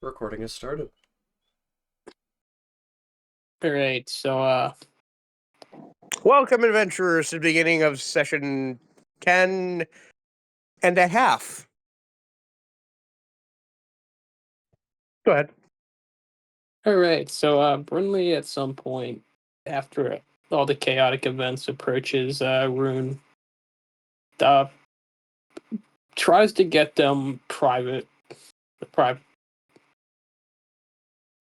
Recording has started. All right, Welcome, adventurers, to the beginning of session 10 and a half. Go ahead. Brinley at some point after all the chaotic events approaches Rune, uh, tries to get them private.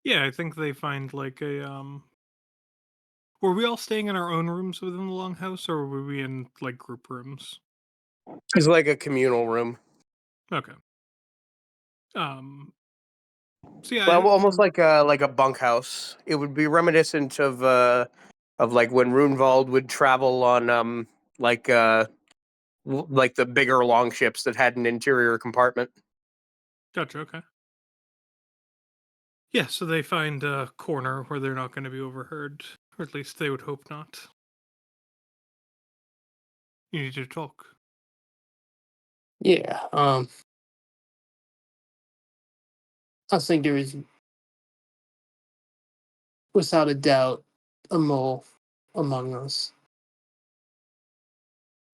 Yeah, I think they find like a Were we all staying in our own rooms within the longhouse, or were we in like group rooms? It's like a communal room. Okay. So yeah, Well, almost like a bunkhouse. It would be reminiscent of like when Runevald would travel on like like the bigger longships that had an interior compartment. gotcha. Okay. Yeah, so they find a corner where they're not going to be overheard, or at least they would hope not. You need to talk. Yeah. I think there is, without a doubt, a mole among us.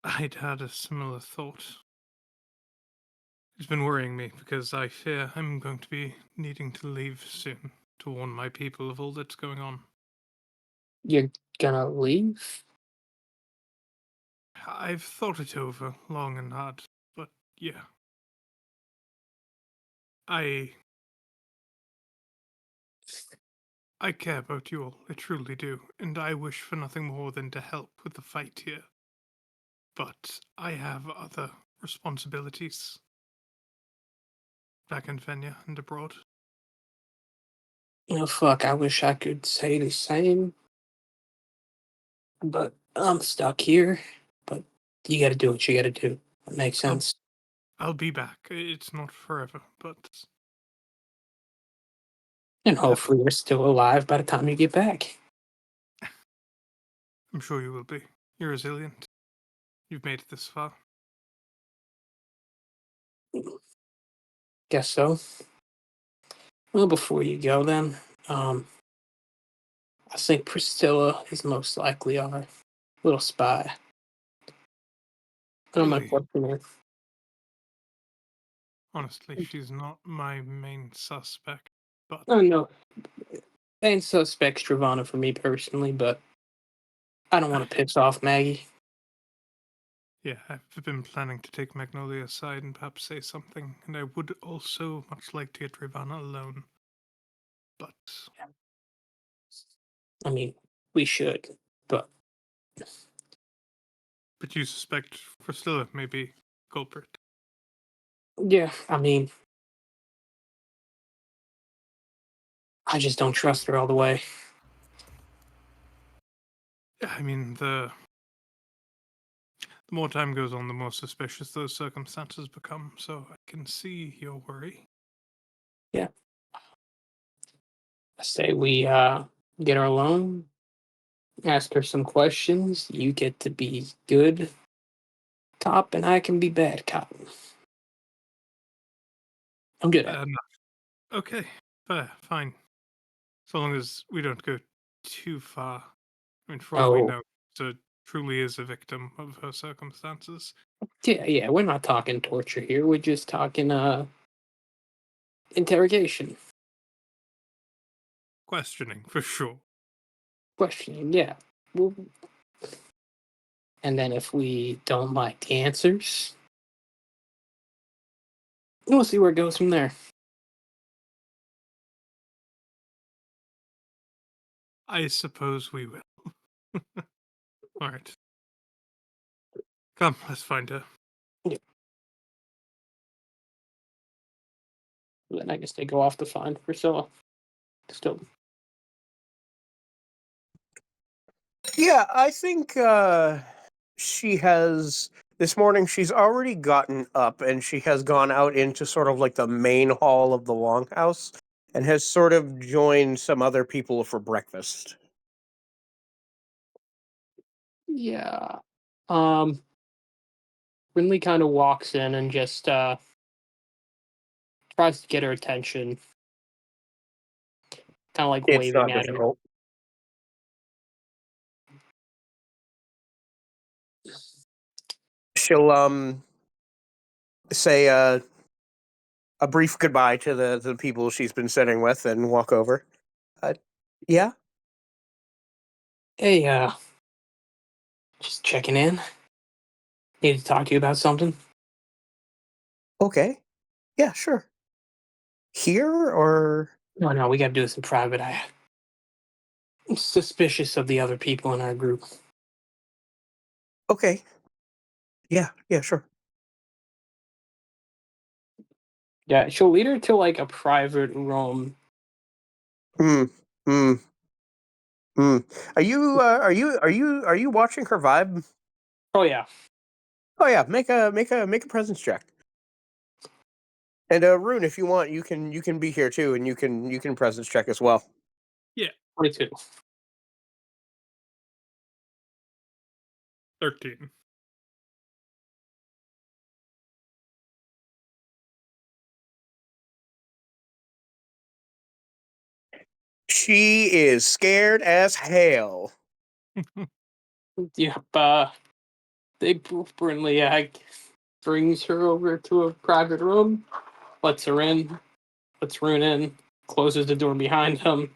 I'd had a similar thought. It's been worrying me because I fear I'm going to be needing to leave soon to warn my people of all that's going on. You're gonna leave? I've thought it over long and hard, but yeah. I care about you all, I truly do, and I wish for nothing more than to help with the fight here. But I have other responsibilities back in Venya and abroad. Fuck, I wish I could say the same, but I'm stuck here. But you gotta do what you gotta do. That makes sense. I'll be back. It's not forever, but And hopefully you're still alive by the time you get back. I'm sure you will be. You're resilient. You've made it this far. Guess so. Well, before you go, then, I think Priscilla is most likely our little spy. I'm Really? unfortunate. Honestly, she's not my main suspect, but I know. Ain't suspect Stravana for me personally, but I don't want to piss off Maggie. yeah, I've been planning to take Magnolia aside and perhaps say something, and I would also much like to get Ravana alone. But I mean, we should, but you suspect Priscilla may be culprit. yeah, I mean, I just don't trust her all the way. Yeah, I mean the more time goes on, the more suspicious those circumstances become. So I can see your worry. Yeah. I say we get her alone, ask her some questions. You get to be good cop, and I can be bad cop. I'm good at it. Okay, fair, fine. So long as we don't go too far. I mean, for all we Oh, know, she truly is a victim of her circumstances. yeah, we're not talking torture here. We're just talking interrogation, Questioning, for sure. questioning. Yeah. Well, and then if we don't like the answers, we'll see where it goes from there. I suppose we will. All right. Come, let's find her. Yeah. Then I guess they go off to find Priscilla. Still. Yeah, I think she has this morning she's already gotten up and she has gone out into sort of like the main hall of the longhouse and has sort of joined some other people for breakfast. Yeah. Rinley kind of walks in and just tries to get her attention. kind of like It's not waving at her. difficult. She'll say a brief goodbye to the people she's been sitting with and walk over. Yeah. Hey, just checking in. Need to talk to you about something. Okay. Yeah, sure. Here or No, we gotta do this in private. I'm suspicious of the other people in our group. okay. Yeah, yeah, sure. Yeah, she'll lead her to like a private room. Hmm. Hmm. Hmm. Are you watching her vibe? Oh yeah, Oh yeah, make a presence check. And Rune, if you want, you can be here too, and you can presence check as well. Yeah, 22. 13. She is scared as hell. Yep. They brilliantly brings her over to a private room, lets her in, lets Rune in, closes the door behind him,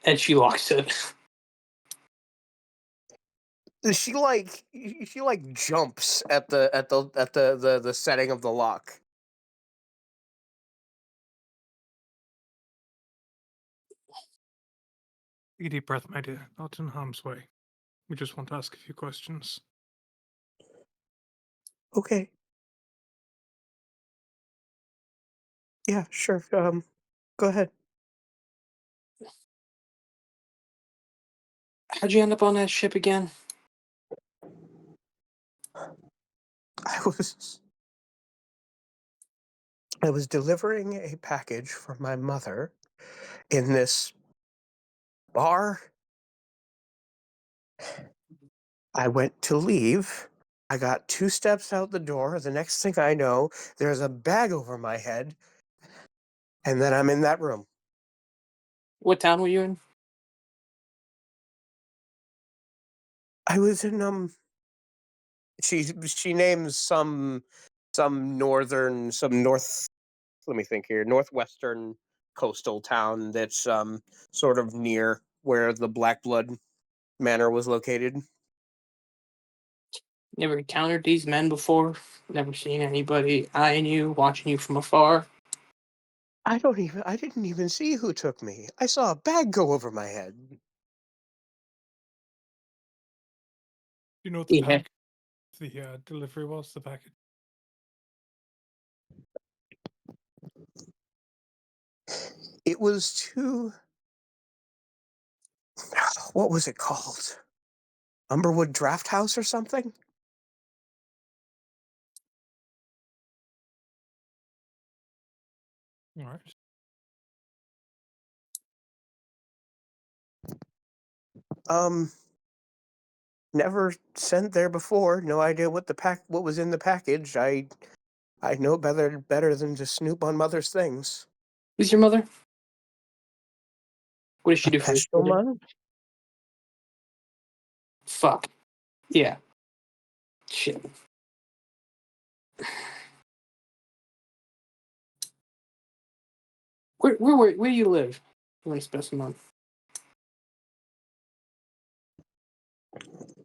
and she locks it. She jumps at the setting of the lock. Take a deep breath, my dear. Not in harm's way. We just want to ask a few questions. Okay. Yeah, sure. Go ahead. How'd you end up on that ship again? I was I was delivering a package for my mother in this bar. I went to leave. I got 2 steps out the door. The next thing I know, there's a bag over my head, and then I'm in that room. What town were you in? I was in she names some north, let me think here, northwestern coastal town that's sort of near where the Black Blood Manor was located. Never encountered these men before. Never seen anybody eyeing you, watching you from afar. I didn't even see who took me. I saw a bag go over my head. Do you know what the Yeah. pack, the delivery was? The package. It was to what was it called? Umberwood Draft House or something? All right. Um, never sent there before. No idea what was in the package. I know better than to snoop on mother's things. Who's your mother? What does A she do for a living? Pestilman? Fuck. Yeah. Shit. Where do you live? You want to specimen?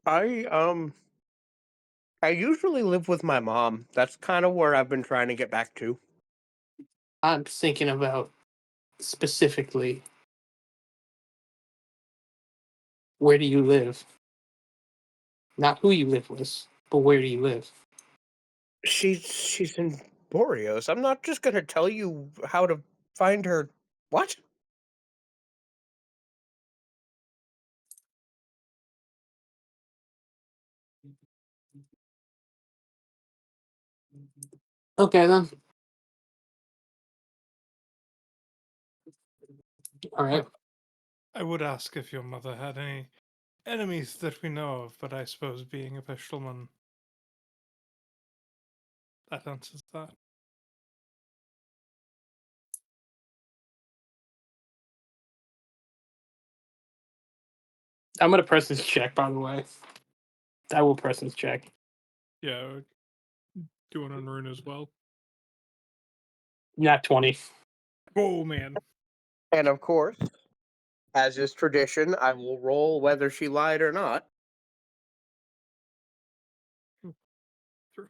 I I usually live with my mom. That's kind of where I've been trying to get back to. I'm thinking about specifically where do you live? Not who you live with, but where do you live? She's in Boreos. I'm not just gonna tell you how to find her. What? Okay then. All right. Well, I would ask if your mother had any enemies that we know of, but I suppose being a Peshtalman, that answers that. I'm gonna presence check, by the way. I will presence check. Yeah, do it on Rune as well. Not 20. Oh man. And of course, as is tradition, I will roll whether she lied or not. True.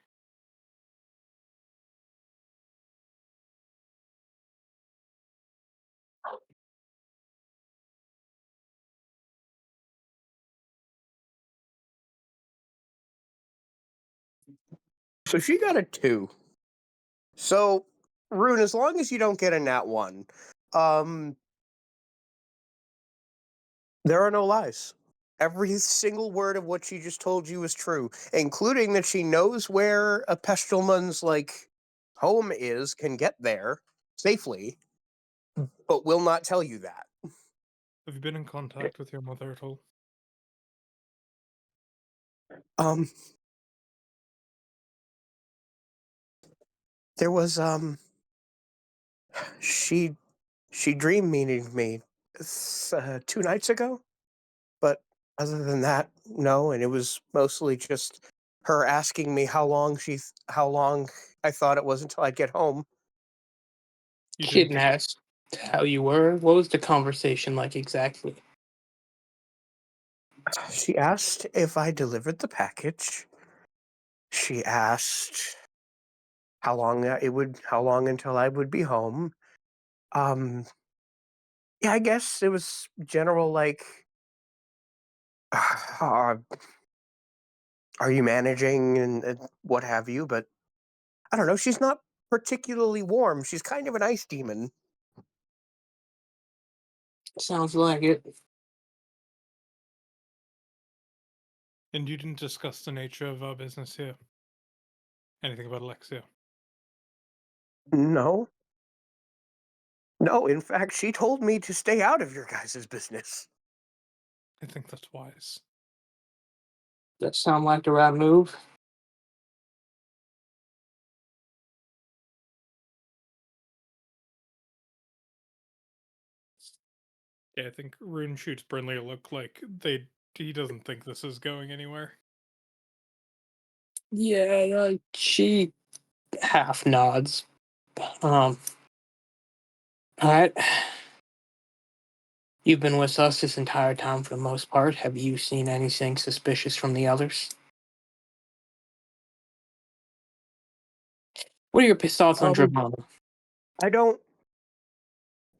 So she got a 2. So, Rune, as long as you don't get a nat 1, there are no lies. Every single word of what she just told you is true, including that she knows where a Pestelman's home is, can get there safely, but will not tell you that. Have you been in contact with your mother at all? Um, there was she dream meeting me 2 nights ago, but other than that, no. And it was mostly just her asking me how long I thought it was until I'd get home. You Kitten didn't. asked how you were. What was the conversation like exactly? She asked if I delivered the package. She asked how long until I would be home. Um, yeah, I guess it was general are you managing and what have you, but I don't know. She's not particularly warm. She's kind of an ice demon. Sounds like it. And you didn't discuss the nature of our business here. Anything about Alexia? No. No, in fact, she told me to stay out of your guys' business. I think that's wise. That sound like the right move? Yeah, I think Rune shoots Brinley a look like he doesn't think this is going anywhere. Yeah, she half nods. All right. You've been with us this entire time for the most part. Have you seen anything suspicious from the others? What are your thoughts on Um, Dravana? I don't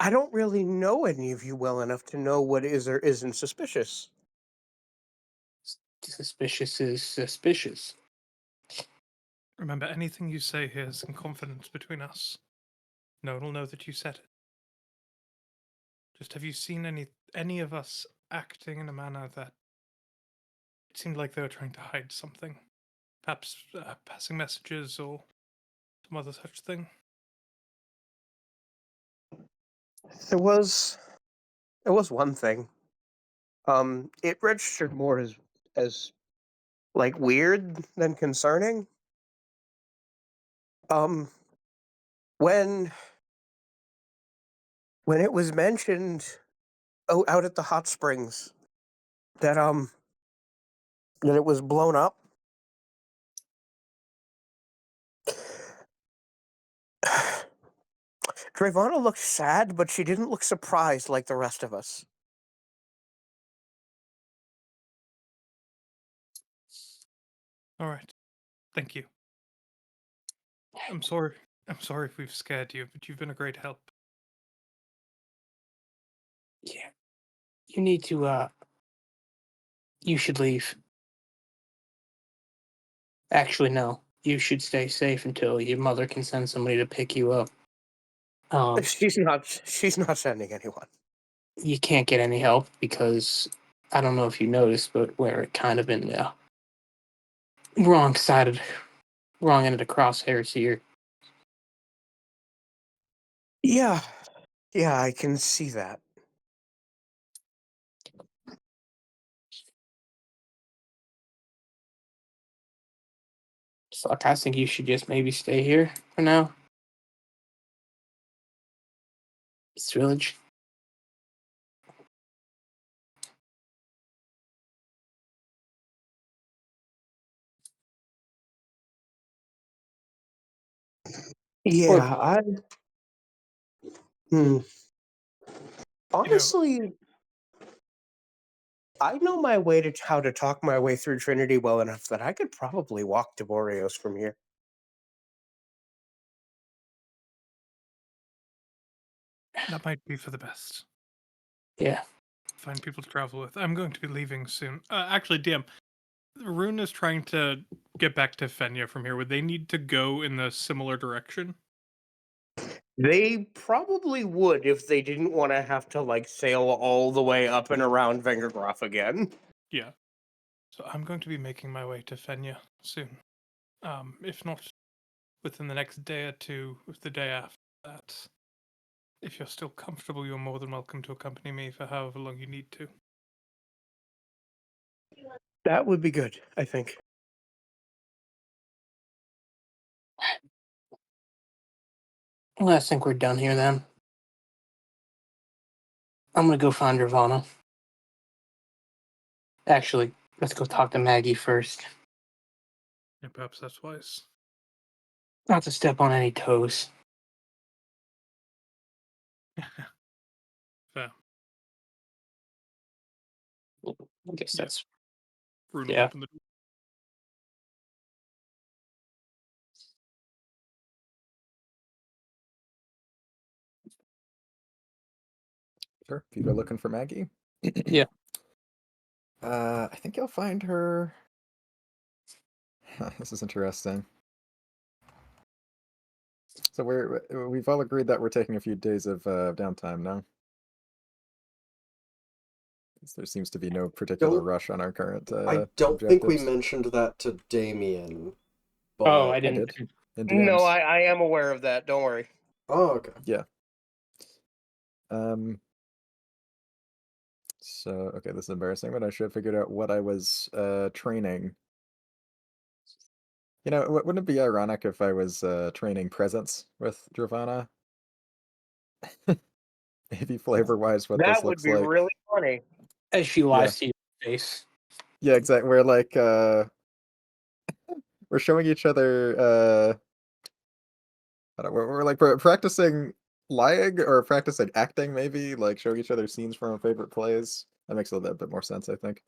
I don't really know any of you well enough to know what is or isn't suspicious. Suspicious is suspicious. Remember, anything you say here is in confidence between us. No one will know that you said it. Just have you seen any of us acting in a manner that it seemed like they were trying to hide something? Perhaps passing messages or some other such thing? There was one thing. It registered more as weird than concerning. Um, when it was mentioned, out at the hot springs, that that it was blown up. Dravana looked sad, but she didn't look surprised like the rest of us. All right. Thank you. I'm sorry. I'm sorry if we've scared you, but you've been a great help. Yeah. You need to, you should leave. Actually, no. You should stay safe until your mother can send somebody to pick you up. She's not sending anyone. You can't get any help because I don't know if you noticed, but we're kind of in the wrong side of wrong end of the crosshairs here. Yeah, yeah, I can see that. Fuck, I think you should just maybe stay here for now. This village. Yeah, hmm. You know, Honestly, I know my way to how to talk my way through Trinity well enough that I could probably walk to Boreos from here. that might be for the best. Yeah. Find people to travel with. I'm going to be leaving soon. Actually, DM, Rune is trying to get back to Fenya from here. Would they need to go in the similar direction? They probably would if they didn't want to have to like sail all the way up and around Vengergroff again. Yeah. So I'm going to be making my way to Fenya soon. If not within the next day or two, with the day after that. If you're still comfortable, you're more than welcome to accompany me for however long you need to. That would be good, I think. Well, I think we're done here then. I'm gonna go find Nirvana. Actually, let's go talk to Maggie first. Yeah, perhaps that's wise. Not to step on any toes. Fair. I guess Yeah. that's Rune will yeah. open the door. Sure. If you go looking for Maggie. Yeah. I think you'll find her. This is interesting. So we've all agreed that we're taking a few days of downtime now. There seems to be no particular Don't- rush on our current I don't think we objectives. mentioned that to Damien. But... Oh, I I didn't. did. In No, DMs. I am aware of that. Don't worry. Oh, okay. Yeah. So okay, this is embarrassing, but I should have figured out what I was training. You know, wouldn't it be ironic if I was training presence with Dravana? Maybe flavor-wise, what this That would looks be like. really funny. As she lies to your face. Yeah, exactly. We're like we're showing each other I don't, we're like practicing lying or practicing acting, maybe like showing each other scenes from our favorite plays. That makes a little bit more sense, I think.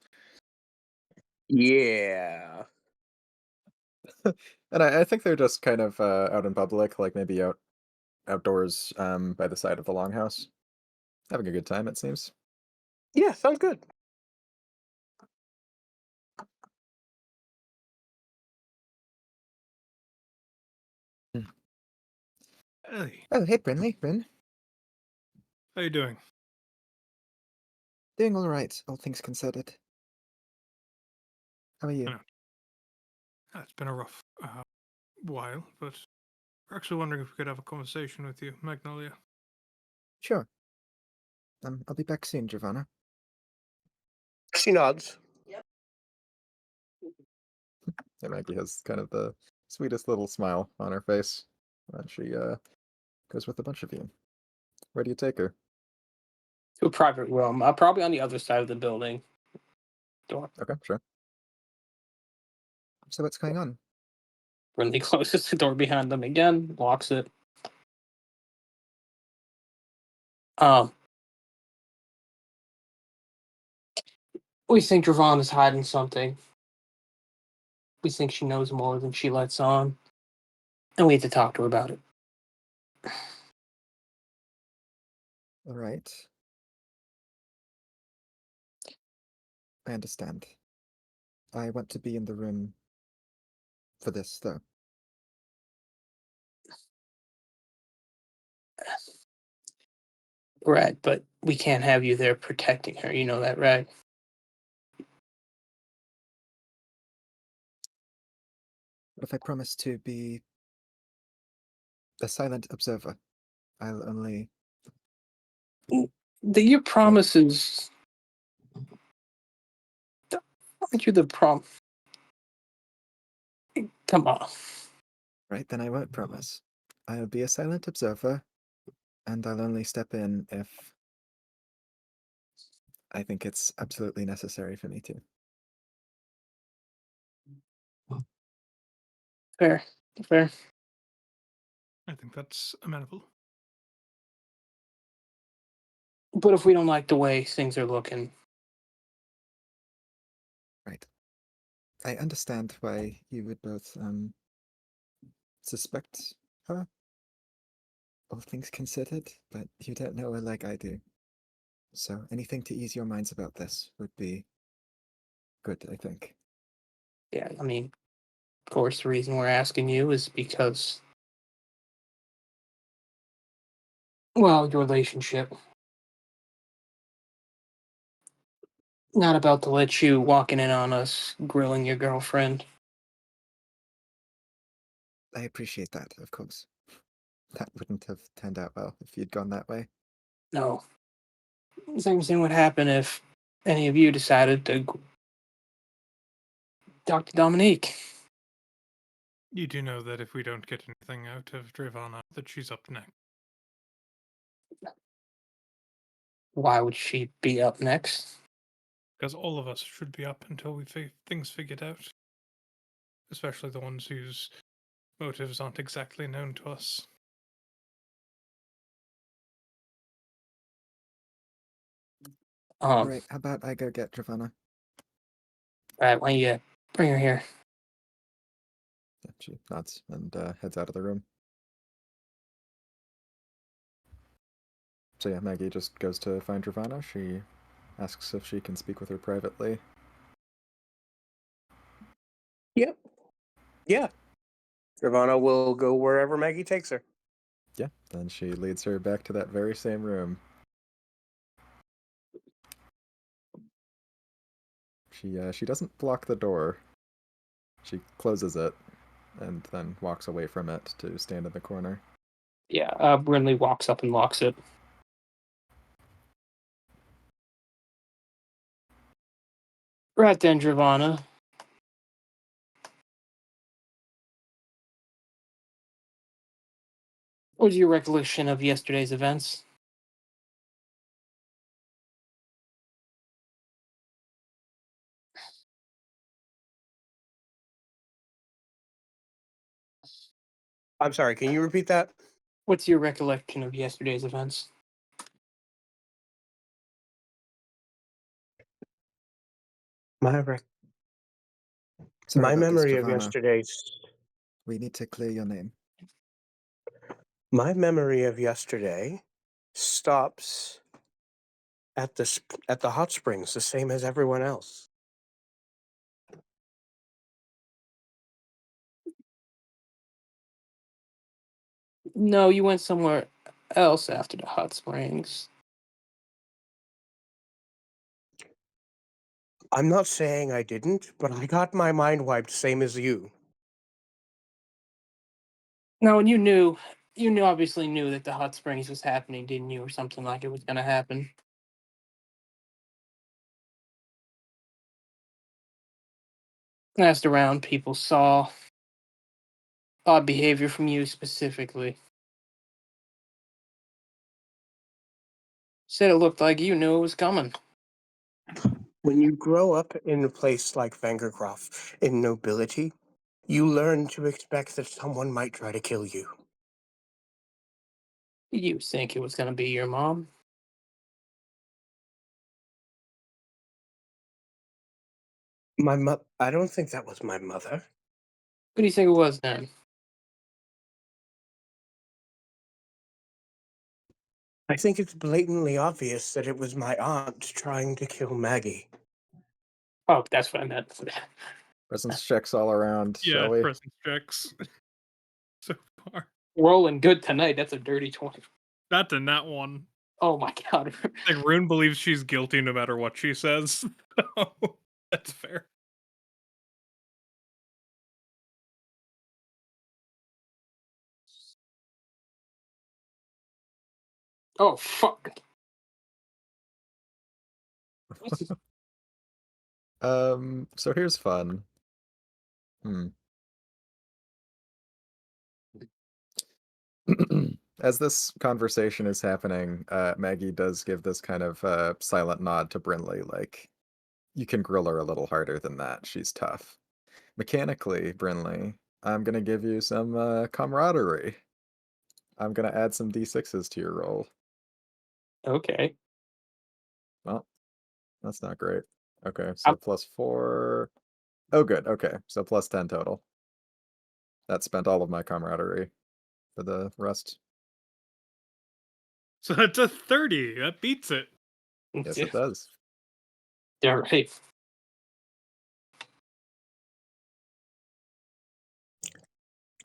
Yeah. And I think they're just kind of out in public, like maybe outdoors by the side of the longhouse, having a good time. It seems. Yeah, sounds good. Hey, Oh, hey, Bryn. how you doing? Doing all right, all things considered. How are you? I know. It's been a rough while, but we're actually wondering if we could have a conversation with you, Magnolia. Sure. I'll be back soon, Giovanna. She nods. And Maggie has kind of the sweetest little smile on her face when she goes with a bunch of you. Where do you take her? To a private room. Probably on the other side of the building. Door. Okay, sure. So what's going on? Brinley closes the door behind them again, locks it. We think Dravon is hiding something. We think she knows more than she lets on. And we have to talk to her about it. All right. I understand. I want to be in the room for this, though. Right, but we can't have you there protecting her. You know that, right? What if I promise to be a silent observer? I'll only... Your promises... Aren't you the prom... Come on. Right, then I won't promise. I'll be a silent observer, and I'll only step in if I think it's absolutely necessary for me to. Fair. Fair. I think that's amenable. But if we don't like the way things are looking, Right. I understand why you would both suspect her, all things considered, but you don't know her like I do. So anything to ease your minds about this would be good, I think. yeah, I mean, of course, the reason we're asking you is because, well, your relationship. Not about to let you walking in on us grilling your girlfriend. I appreciate that, of course. That wouldn't have turned out well if you'd gone that way. No. Same thing would happen if any of you decided to talk to Dominique. You do know that if we don't get anything out of Drivana, that she's up next. Why would she be up next? Because all of us should be up until we things figured out. Especially the ones whose motives aren't exactly known to us. Alright, how about I go get Giovanna? Alright, why don't you bring her here? Yeah, she nods and heads out of the room. So yeah, Maggie just goes to find Giovanna. She asks if she can speak with her privately. Yep. Yeah. Ravana will go wherever Maggie takes her. Yeah, then she leads her back to that very same room. She doesn't block the door. She closes it and then walks away from it to stand in the corner. Yeah, Brinley walks up and locks it. Right then, Dravana. What's your recollection of yesterday's events? I'm sorry, can you repeat that? What's your recollection of yesterday's events? My Sorry about this, memory of Giovanna. yesterday's We need to clear your name. my memory of yesterday stops at at the hot springs, the same as everyone else. No, you went somewhere else after the hot springs. I'm not saying I didn't, but I got my mind wiped, same as you. No, and you obviously knew that the hot springs was happening, didn't you, or something like it was gonna happen. Asked around, people saw odd behavior from you specifically. Said it looked like you knew it was coming. When you grow up in a place like Vangercroft, in nobility, you learn to expect that someone might try to kill you. You think it was gonna be your mom? I don't think that was my mother. Who do you think it was then? I think it's blatantly obvious that it was my aunt trying to kill Maggie. Oh, that's what I meant. Presence checks all around, Yeah, shall we? presence checks. So far. Rolling good tonight. That's a dirty 20. Not in that one. Oh my god. Like, Rune believes she's guilty no matter what she says. So, that's fair. Oh fuck. So here's fun. As this conversation is happening, Maggie does give this kind of silent nod to Brinley, like, you can grill her a little harder than that. She's tough. Mechanically, Brinley, I'm gonna give you some camaraderie. I'm gonna add some d6s to your roll. Okay. Well, that's not great. Okay, so I'm- +4. Oh, good. Okay, so +10 total. That spent all of my camaraderie for the rest. So that's a 30. That beats it. Yes, it does. Yeah, right.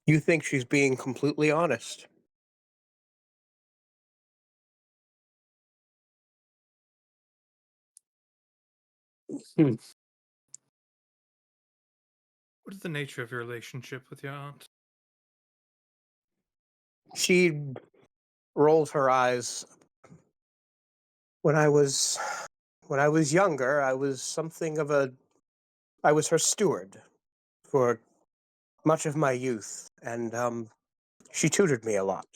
You think she's being completely honest? Hmm. What is the nature of your relationship with your aunt? She rolls her eyes. When I was younger, I was something of a I was her steward for much of my youth, and she tutored me a lot.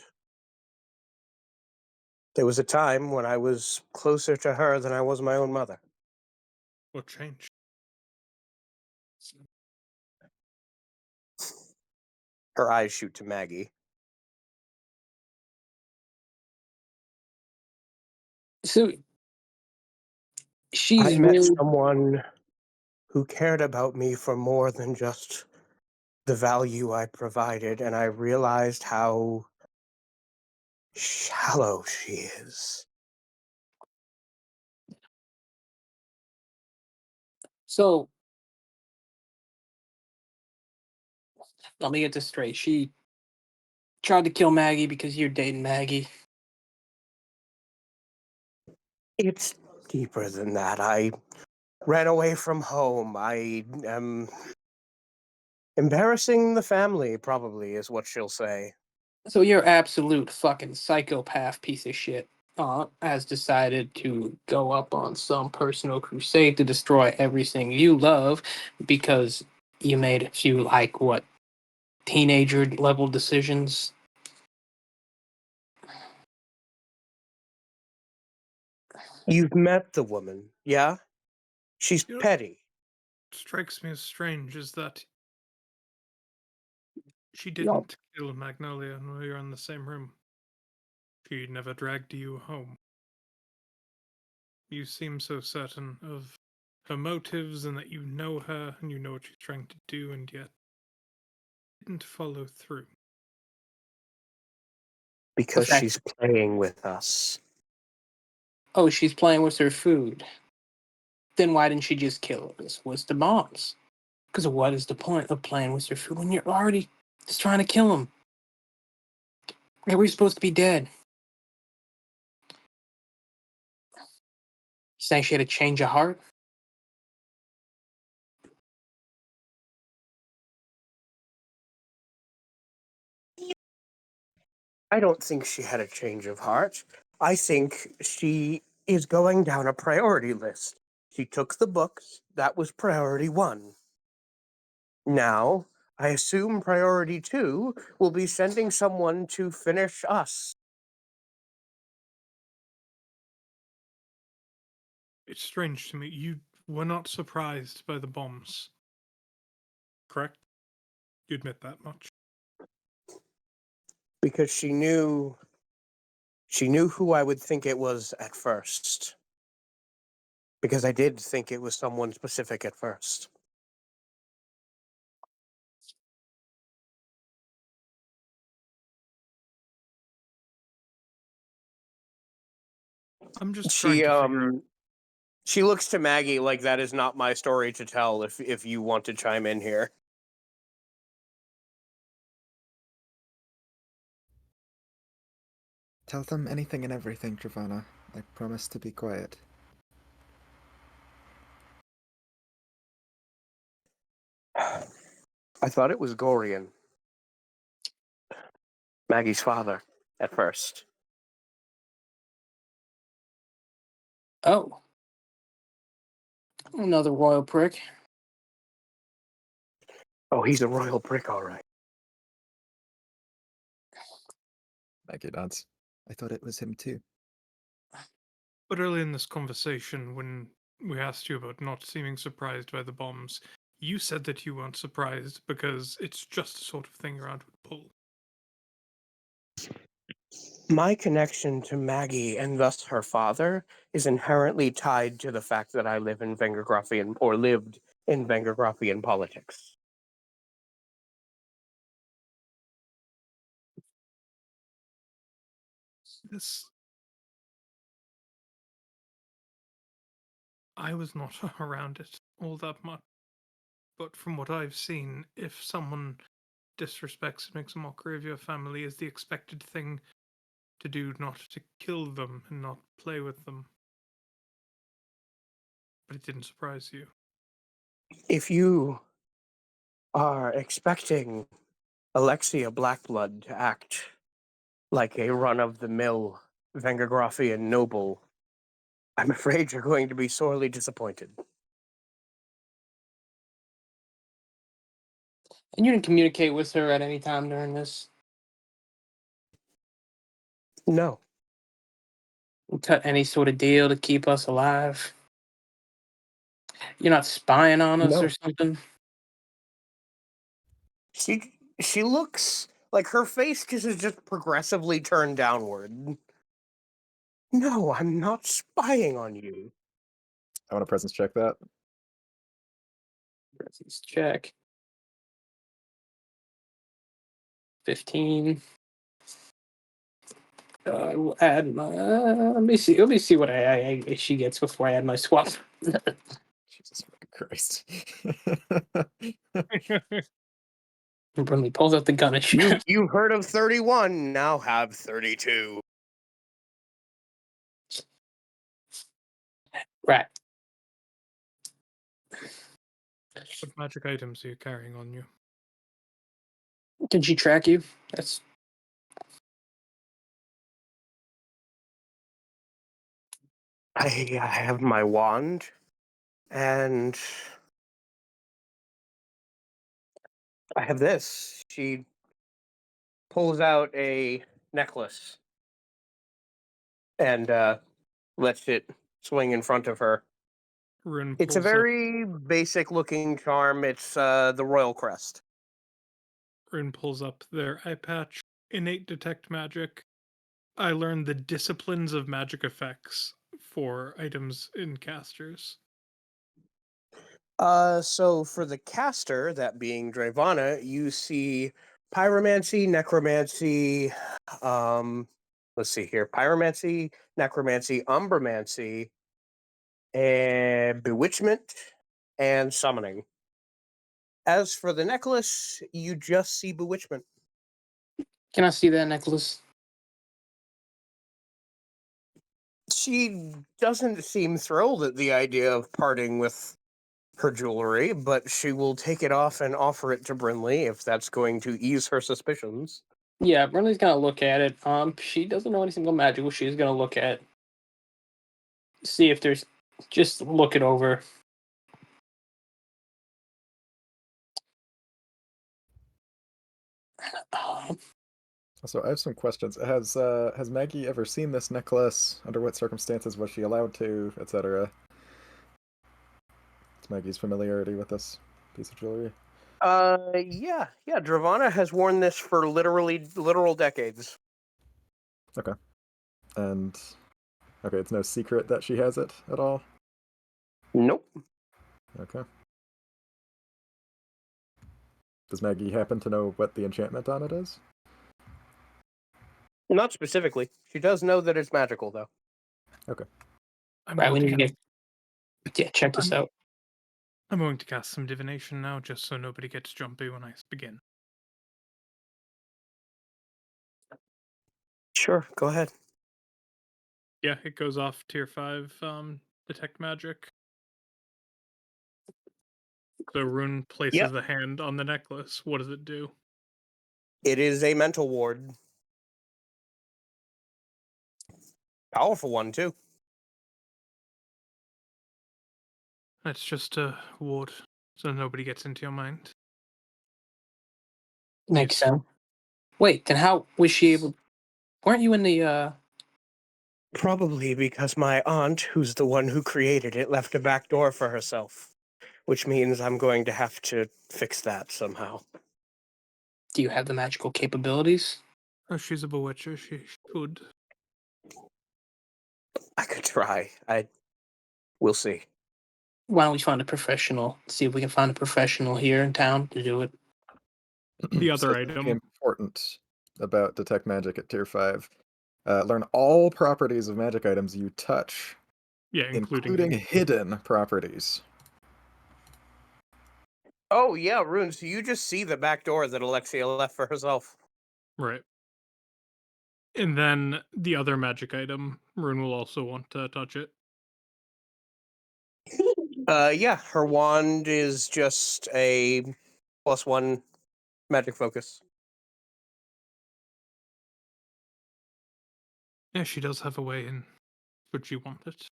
There was a time when I was closer to her than I was my own mother. What changed? Her eyes shoot to Maggie. So I she's met really someone who cared about me for more than just the value I provided, and I realized how shallow she is. so. Let me get this straight. She tried to kill Maggie because you're dating Maggie. It's deeper than that. I ran away from home. I am embarrassing the family, probably, is what she'll say. So your absolute fucking psychopath piece of shit has decided to go up on some personal crusade to destroy everything you love because you made a few like what teenager level decisions. You've met the woman, yeah? She's You know, petty. what strikes me as strange is that she Yup. didn't kill Magnolia when we were in the same room. She never dragged you home. You seem so certain of her motives and that you know her and you know what she's trying to do, and yet didn't follow through. Because What's that? she's playing with us. Oh, she's playing with her food. Then why didn't she just kill us? What's the bombs? Because what is the point of playing with your food when you're already just trying to kill him? Yeah, we're supposed to be dead. You saying she had a change of heart? I don't think she had a change of heart. I think she is going down a priority list. She took the books, that was priority 1. Now, I assume priority 2 will be sending someone to finish us. It's strange to me. You were not surprised by the bombs, correct? You admit that much. Because she knew who I would think it was at first. Because I did think it was someone specific at first. I'm just trying She to figure out. she looks to Maggie like that is not my story to tell if you want to chime in here. Tell them anything and everything, Giovanna. I promise to be quiet. I thought it was Gorian. Maggie's father at first. Oh, another royal prick. Oh, he's a royal prick, all right. Maggie nods. I thought it was him too. But early in this conversation, when we asked you about not seeming surprised by the bombs, you said that you weren't surprised because it's just the sort of thing your aunt would pull. My connection to Maggie and thus her father is inherently tied to the fact that I live in Vengergraphian or lived in Vengergraphian politics. This. I was not around it all that much, but from what I've seen, if someone disrespects and makes a mockery of your family, is the expected thing to do not to kill them and not play with them. But it didn't surprise you. If you are expecting Alexia Blackblood to act like a run-of-the-mill Vengergraphian noble, I'm afraid you're going to be sorely disappointed. And you didn't communicate with her at any time during this? No. Cut any sort of deal to keep us alive? You're not spying on us or No. something? She looks like her face is just progressively turned downward. No, I'm not spying on you. I want to presence check that. Presence check. 15. I will add my. Let me see. Let me see what she gets before I add my swap. Jesus fucking Christ. Burnley pulls out the gun and shoots. You've heard of 31, now have 32. Right. What magic items are you carrying on you? Can she track you? That's I have my wand, and I have this. She pulls out a necklace and lets it swing in front of her. Rune It's a pulls up. very basic looking charm. It's the royal crest. Rune pulls up their eye patch. Innate detect magic. I learned the disciplines of magic effects for items in casters. So for the caster, that being Drevana, you see pyromancy, necromancy, let's see here, pyromancy, necromancy, umbromancy, and bewitchment, and summoning. As for the necklace, you just see bewitchment. Can I see that necklace? She doesn't seem thrilled at the idea of parting with her jewelry, but she will take it off and offer it to Brinley if that's going to ease her suspicions. Yeah, Burnley's gonna look at it. She doesn't know anything about magical. She's gonna look at, see if there's, just look it over. So I have some questions. Has Maggie ever seen this necklace? Under what circumstances was she allowed to, etc.? It's Maggie's familiarity with this piece of jewelry. Yeah. Dravana has worn this for literal decades. Okay. And okay, it's no secret that she has it at all? Nope. Okay. Does Maggie happen to know what the enchantment on it is? Not specifically. She does know that it's magical, though. Okay. I'm Right, we going need to to get. Yeah, check this out. I'm going to cast some divination now, just so nobody gets jumpy when I begin. Sure, go ahead. Yeah, it goes off tier 5 detect magic. So Rune places Yep. the hand on the necklace. What does it do? It is a mental ward. Powerful one, too. That's just a ward, so nobody gets into your mind. Makes sense. Wait, then how was she able? Weren't you in the? Probably because my aunt, who's the one who created it, left a back door for herself. Which means I'm going to have to fix that somehow. Do you have the magical capabilities? She's a bewitcher. She should. I could try. We'll see. Why don't we find a professional? See if we can find a professional here in town to do it. The other So something item. important about detect magic at tier 5. Learn all properties of magic items you touch, Yeah, including hidden properties. Oh yeah, Rune. So you just see the back door that Alexia left for herself. Right. And then the other magic item, Rune will also want to touch it. Yeah, her wand is just a +1 magic focus. Yeah, she does have a way in. Would you want it?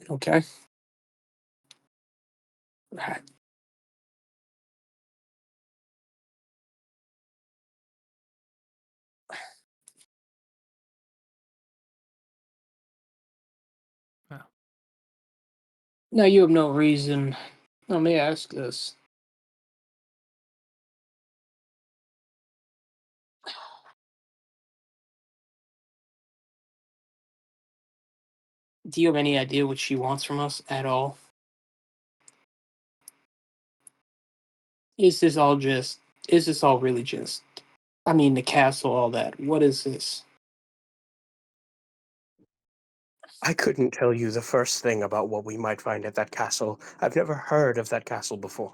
Okay. Right. Yeah. Now you have no reason. Let me ask this. Do you have any idea what she wants from us at all? Is this all just, is this all really just, I mean, the castle, all that. What is this? I couldn't tell you the first thing about what we might find at that castle. I've never heard of that castle before.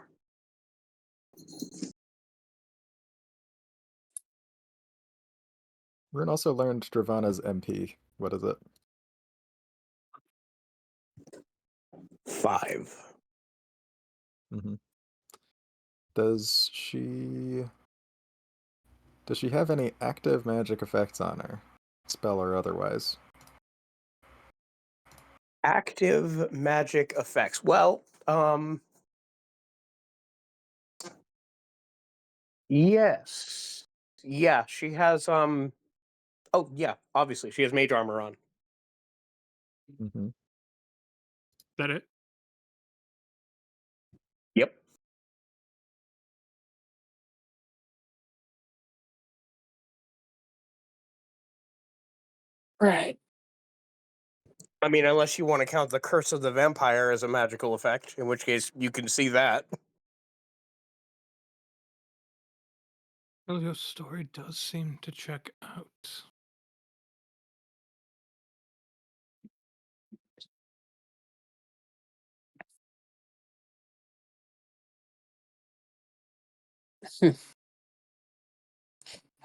Rune also learned Dravana's MP. What is it? 5. hmm Does she have any active magic effects on her? Spell or otherwise? Active magic effects. Well, yes. Yeah, she has oh yeah, obviously she has mage armor on. hmm That it? Yep. Right. I mean, unless you want to count the curse of the vampire as a magical effect, in which case you can see that. Well, your story does seem to check out.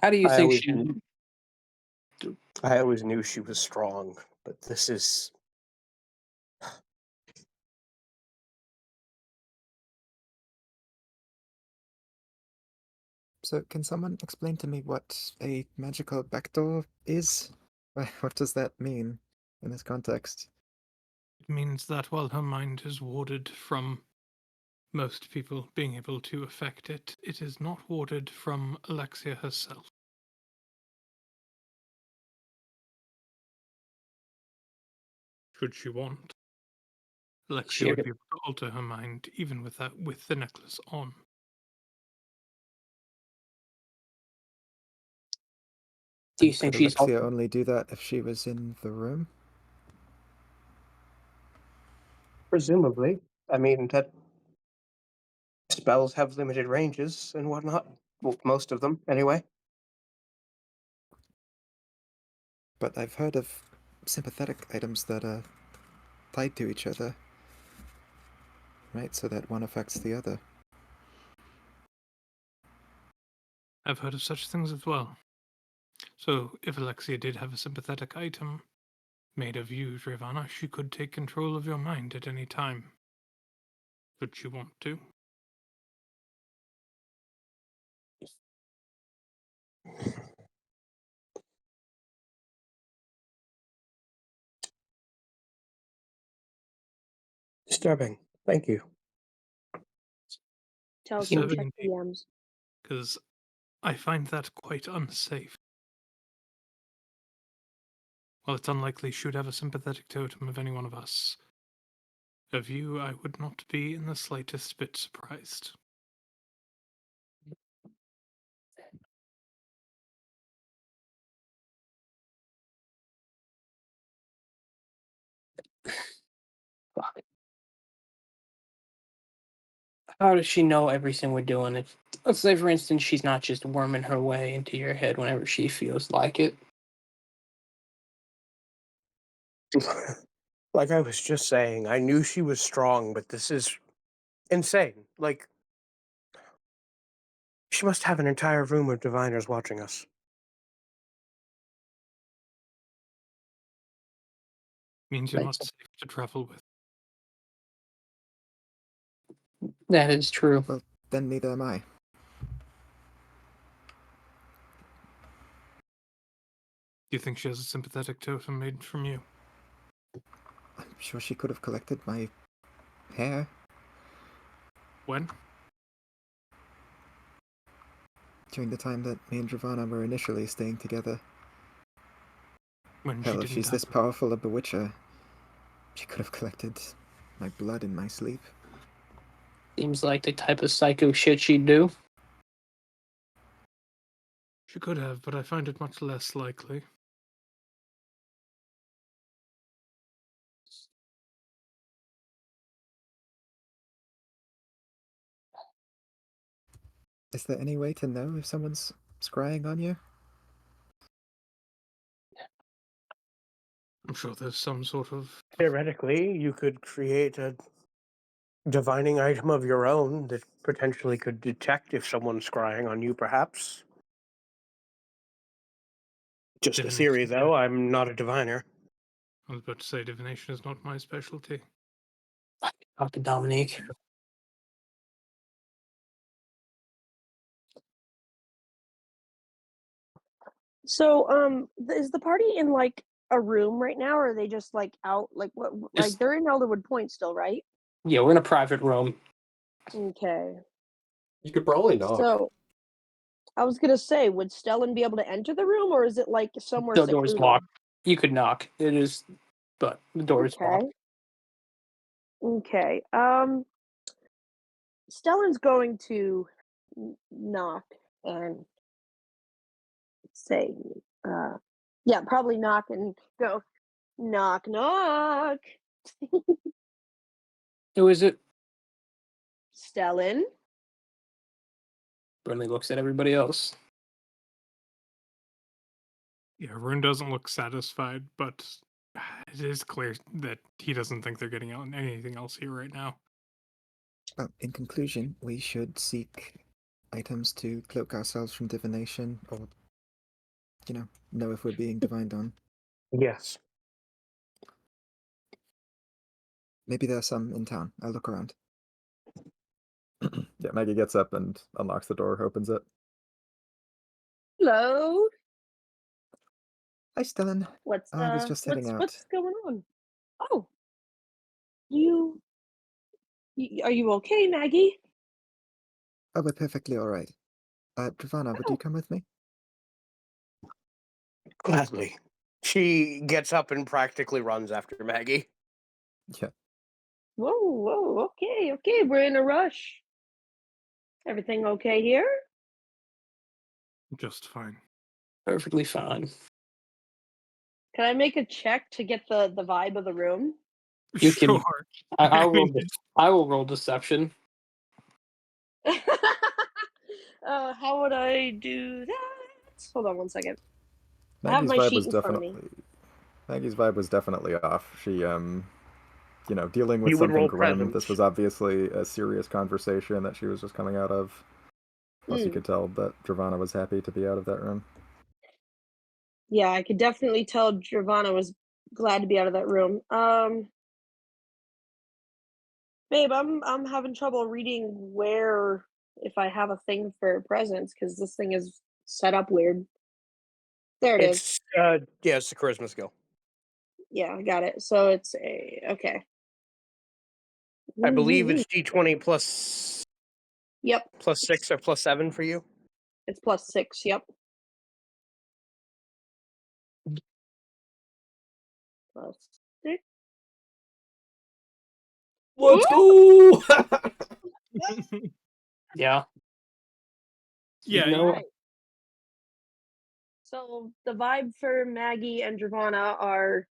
How do you I think always, she? I always knew she was strong, but this is So can someone explain to me what a magical backdoor is? What does that mean in this context? It means that while her mind is warded from most people being able to affect it, it is not warded from Alexia herself. Should she want, Alexia She would be able to alter her mind even with the necklace on. do you And think could she's? Alexia only do that if she was in the room? presumably. I mean, that spells have limited ranges and whatnot. Well, most of them, anyway. But I've heard of sympathetic items that are tied to each other, right? So that one affects the other. I've heard of such things as well. So, if Alexia did have a sympathetic item made of you, Drivana, she could take control of your mind at any time. Would she want to? Disturbing. Thank you. Tell them to Disturbing check the indeed, DMs. because I find that quite unsafe. While it's unlikely she would have a sympathetic totem of any one of us, Of you, I would not be in the slightest bit surprised. Fuck. How does she know everything we're doing? If, let's say, for instance, she's not just worming her way into your head whenever she feels like it. Like I was just saying, I knew she was strong, but this is insane. Like, she must have an entire room of diviners watching us. Means you're not safe to travel with. That is true. Well, then neither am I. Do you think she has a sympathetic totem made from you? I'm sure she could have collected my hair When? during the time that me and Dravana were initially staying together. When she Hell, if didn't she's have this powerful a bewitcher, she could have collected my blood in my sleep. Seems like the type of psycho shit she'd do. She could have, but I find it much less likely. Is there any way to know if someone's scrying on you? I'm sure there's some sort of... Theoretically, you could create a divining item of your own that potentially could detect if someone's scrying on you, perhaps. Just a Divination, theory, yeah. though. I'm not a diviner. I was about to say divination is not my specialty. Talk to Dominique. So, is the party in like a room right now, or are they just like out? Like what? Like Just- they're in Elderwood Point still, right? Yeah, we're in a private room. Okay. You could probably knock. So, I was gonna say, would Stellan be able to enter the room, or is it like somewhere The door's secluded? locked. You could knock. It is, but the door is Okay. locked. Okay. Stellan's going to knock and say, yeah, probably knock and go, knock, knock. Who is it? Stellan. Burnley looks at everybody else. Yeah, Rune doesn't look satisfied, but it is clear that he doesn't think they're getting out anything else here right now. Well, in conclusion, we should seek items to cloak ourselves from divination, or, know if we're being divined on. Yes. Maybe there's some in town. I'll look around. Yeah, Maggie gets up and unlocks the door, opens it. Hello. Hi, Stellan. What's I was just heading out. what's going on? Oh, you, are you okay, Maggie? Oh, we're perfectly all right. Dravana, would you come with me? Gladly. She gets up and practically runs after Maggie. Yeah. Whoa, okay, okay. We're in a rush. Everything okay here? Just fine. Perfectly fine. Can I make a check to get the vibe of the room? You can- Sure. I'll roll. I will roll deception. How would I do that? Hold on one second. I have Maggie's my vibe sheet was in front of me. definitely off. She, dealing with You would something roll grim. This presence. was obviously a serious conversation that she was just coming out of. Plus, you Mm. could tell that Dravana was happy to be out of that room. Yeah, I could definitely tell Giovanna was glad to be out of that room. Babe, I'm having trouble reading where if I have a thing for presents because this thing is set up weird. There it is. It's yeah, it's the charisma skill. Yeah, I got it. So it's a okay. I believe Mm-hmm. it's D20 plus Yep, +6 or +7 for you. it's +6. Yep. +6. Let's go! Yeah. Yeah, You know, Alright. So the vibe for Maggie and Dravana are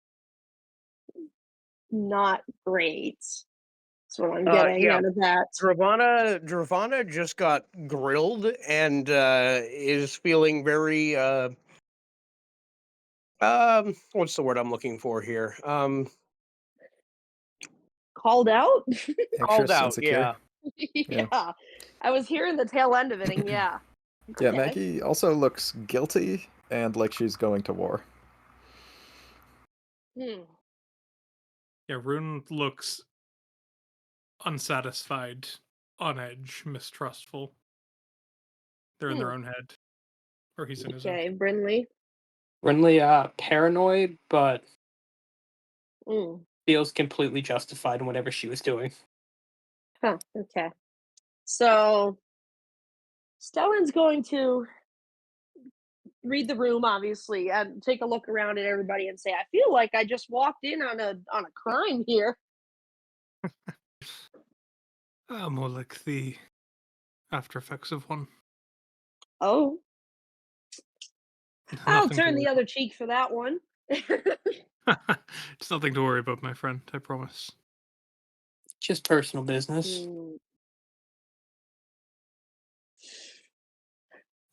not great. That's what I'm getting Yeah. out of that. Dravana just got grilled and is feeling very what's the word I'm looking for here? Called out? Called Anxious, out, insecure. Yeah. I was hearing the tail end of it, and yeah. Yeah, Okay. Maggie also looks guilty and like she's going to war. Hmm. Yeah, Rune looks unsatisfied, on edge, mistrustful. They're in their own head. Or he's in his own. Okay, Brinley. Brinley, paranoid, but Mm. feels completely justified in whatever she was doing. Huh, okay. So Stellan's going to read the room, obviously, and take a look around at everybody and say, I feel like I just walked in on a crime here. More like the after effects of one. Oh, I'll Nothing to turn the worry other cheek for that one. about. It's nothing to worry about, my friend, I promise. Just personal business. Mm.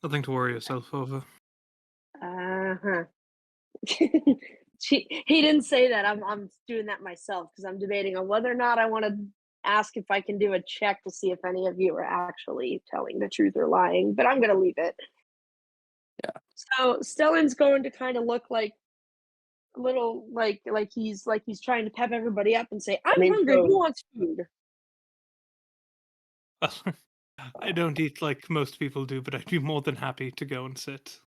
Nothing to worry yourself over. Uh-huh. He didn't say that. I'm doing that myself because I'm debating on whether or not I want to ask if I can do a check to see if any of you are actually telling the truth or lying, but I'm gonna leave it. Yeah. So Stellan's going to kind of look like a little like he's trying to pep everybody up and say, I'm hungry, who wants food? I don't eat like most people do, but I'd be more than happy to go and sit.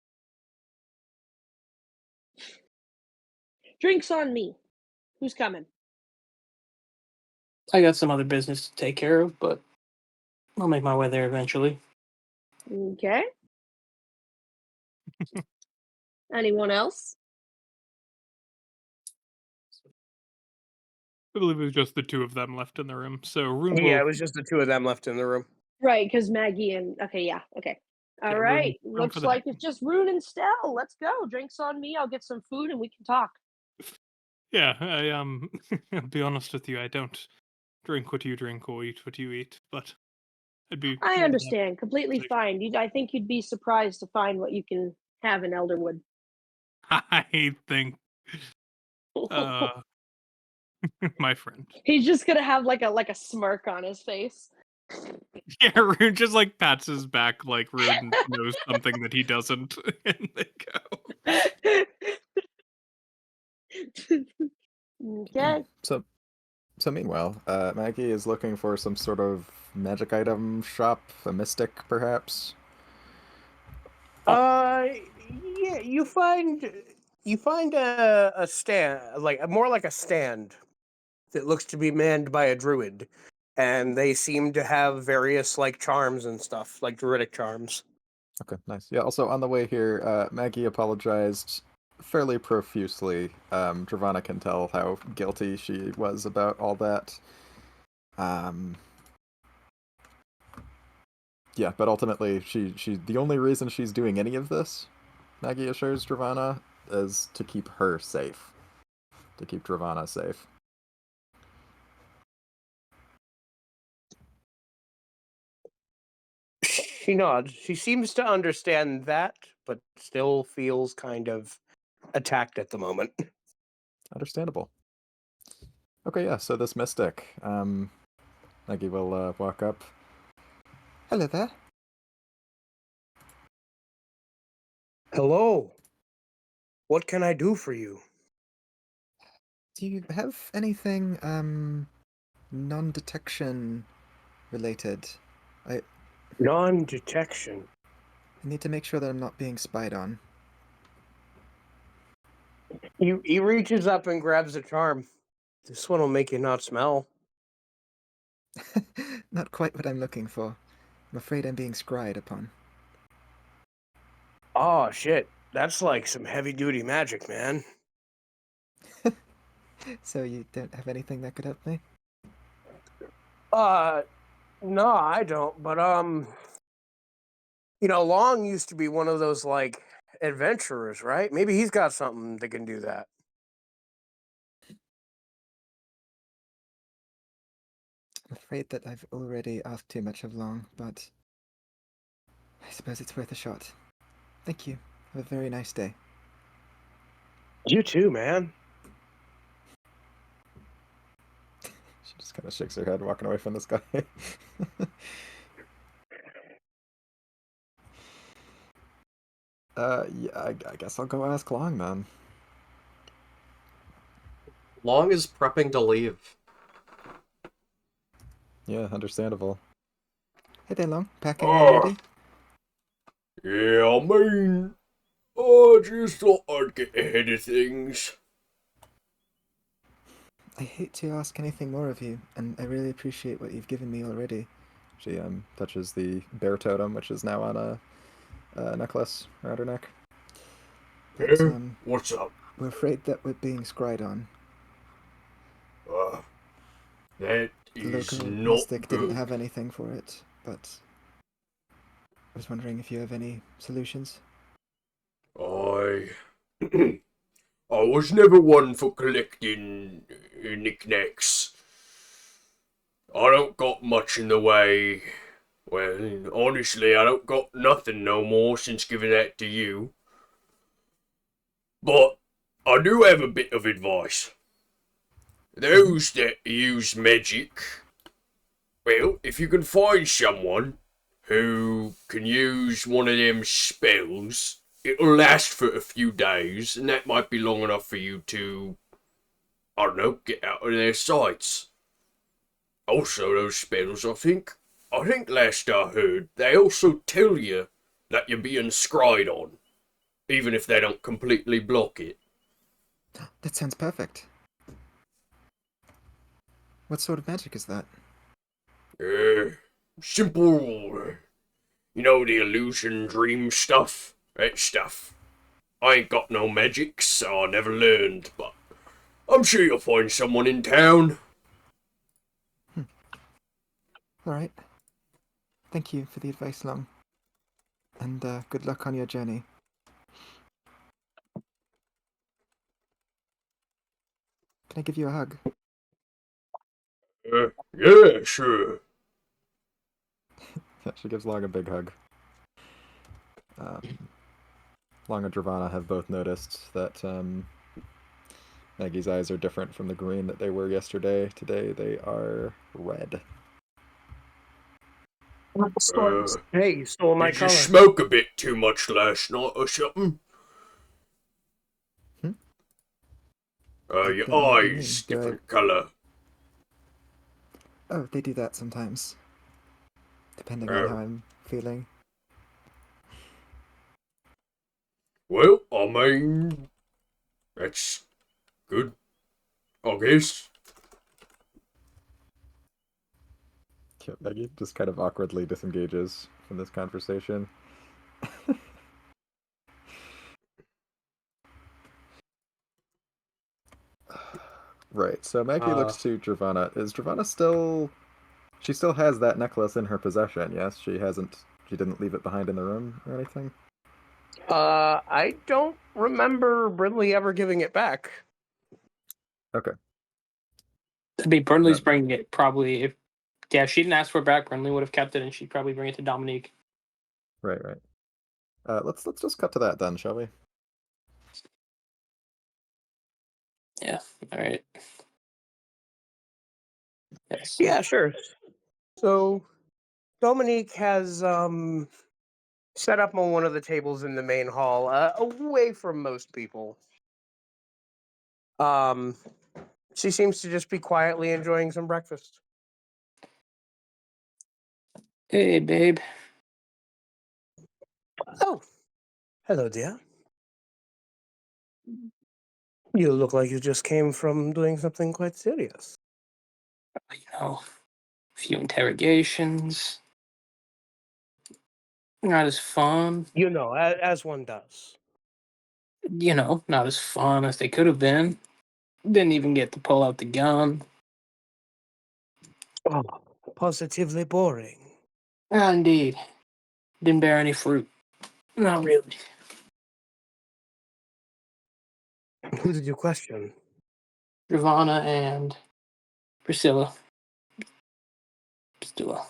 Drinks on me. Who's coming? I got some other business to take care of, but I'll make my way there eventually. Okay. Anyone else? I believe it was just the two of them left in the room. So Rune Yeah, will. it was just the two of them left in the room. Right, because Maggie and okay, yeah, okay. All Yeah, right. room for Looks the like day. it's just Rune and Stell. Let's go. Drinks on me. I'll get some food and we can talk. Yeah, I I'll be honest with you, I don't drink what you drink or eat what you eat, but I'd be I more than understand. Completely happy. fine. I think you'd be surprised to find what you can have in Elderwood. I think my friend. He's just gonna have like a smirk on his face. Yeah, Rune just like pats his back like Rune knows something that he doesn't, and they go. Okay. So meanwhile, Maggie is looking for some sort of magic item shop, a mystic perhaps. Yeah, you find a stand, like more like a stand that looks to be manned by a druid, and they seem to have various like charms and stuff, like druidic charms. Okay, nice. Yeah, also on the way here, Maggie apologized fairly profusely. Dravana can tell how guilty she was about all that. Um, yeah, but ultimately, she the only reason she's doing any of this, Maggie assures Dravana, is to keep her safe, to keep Dravana safe. She nods. She seems to understand that, but still feels kind of attacked at the moment. Understandable. Okay, yeah. So this mystic, Maggie will walk up. Hello there. Hello. What can I do for you? Do you have anything non-detection related? I Non-detection. need to make sure that I'm not being spied on. He reaches up and grabs a charm. This one will make you not smell. Not quite what I'm looking for. I'm afraid I'm being scryed upon. Oh shit. That's like some heavy duty magic, man. So you don't have anything that could help me? No, I don't. But Long used to be one of those like adventurers, right? Maybe he's got something that can do that. I'm afraid that I've already asked too much of Long, but I suppose it's worth a shot. Thank you. Have a very nice day. You too, man. She just kind of shakes her head, walking away from this guy. Yeah, I guess I'll go ask Long then. Long is prepping to leave. Yeah, understandable. Hey there, Long. Packing already? Yeah, I just thought I'd get ahead of things. I hate to ask anything more of you, and I really appreciate what you've given me already. She touches the bear totem, which is now on a necklace around her neck. But, What's up? we're afraid that we're being scryed on. That The is local not mystic good. didn't have anything for it, but I was wondering if you have any solutions. I I was never one for collecting knickknacks. I don't got much in the way. Well, honestly, I don't got nothing no more since giving that to you. But I do have a bit of advice. Those that use magic, well, if you can find someone who can use one of them spells, it'll last for a few days, and that might be long enough for you to, I don't know, get out of their sights. Also, those spells, I think last I heard, they also tell you that you're being scryed on, even if they don't completely block it. That sounds perfect. What sort of magic is that? Simple, you know, the illusion dream stuff? That stuff. I ain't got no magic, so I never learned, but I'm sure you'll find someone in town. Alright. Thank you for the advice, Long. And good luck on your journey. Can I give you a hug? Yeah, sure. Yeah, she gives Long a big hug. Long and Dravana have both noticed that Maggie's eyes are different from the green that they were yesterday. Today they are red. Hey, you stole my Did you color. smoke a bit too much last night or something? I Your don't know what you mean. eyes Do I... different color. Oh, they do that sometimes. Depending on how I'm feeling. Well, I mean, that's good, I guess. Yeah, Maggie just kind of awkwardly disengages from this conversation. Right, so Maggie looks to Dravana. Is Dravana still... She still has that necklace in her possession, yes? She didn't leave it behind in the room or anything? I don't remember Brindley ever giving it back. Okay. That'd be Burnley's Then- bringing it probably. If she didn't ask for it back, Burnley would have kept it, and she'd probably bring it to Dominique. Right. Let's just cut to that then, shall we? Yeah. All right. Yes. Yeah, sure. So Dominique has set up on one of the tables in the main hall, away from most people. She seems to just be quietly enjoying some breakfast. Hey, babe. Oh, hello, dear. You look like you just came from doing something quite serious. You know, a few interrogations. Not as fun. You know, as one does. Not as fun as they could have been. Didn't even get to pull out the gun. Oh, positively boring. Indeed. Didn't bear any fruit. Not really. Who did you question? Ravana and Priscilla. Priscilla.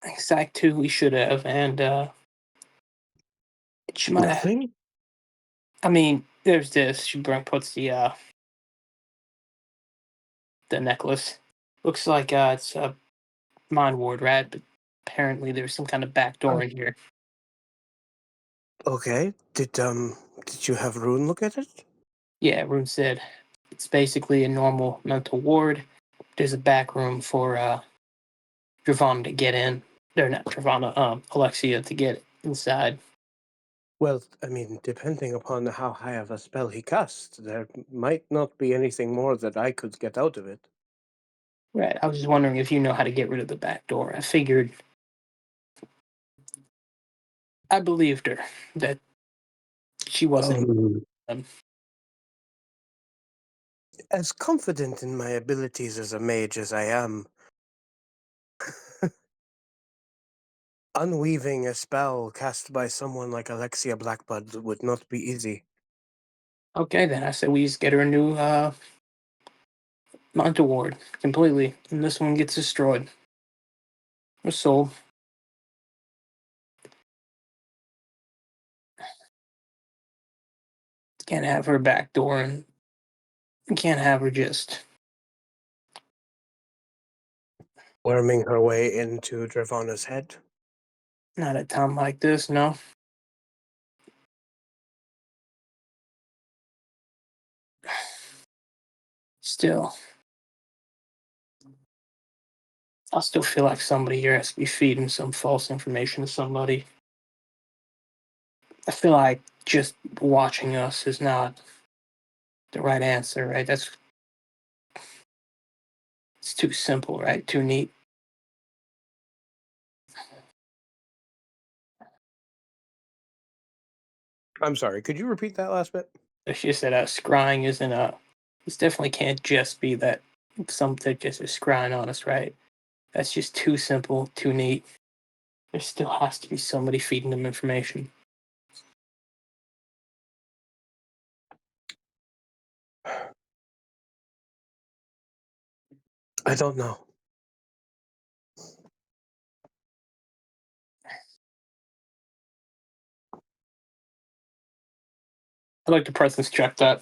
Exact two we should have, and she might have. Nothing? I mean, there's this. She puts the necklace. Looks like it's a mind ward, right? But apparently there's some kind of back door in here. Okay. Did you have Rune look at it? Yeah, Rune said it's basically a normal mental ward. There's a back room for Dravana to get in. They're not Dravana, Alexia to get inside. Well, I mean, depending upon how high of a spell he cast, there might not be anything more that I could get out of it. Right. I was just wondering if you know how to get rid of the back door. I figured I believed her that she wasn't. As confident in my abilities as a mage as I am, unweaving a spell cast by someone like Alexia Blackbud would not be easy. Okay, then I said we just get her a new mental ward completely, and this one gets destroyed or sold. Can't have her back door, and can't have her just Worming her way into Dravana's head. not at a time like this. No. Still, I still feel like somebody here has to be feeding some false information to somebody. I feel like just watching us is not the right answer, right? It's too simple, right? Too neat. I'm sorry, could you repeat that last bit? She said scrying isn't a. This definitely can't just be that something just is scrying on us, right? That's just too simple, too neat. There still has to be somebody feeding them information. I don't know. I'd like to presence check that.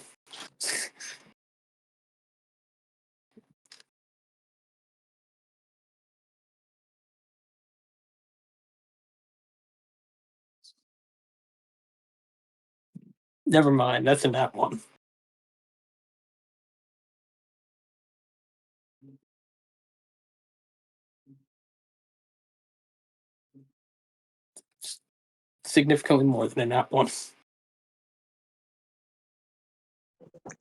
Never mind, that's in that one. Significantly more than in that one.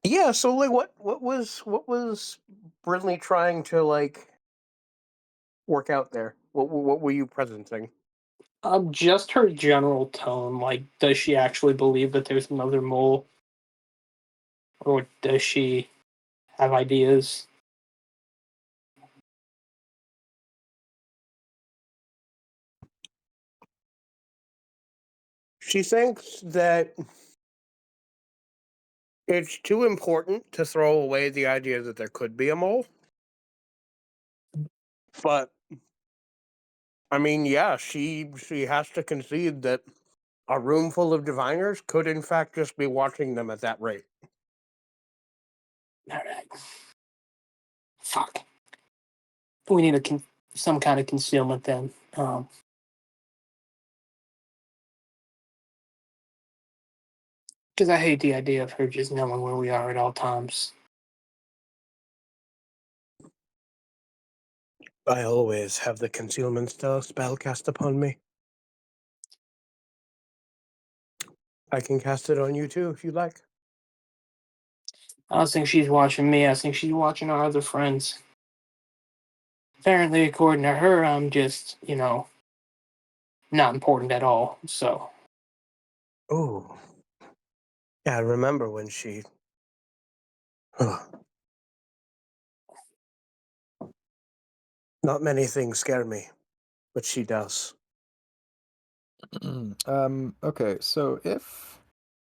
Yeah, so like what was Brinley trying to like work out there? What were you presencing? Just her general tone. Like, does she actually believe that there's another mole, or does she have ideas? She thinks that it's too important to throw away the idea that there could be a mole. But I mean, yeah, she has to concede that a room full of diviners could in fact just be watching them at that rate. All right. Fuck. We need some kind of concealment then. Because I hate the idea of her just knowing where we are at all times. I always have the concealment spell cast upon me. I can cast it on you too if you like. I don't think she's watching me. I think she's watching our other friends. Apparently, according to her, I'm just, not important at all. So, Oh. Yeah, I remember when she Not many things scare me, but she does. Okay, so if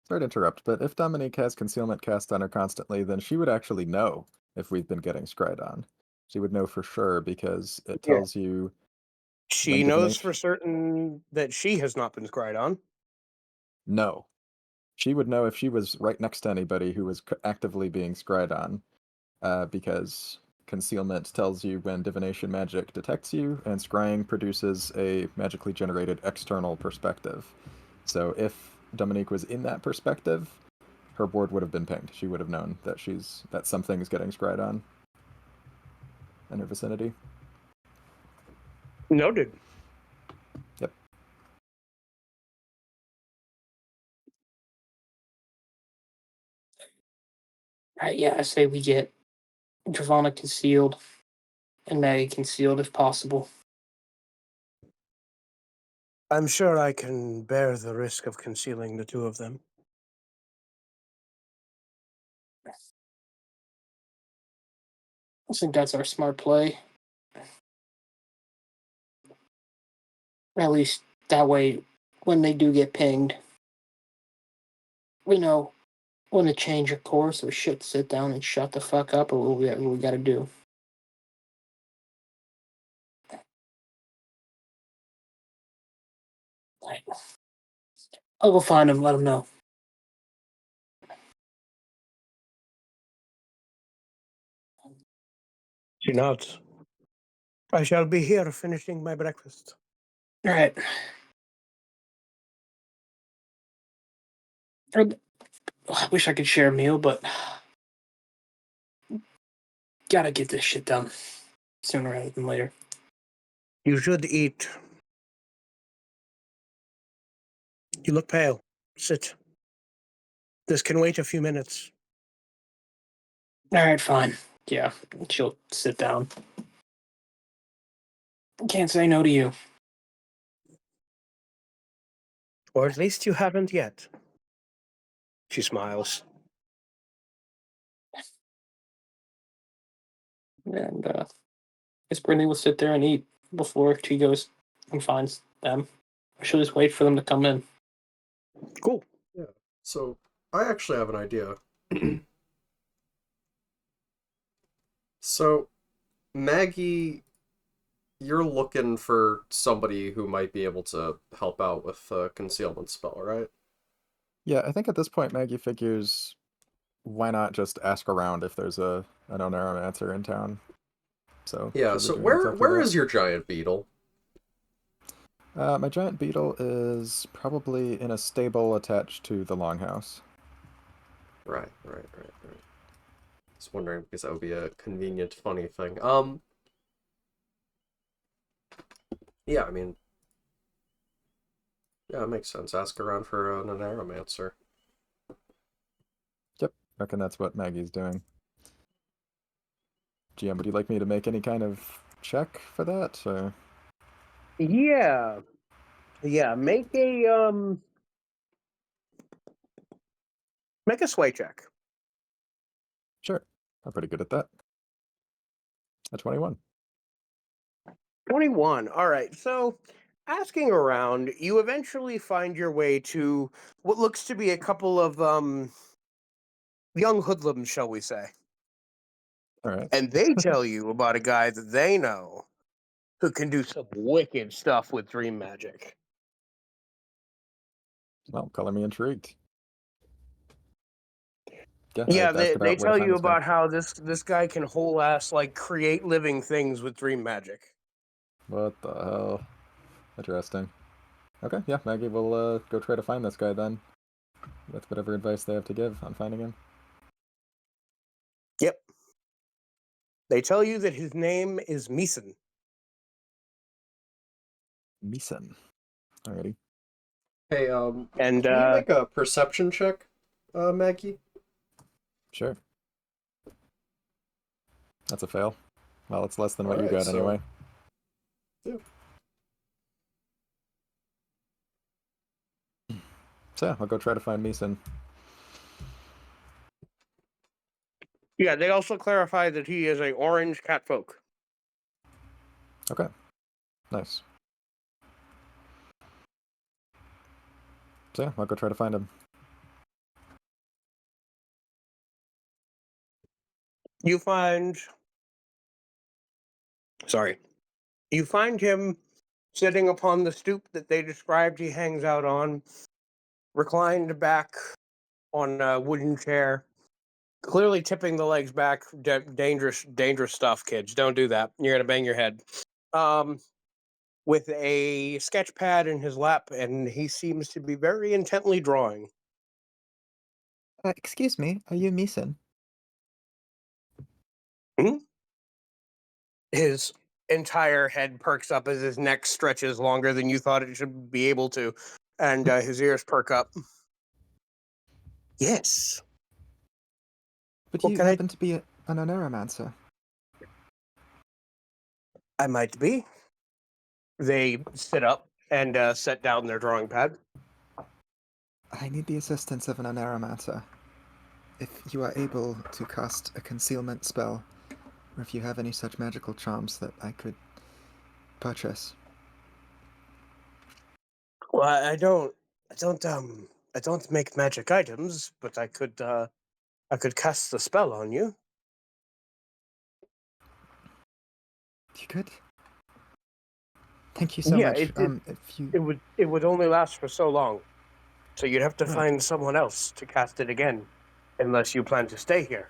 sorry to interrupt, but if Dominique has concealment cast on her constantly, then she would actually know if we've been getting scryed on. She would know for sure because it Yeah. tells you She when knows for divination. certain that she has not been scryed on. No, she would know if she was right next to anybody who was actively being scryed on, because concealment tells you when divination magic detects you, and scrying produces a magically generated external perspective. So if Dominique was in that perspective, her board would have been pinged. She would have known that that something's getting scryed on in her vicinity. Noted. Yep. Yeah, I say we get Dravana concealed and Maggie concealed if possible. I'm sure I can bear the risk of concealing the two of them. I think that's our smart play. At least that way, when they do get pinged, we know when to change your course or shit, sit down and shut the fuck up or what we gotta do. Right. I'll go find him, let him know. She nods. I shall be here finishing my breakfast. All right. I wish I could share a meal, but gotta get this shit done sooner rather than later. You should eat. You look pale. Sit. This can wait a few minutes. All right, fine. Yeah, she'll sit down. Can't say no to you. Or at least you haven't yet. She smiles. And guess Brittany will sit there and eat before she goes and finds them. She'll just wait for them to come in. Cool. Yeah. So I actually have an idea. So Maggie, you're looking for somebody who might be able to help out with a concealment spell, right? Yeah, I think at this point Maggie figures why not just ask around if there's an Onaromancer in town. So Yeah. she'll be So doing exactly where that. is your giant beetle? My giant beetle is probably in a stable attached to the longhouse. Right. Just wondering because that would be a convenient, funny thing. Yeah. I mean, yeah, it makes sense. Ask around for an Aromancer. Yep, reckon that's what Maggie's doing. GM, would you like me to make any kind of check for that? Or... Yeah. Yeah. Make a sway check. Sure, I'm pretty good at that. A 21. 21. All right. So, asking around, you eventually find your way to what looks to be a couple of young hoodlums, shall we say. All right. And they tell you about a guy that they know who can do some wicked stuff with dream magic. Well, color me intrigued. Yeah, Yeah, I'd ask they about where to tell find you this guy. about how this guy can whole ass like create living things with dream magic. What the hell? Interesting. Okay, yeah, Maggie will go try to find this guy then, with whatever advice they have to give on finding him. Yep. They tell you that his name is Meeson. Meeson. Alrighty. Hey, And can you make a perception check, Maggie? Sure. That's a fail. Well, it's less than what you Alright, got so... anyway. Yeah. So yeah, I'll go try to find Meeson. yeah, they also clarify that he is a orange catfolk. Okay. Nice. So yeah, I'll go try to find him. You find. Sorry. You find him sitting upon the stoop that they described he hangs out on, reclined back on a wooden chair, clearly tipping the legs back. Dangerous stuff, kids. Don't do that. You're gonna bang your head. With a sketch pad in his lap, and he seems to be very intently drawing. Excuse me, are you Meeson? His entire head perks up as his neck stretches longer than you thought it should be able to, and his ears perk up. Yes. But What you can happen to be an oneiromancer. I might be. They sit up and set down their drawing pad. I need the assistance of an oneiromancer. If you are able to cast a concealment spell, or if you have any such magical charms that I could purchase. Well, I don't make magic items, but I could cast the spell on you. You could? Thank you so Yeah, much. If you... it would only last for so long, so you'd have to Right. find someone else to cast it again, unless you plan to stay here.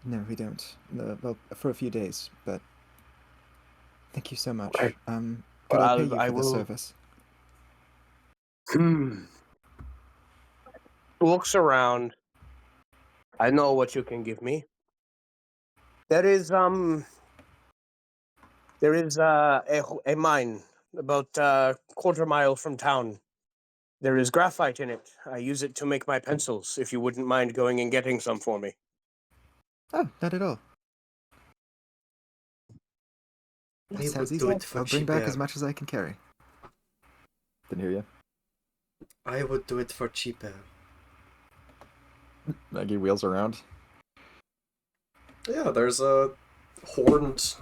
No, we don't. Well, for a few days, but... Thank you so much. Right. Could I pay Well, you I for this will. service? Looks around. I know what you can give me. There is a mine about quarter mile from town. There is graphite in it. I use it to make my pencils. If you wouldn't mind going and getting some for me. Oh, not at all. That I sounds would do easy. it for I'll bring back as cheaper. much as I can carry. Didn't hear you. I would do it for cheaper. Maggie wheels around. Yeah, there's a horned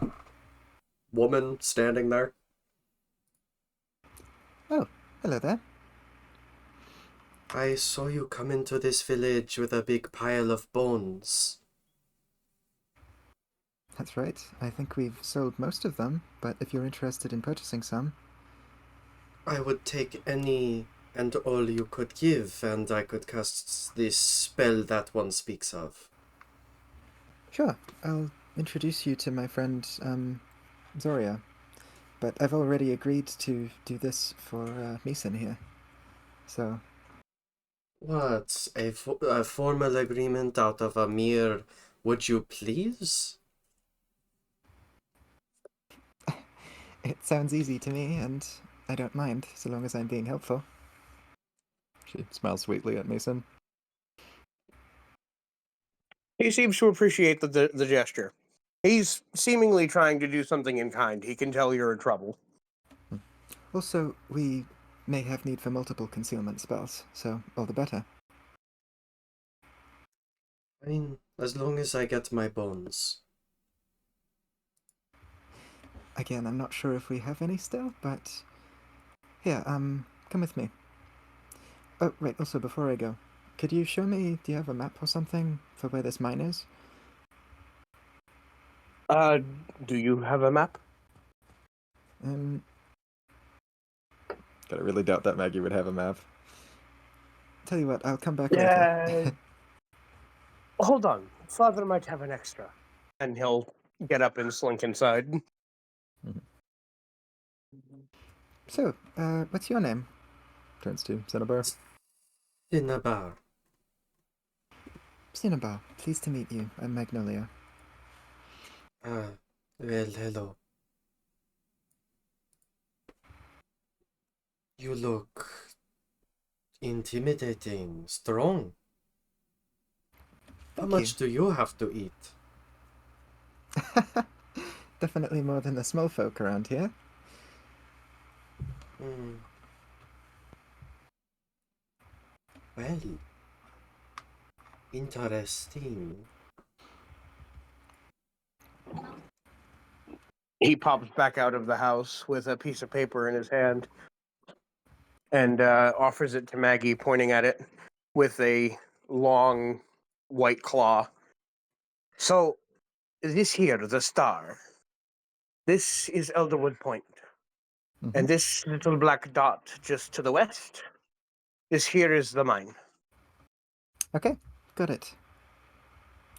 woman standing there. Oh, hello there. I saw you come into this village with a big pile of bones. That's right. I think we've sold most of them, but if you're interested in purchasing some... I would take any and all you could give, and I could cast this spell that one speaks of. Sure, I'll introduce you to my friend, Zoria. But I've already agreed to do this for Meeson here. So, What? A formal agreement out of a mere would you please? it sounds easy to me, and I don't mind, so long as I'm being helpful. She smiles sweetly at Mason. He seems to appreciate the gesture. He's seemingly trying to do something in kind. He can tell you're in trouble. Also, we may have need for multiple concealment spells, so all the better. I mean, as long as I get my bones. Again, I'm not sure if we have any still, but... Here, come with me. Oh, wait, also, before I go, could you show me, do you have a map or something for where this mine is? Do you have a map? Gotta really doubt that Maggie would have a map. Tell you what, I'll come back Yeah. later. Hold on. Father might have an extra. And he'll get up and slink inside. So, what's your name? Turns to Cinnabar. Cinnabar. Cinnabar, pleased to meet you. I'm Magnolia. Ah, well, hello. You look intimidating, strong. How Thank much do you have to eat? Definitely more than the small folk around here. Well, interesting. He pops back out of the house with a piece of paper in his hand and offers it to Maggie, pointing at it with a long white claw. So, this here, the star, this is Elderwood Point. And this little black dot just to the west, this here is the mine. Okay, got it.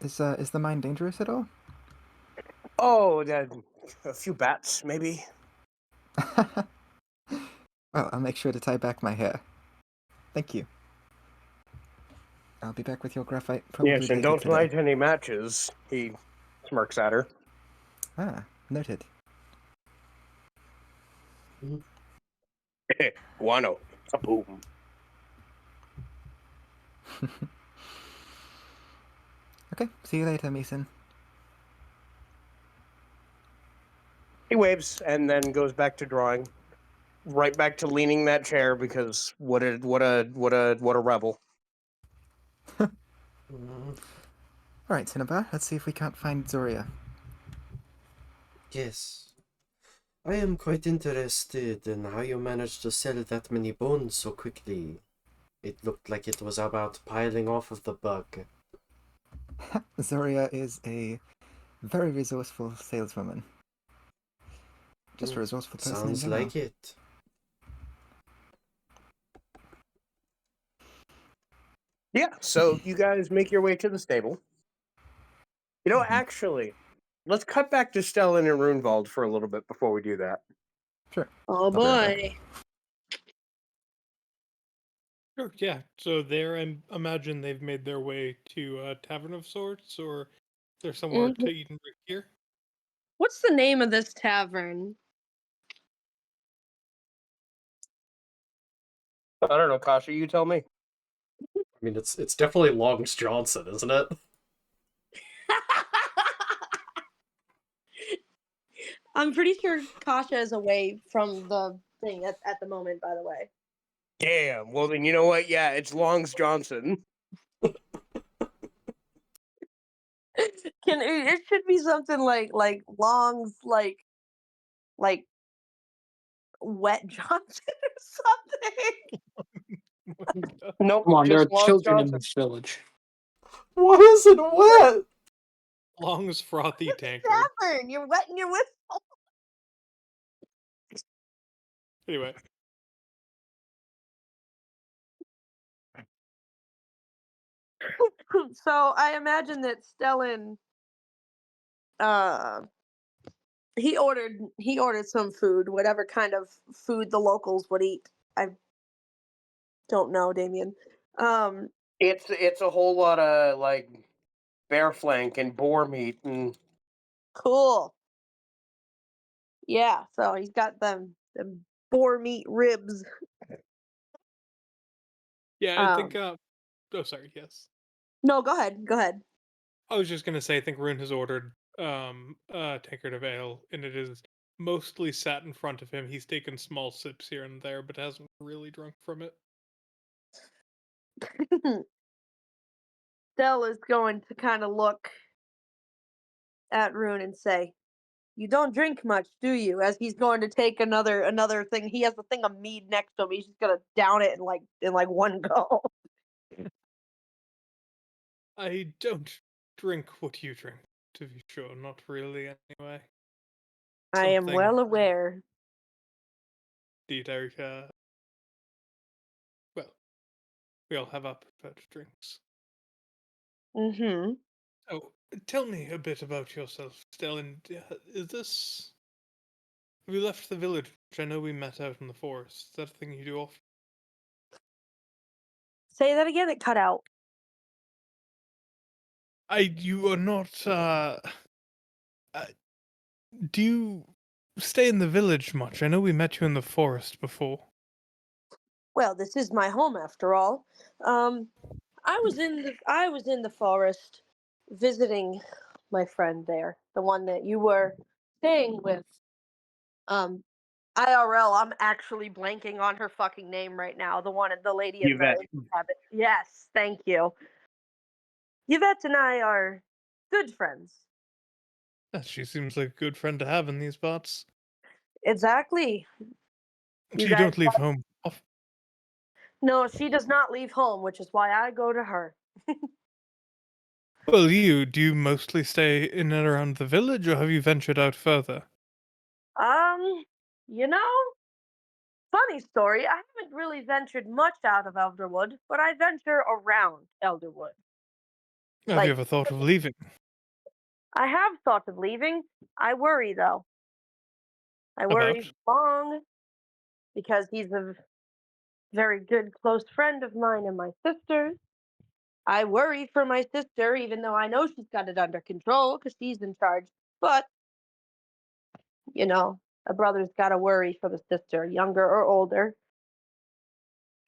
Is the mine dangerous at all? Oh, a few bats, maybe. Well, I'll make sure to tie back my hair. Thank you. I'll be back with your graphite probably Yes, and later don't today. light any matches. He smirks at her. Ah, noted. Guano. Boom. Okay, see you later, Mason. He waves and then goes back to drawing. Right back to leaning that chair because what a rebel. Alright, Cinnabar, let's see if we can't find Zoria. Yes. I am quite interested in how you managed to sell that many bones so quickly. It looked like it was about piling off of the bug. Zoria is a very resourceful saleswoman. Just a resourceful person in Sounds general. like it. Yeah, so you guys make your way to the stable. You know, actually, let's cut back to Stellan and Runewald for a little bit before we do that. Sure. Oh I'll be right back. boy. Sure, yeah. So there, I imagine they've made their way to a tavern of sorts, or is there somewhere to eat and drink here? What's the name of this tavern? I don't know, Kasha, you tell me. I mean, it's definitely Longs Johnson, isn't it? I'm pretty sure Kasha is away from the thing at the moment, by the way. Damn. Well, then you know what? Yeah, it's Longs Johnson. It should be something like Long's like Wet Johnson or something. Nope, Come on, there are just Longs children in Johnson. this village. Why is it wet? Long's frothy tankard. Tavern, you're wetting your whistle. Anyway, So I imagine that Stellan, he ordered some food, whatever kind of food the locals would eat. I don't know, Damien. It's a whole lot of like bear flank and boar meat and Cool. Yeah, so he's got them boar meat ribs. yeah, I think. Oh, sorry. Yes, No, go ahead. Go ahead. I was just gonna say. I think Rune has ordered a tankard of ale, and it is mostly sat in front of him. He's taken small sips here and there, but hasn't really drunk from it. Dell is going to kind of look at Rune and say, "You don't drink much, do you?" As he's going to take another thing. He has a thing of mead next to him. He's just gonna down it in one go. I don't drink what you drink, to be sure. Not really, anyway. I am Something- well aware. Indeed, well, we all have our preferred drinks. Mm-hmm. Oh, tell me a bit about yourself, Stellan. Is this... Have you left the village? Which I know we met out in the forest. Is that a thing you do often? Say that again. It cut out. You are not, do you stay in the village much? I know we met you in the forest before. Well, this is my home after all. I was in the forest visiting my friend there, the one that you were staying with. IRL, I'm actually blanking on her fucking name right now. The lady in Yvette. the habit. Yes, thank you. Yvette and I are good friends. She seems like a good friend to have in these parts. Exactly. You You guys. don't leave home. No, she does not leave home, which is why I go to her. Well, do you mostly stay in and around the village, or have you ventured out further? You know, funny story. I haven't really ventured much out of Elderwood, but I venture around Elderwood. Have you Like, ever thought of leaving? I have thought of leaving. I worry though. I worry About? long because he's a very good close friend of mine and my sister's. I worry for my sister, even though I know she's got it under control because she's in charge. But, you know, a brother's got to worry for the sister, younger or older.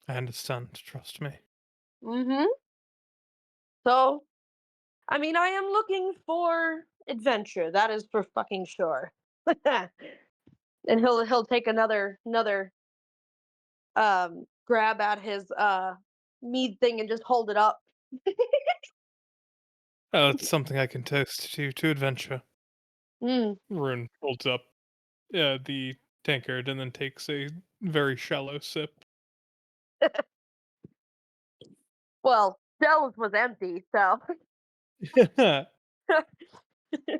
I understand, trust me. Mm-hmm. So, I mean, I am looking for adventure. That is for fucking sure. And he'll take another grab at his mead thing and just hold it up. Oh, it's something I can toast to adventure. Mm. Rune holds up the tankard and then takes a very shallow sip. Well, Stell's was empty, so.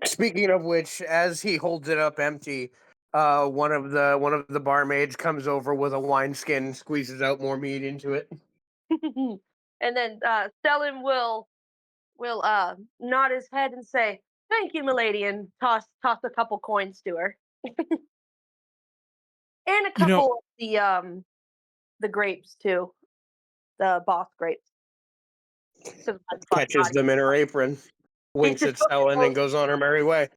Speaking of which, as he holds it up empty, one of the barmaids comes over with a wineskin, squeezes out more mead into it. And then Stellan will nod his head and say, "Thank you, milady," and toss a couple coins to her. And a You know, couple of the grapes too. The boss grapes. 'Cause that's Catches them in her apron, He winks just at Stellan, and goes on her merry way.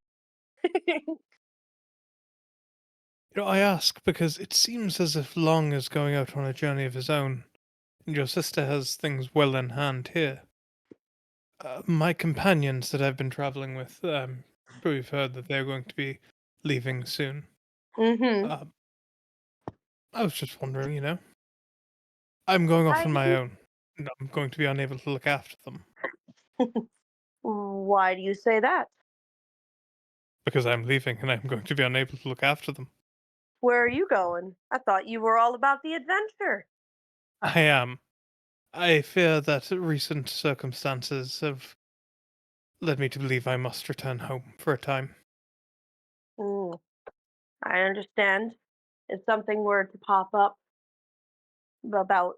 I ask because it seems as if Long is going out on a journey of his own, and your sister has things well in hand here. My companions that I've been traveling with, sure you've heard that they're going to be leaving soon. Mm-hmm. Uh, I was just wondering, I'm going off on my own, and I'm going to be unable to look after them Why do you say that? because I'm leaving and I'm going to be unable to look after them. Where are you going? I thought you were all about the adventure. I am. I fear that recent circumstances have led me to believe I must return home for a time. Mm, I understand. If something were to pop up about,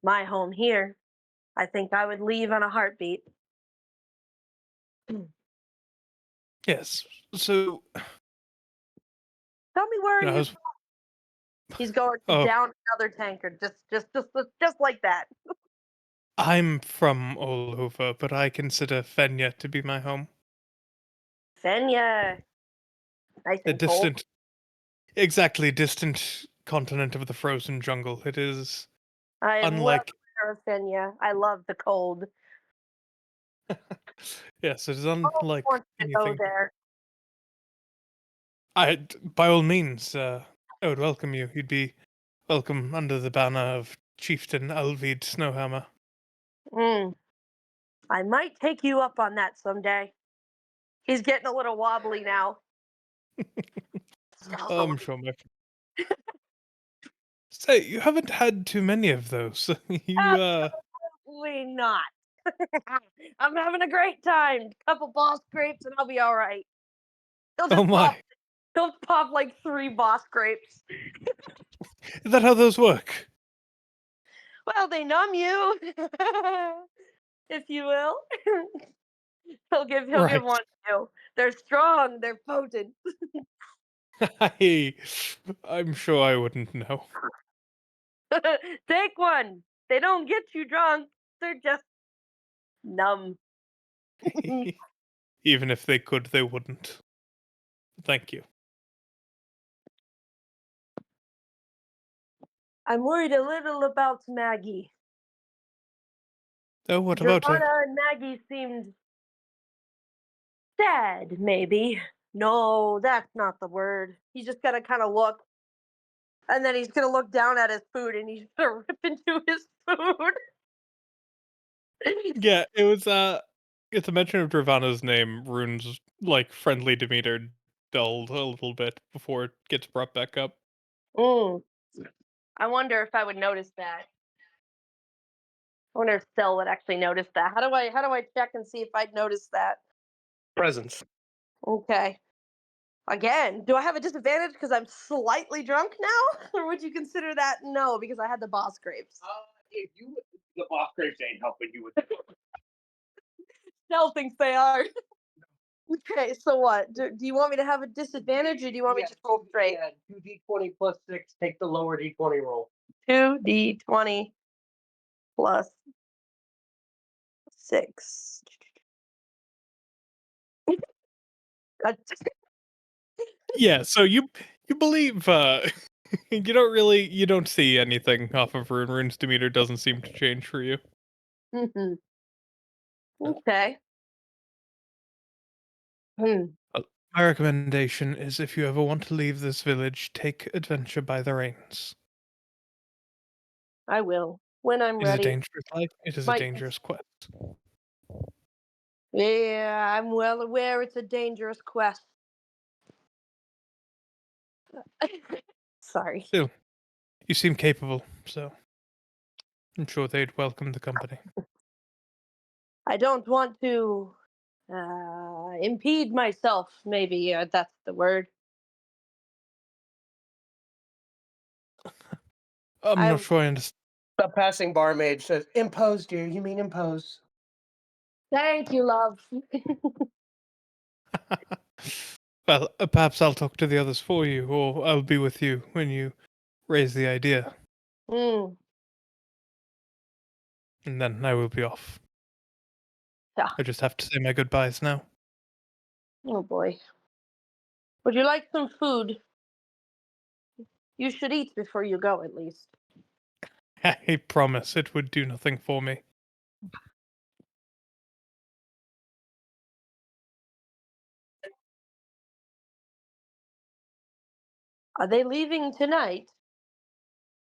my home here, I think I would leave on a heartbeat. Yes. So, Tell me where I you. was. He's going to Oh, down another tankard, just like that. I'm from all over, but I consider Fenya to be my home. Fenya, nice A and cold. distant continent of the frozen jungle. It is I am well unlike. aware of Fenya. I love the cold. Yes, it is I unlike want to go anything. there. By all means, I would welcome you. You'd be welcome under the banner of Chieftain Alvid Snowhammer. Mm, I might take you up on that someday. He's getting a little wobbly now. I'm sure my. Say, you haven't had too many of those. Absolutely not. I'm having a great time. Couple boss grapes and I'll be all right. He'll Oh just pop. my. He'll pop like 3 boss grapes. Is that how those work? Well, they numb you, if you will. He'll give Right. one to you. They're strong. They're potent. I'm sure I wouldn't know. Take one. They don't get you drunk. They're just numb. Even if they could, they wouldn't. Thank you. I'm worried a little about Maggie. Oh, what about her? Giovanna and Maggie seemed sad, maybe. No, that's not the word. He's just gonna kind of look, and then he's gonna look down at his food, and he's gonna rip into his food. Yeah, it was. It's a mention of Dravana's name. Rune's like friendly demeanor dulled a little bit before it gets brought back up. Mm. I wonder if I would notice that. I wonder if Stell would actually notice that. How do I check and see if I'd notice that? Presence. Okay. Again, do I have a disadvantage because I'm slightly drunk now, or would you consider that no because I had the boss grapes? If you the boss grapes ain't helping you with Stell thinks they are. Okay, so what? Do you want me to have a disadvantage, or do you want me to just roll straight? Yeah, 2d20 plus 6. Take the lower d20 roll. 2d20 plus 6. Yeah, so you believe you don't see anything off of Rune. Rune's demeanor doesn't seem to change for you. Mhm. Okay. Hmm. My recommendation is if you ever want to leave this village, take adventure by the reins. I will when I'm It is a ready. dangerous life. It is a My dangerous quest. Yeah, I'm well aware it's a dangerous quest. Sorry. Still, you seem capable, so I'm sure they'd welcome the company. I don't want to impede myself, maybe that's the word. I'm I not sure I understand. A passing barmaid says, "Impose, dear. You mean impose?" Thank you, love. Well, perhaps I'll talk to the others for you, or I'll be with you when you raise the idea, Mm. and then I will be off. Yeah. I just have to say my goodbyes now. Oh boy. Would you like some food? You should eat before you go, at least. I promise it would do nothing for me. Are they leaving tonight?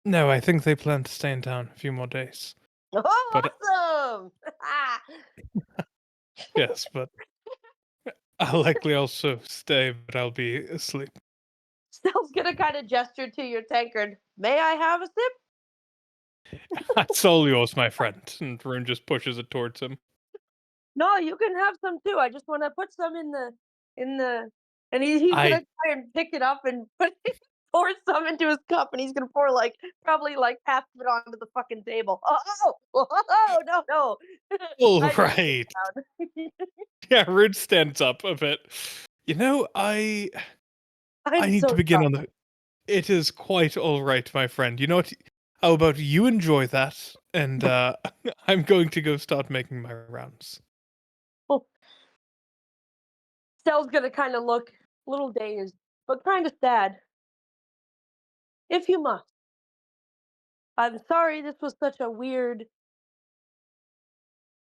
No, I think they plan to stay in town a few more days. Oh, But awesome! yes, but I'll likely also stay, but I'll be asleep. Stell's gonna kind of gesture to your tankard. May I have a sip? It's all yours, my friend. And Rune just pushes it towards him. No, you can have some too. I just want to put some in the, and he's gonna try and pick it up and pour some into his cup, and he's gonna pour probably like half of it onto the fucking table. Oh, no. All I didn't right. sit down. Yeah, Rune stands up a bit. You know, I I'm need to so begin sorry. on the. It is quite all right, my friend. You know what? How about you enjoy that, and I'm going to go start making my rounds. Stell's gonna kind of look a little dazed, but kind of sad. If you must. I'm sorry this was such a weird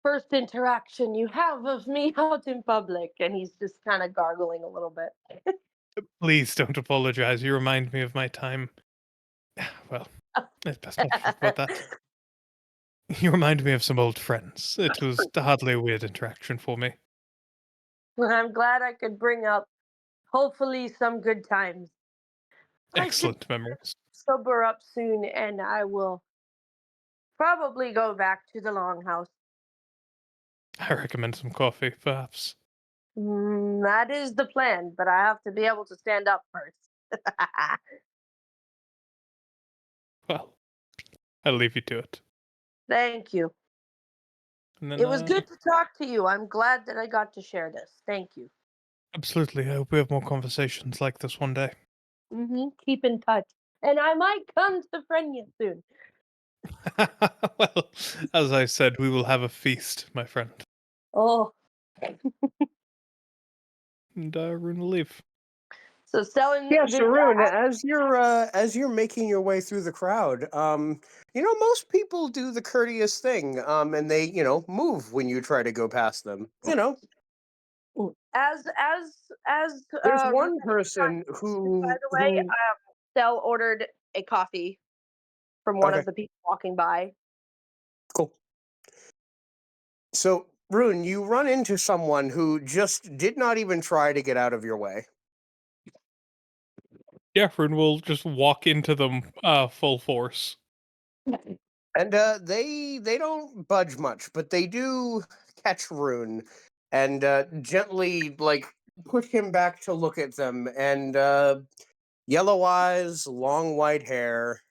first interaction you have of me out in public. And he's just kind of gargling a little bit. Please don't apologize. You remind me of my time. Well, it's best not to talk about that. You remind me of some old friends. It was hardly a weird interaction for me. I'm glad I could bring up, hopefully, some good times. I should Excellent memories. sober up soon, and I will probably go back to the longhouse. I recommend some coffee, perhaps. That is the plan, but I have to be able to stand up first. Well, I'll leave you to it. Thank you. And then, It was good to talk to you. I'm glad that I got to share this. Thank you. absolutely. I hope we have more conversations like this one day. Keep in touch. And I might come to Frenya soon. Well, as I said, we will have a feast, my friend. Oh, And Rune will leave. so selling Yeah, the Saroon, as you're making your way through the crowd, most people do the courteous thing, and they, move when you try to go past them. as There's one Ruben got person distant, by the way, who Stell ordered a coffee from one okay, of the people walking by. cool. So Rune, you run into someone who just did not even try to get out of your way. Yeah, Rune will just walk into them full force. And they don't budge much, but they do catch Rune and gently push him back to look at them. And yellow eyes, long white hair.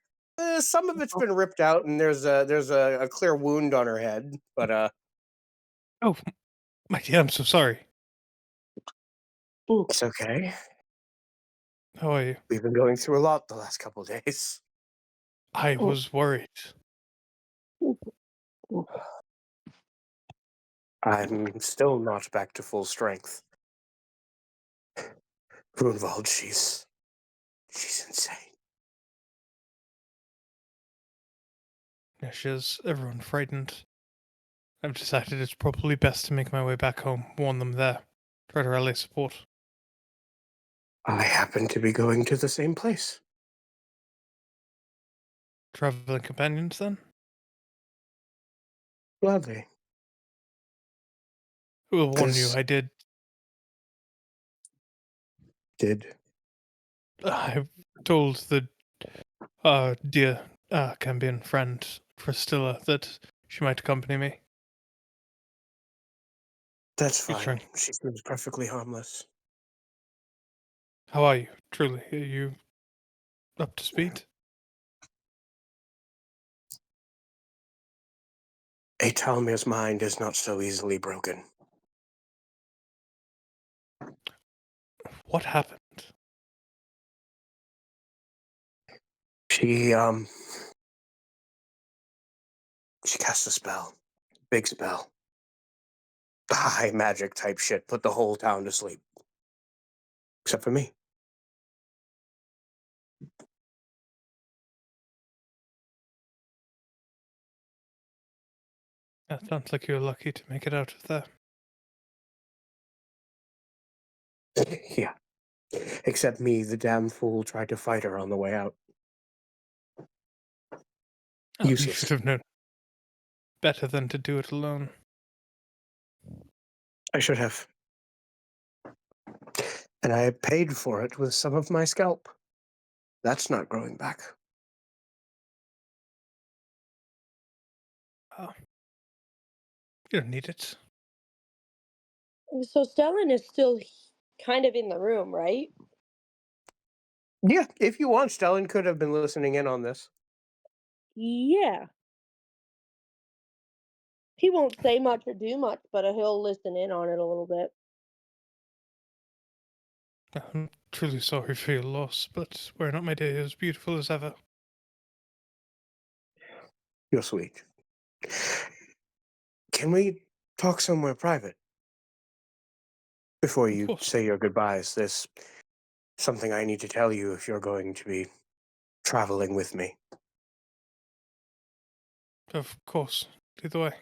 Some of it's been ripped out, and there's a clear wound on her head. But Oh, my dear, I'm so sorry. it's okay. How are you? We've been going through a lot the last couple days. I was worried. I'm still not back to full strength. Grunwald, she's insane. Yeah, she has everyone frightened. I've decided it's probably best to make my way back home, warn them there, try to rally support. I happen to be going to the same place. Traveling companions, then? Gladly. I will warn you, 'Cause- I did. I told the dear Cambion friend, Priscilla, that she might accompany me. That's Good fine. trying. She seems perfectly harmless. How are you, truly? Are you up to speed? A Talmir's mind is not so easily broken. What happened? She cast a spell. Big spell. High magic type shit. Put the whole town to sleep. Except for me. It sounds like you're lucky to make it out of there. Yeah. Except me, the damn fool, tried to fight her on the way out. Oh, you Useless. should have known better than to do it alone. I should have. And I paid for it with some of my scalp. That's not growing back. Oh. You don't need it. So Stellan is still kind of in the room, right? Yeah, if you want, Stellan could have been listening in on this. Yeah. He won't say much or do much, but he'll listen in on it a little bit. I'm truly sorry for your loss, but were not my day as beautiful as ever. You're sweet. Can we talk somewhere private? Before Of you course. say your goodbyes, there's something I need to tell you if you're going to be traveling with me. Of course. Either way.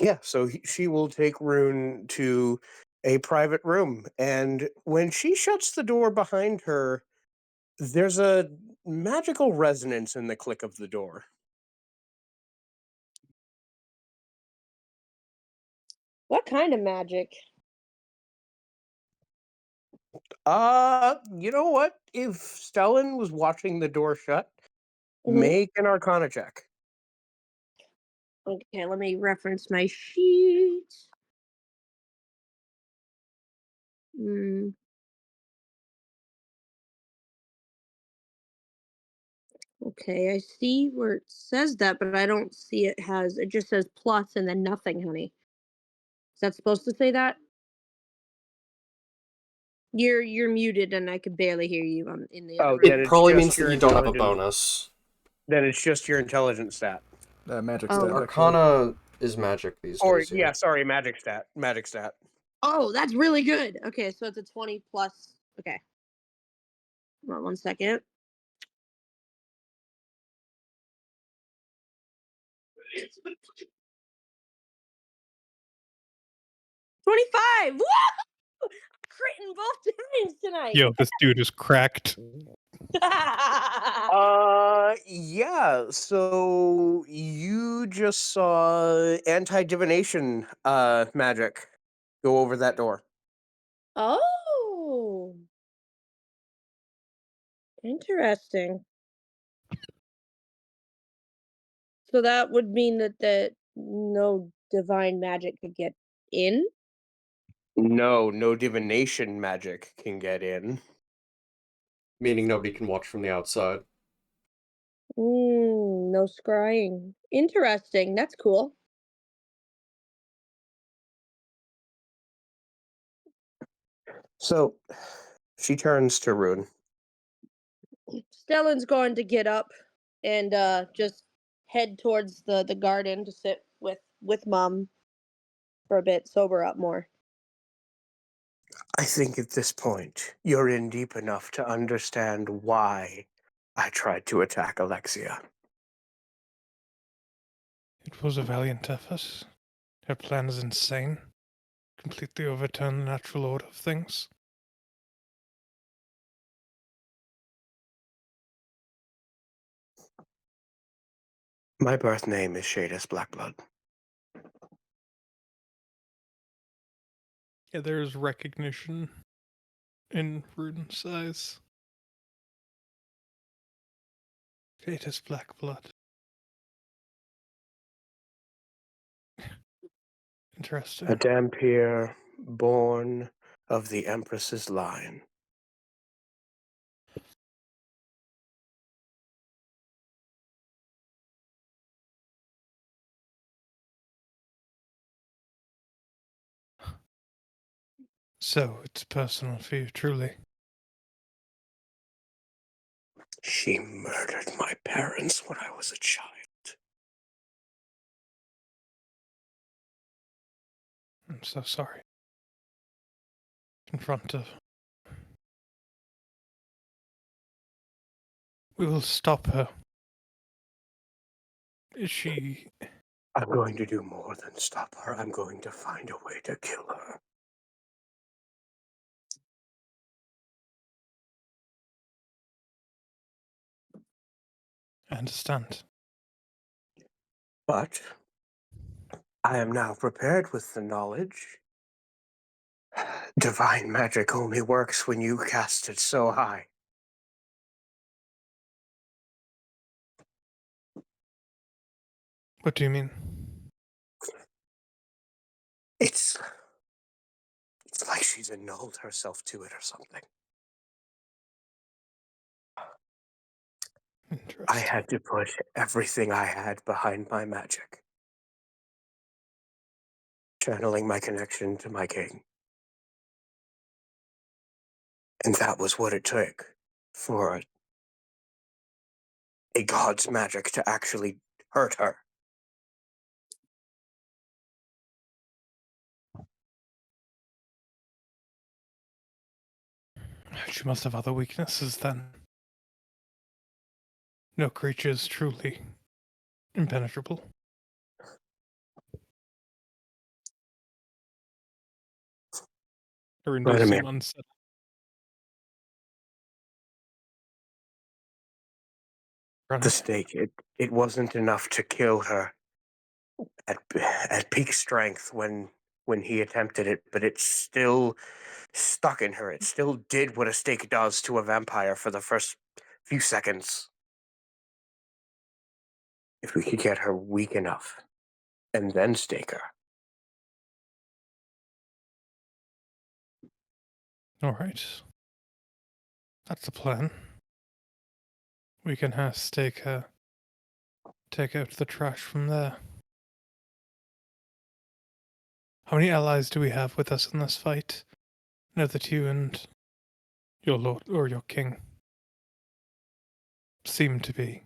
Yeah, so she will take Rune to a private room, and when she shuts the door behind her, there's a magical resonance in the click of the door. What kind of magic? You know what? If Stellan was watching the door shut, Mhm. make an Arcana check. Okay, let me reference my sheet. Mm. Okay, I see where it says that, but I don't see it has. It just says plus and then nothing, honey. Is that supposed to say that? You're muted, and I could barely hear you on in the other Oh, room. then It it's probably just means that your you don't have a intelligence. bonus. Then it's just your intelligence stat. Magic Oh. stat, actually. Arcana is magic these Or days. yeah, sorry, magic stat. Magic stat. Oh, that's really good. Okay, so it's a 20 plus. Okay. Hold on 1 second. $25. Woo! Critting both times tonight. Yo, this dude is cracked. Yeah. So you just saw anti-divination magic go over that door. Oh, interesting. So that would mean that no divine magic could get in? No divination magic can get in. Meaning nobody can watch from the outside. No scrying. Interesting. That's cool. So she turns to Rune. Stellan's going to get up and just head towards the garden to sit with mom for a bit, sober up more. I think at this point you're in deep enough to understand why I tried to attack Alexia. It was a valiant effort. Her plan is insane. Completely overturn the natural order of things. My birth name is Shadis Blackblood. Yeah, there's recognition in Ruden's eyes. It is black blood. Interesting. A Dampier born of the Empress's line. So, it's personal for you, truly. She murdered my parents when I was a child. I'm so sorry. Confront her. We will stop her. Is she... I'm going to do more than stop her. I'm going to find a way to kill her. I understand. But I am now prepared with the knowledge. Divine magic only works when you cast it so high. What do you mean? It's like she's annulled herself to it or something. I Interesting. had to put everything I had behind my magic. Channeling my connection to my king. And that was what it took for a god's magic to actually hurt her. She must have other weaknesses then. No creature is truly impenetrable. Erin does Vladimir, seem unsettled. the stake, it wasn't enough to kill her at peak strength when he attempted it, but it still stuck in her. It still did what a stake does to a vampire for the first few seconds. If we could get her weak enough and then stake her. Alright. That's the plan. We can have stake her. Take out the trash from there. How many allies do we have with us in this fight? Know that you and your lord or your king seem to be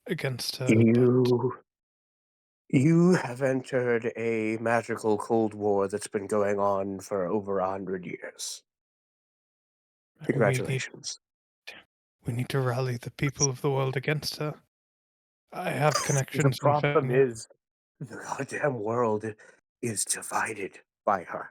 against her, but You have entered a magical Cold War that's been going on for over 100 years. Congratulations. we need to rally the people of the world against her. I have The connections and problem family. is, the goddamn world is divided by her.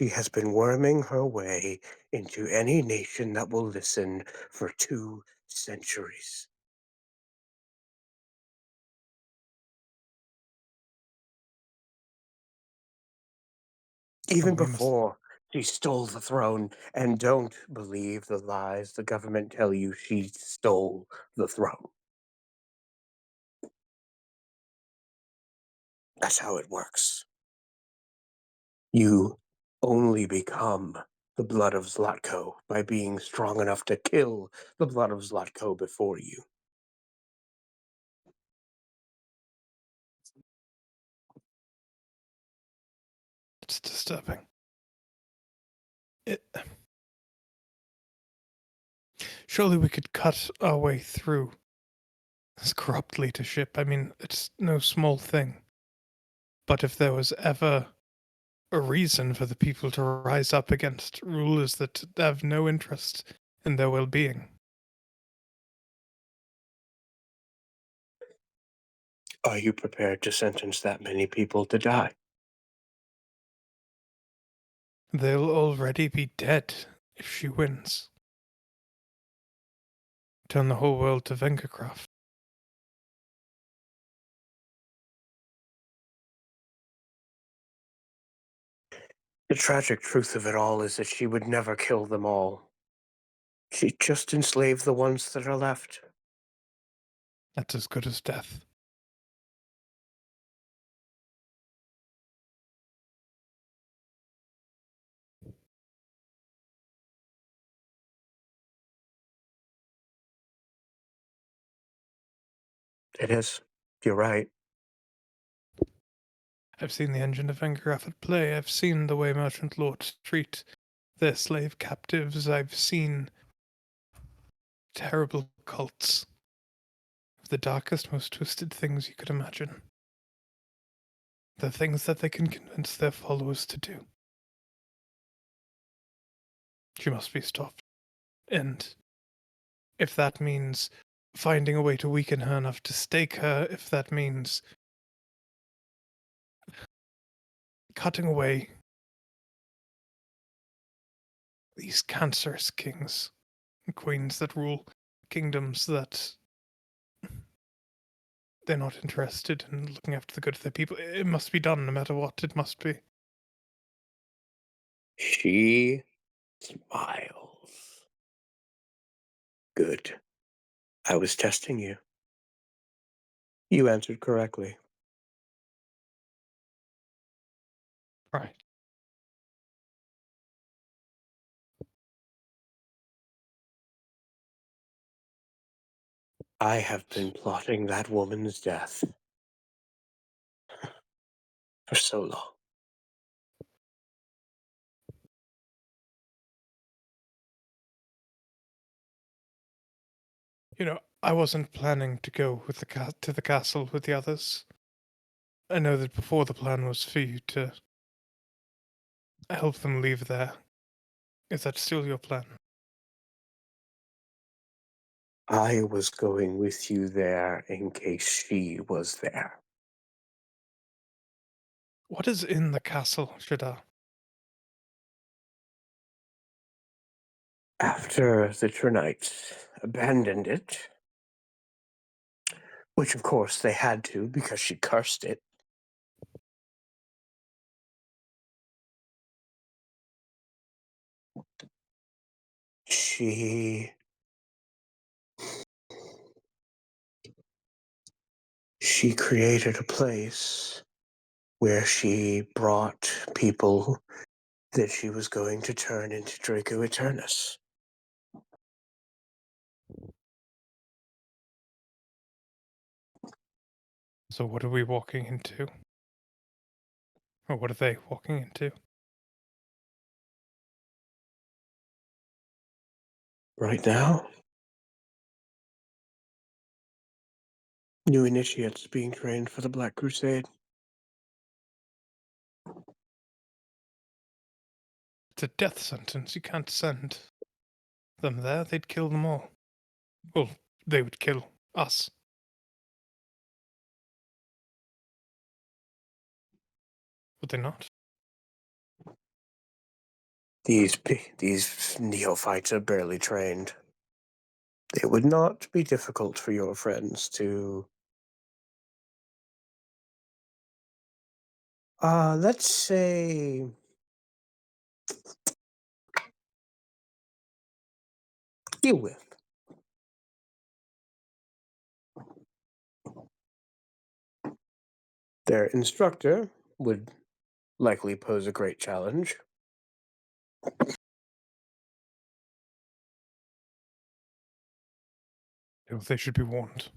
She has been worming her way into any nation that will listen for 2 centuries. Even we must- before she stole the throne, and don't believe the lies the government tell you she stole the throne. That's how it works. You only become the blood of Zlatko by being strong enough to kill the blood of Zlatko before you. It's disturbing. It. Surely we could cut our way through this corrupt leadership. I mean, it's no small thing. But if there was ever a reason for the people to rise up against rulers that have no interest in their well being, Are you prepared to sentence that many people to die? they'll already be dead if she wins. Turn the whole world to Vengercraft. The tragic truth of it all is that she would never kill them all. She'd just enslave the ones that are left. That's as good as death. It is. You're right. I've seen the engine of Vengercraft at play. I've seen the way merchant lords treat their slave captives. I've seen terrible cults of the darkest, most twisted things you could imagine. The things that they can convince their followers to do. She must be stopped. And if that means finding a way to weaken her enough to stake her, if that means cutting away these cancerous kings and queens that rule kingdoms that they're not interested in looking after the good of their people, it must be done no matter what. It must be. She smiles. Good. I was testing you. You answered correctly. Right. I have been plotting that woman's death for so long. You know, I wasn't planning to go with to the castle with the others. I know that before the plan was for you to help them leave there. Is that still your plan? I was going with you there in case she was there. What is in the castle, Shada? After the Trinites abandoned it, which of course they had to because she cursed it, she created a place where she brought people that she was going to turn into Draco Eternus. So what are we walking into? Or what are they walking into? Right now, new initiates being trained for the Black Crusade. It's a death sentence. You can't send them there. They'd kill them all. Well, they would kill us. Would they not? These neophytes are barely trained. It would not be difficult for your friends to, let's say, deal with. Their instructor would likely pose a great challenge. They should be warned.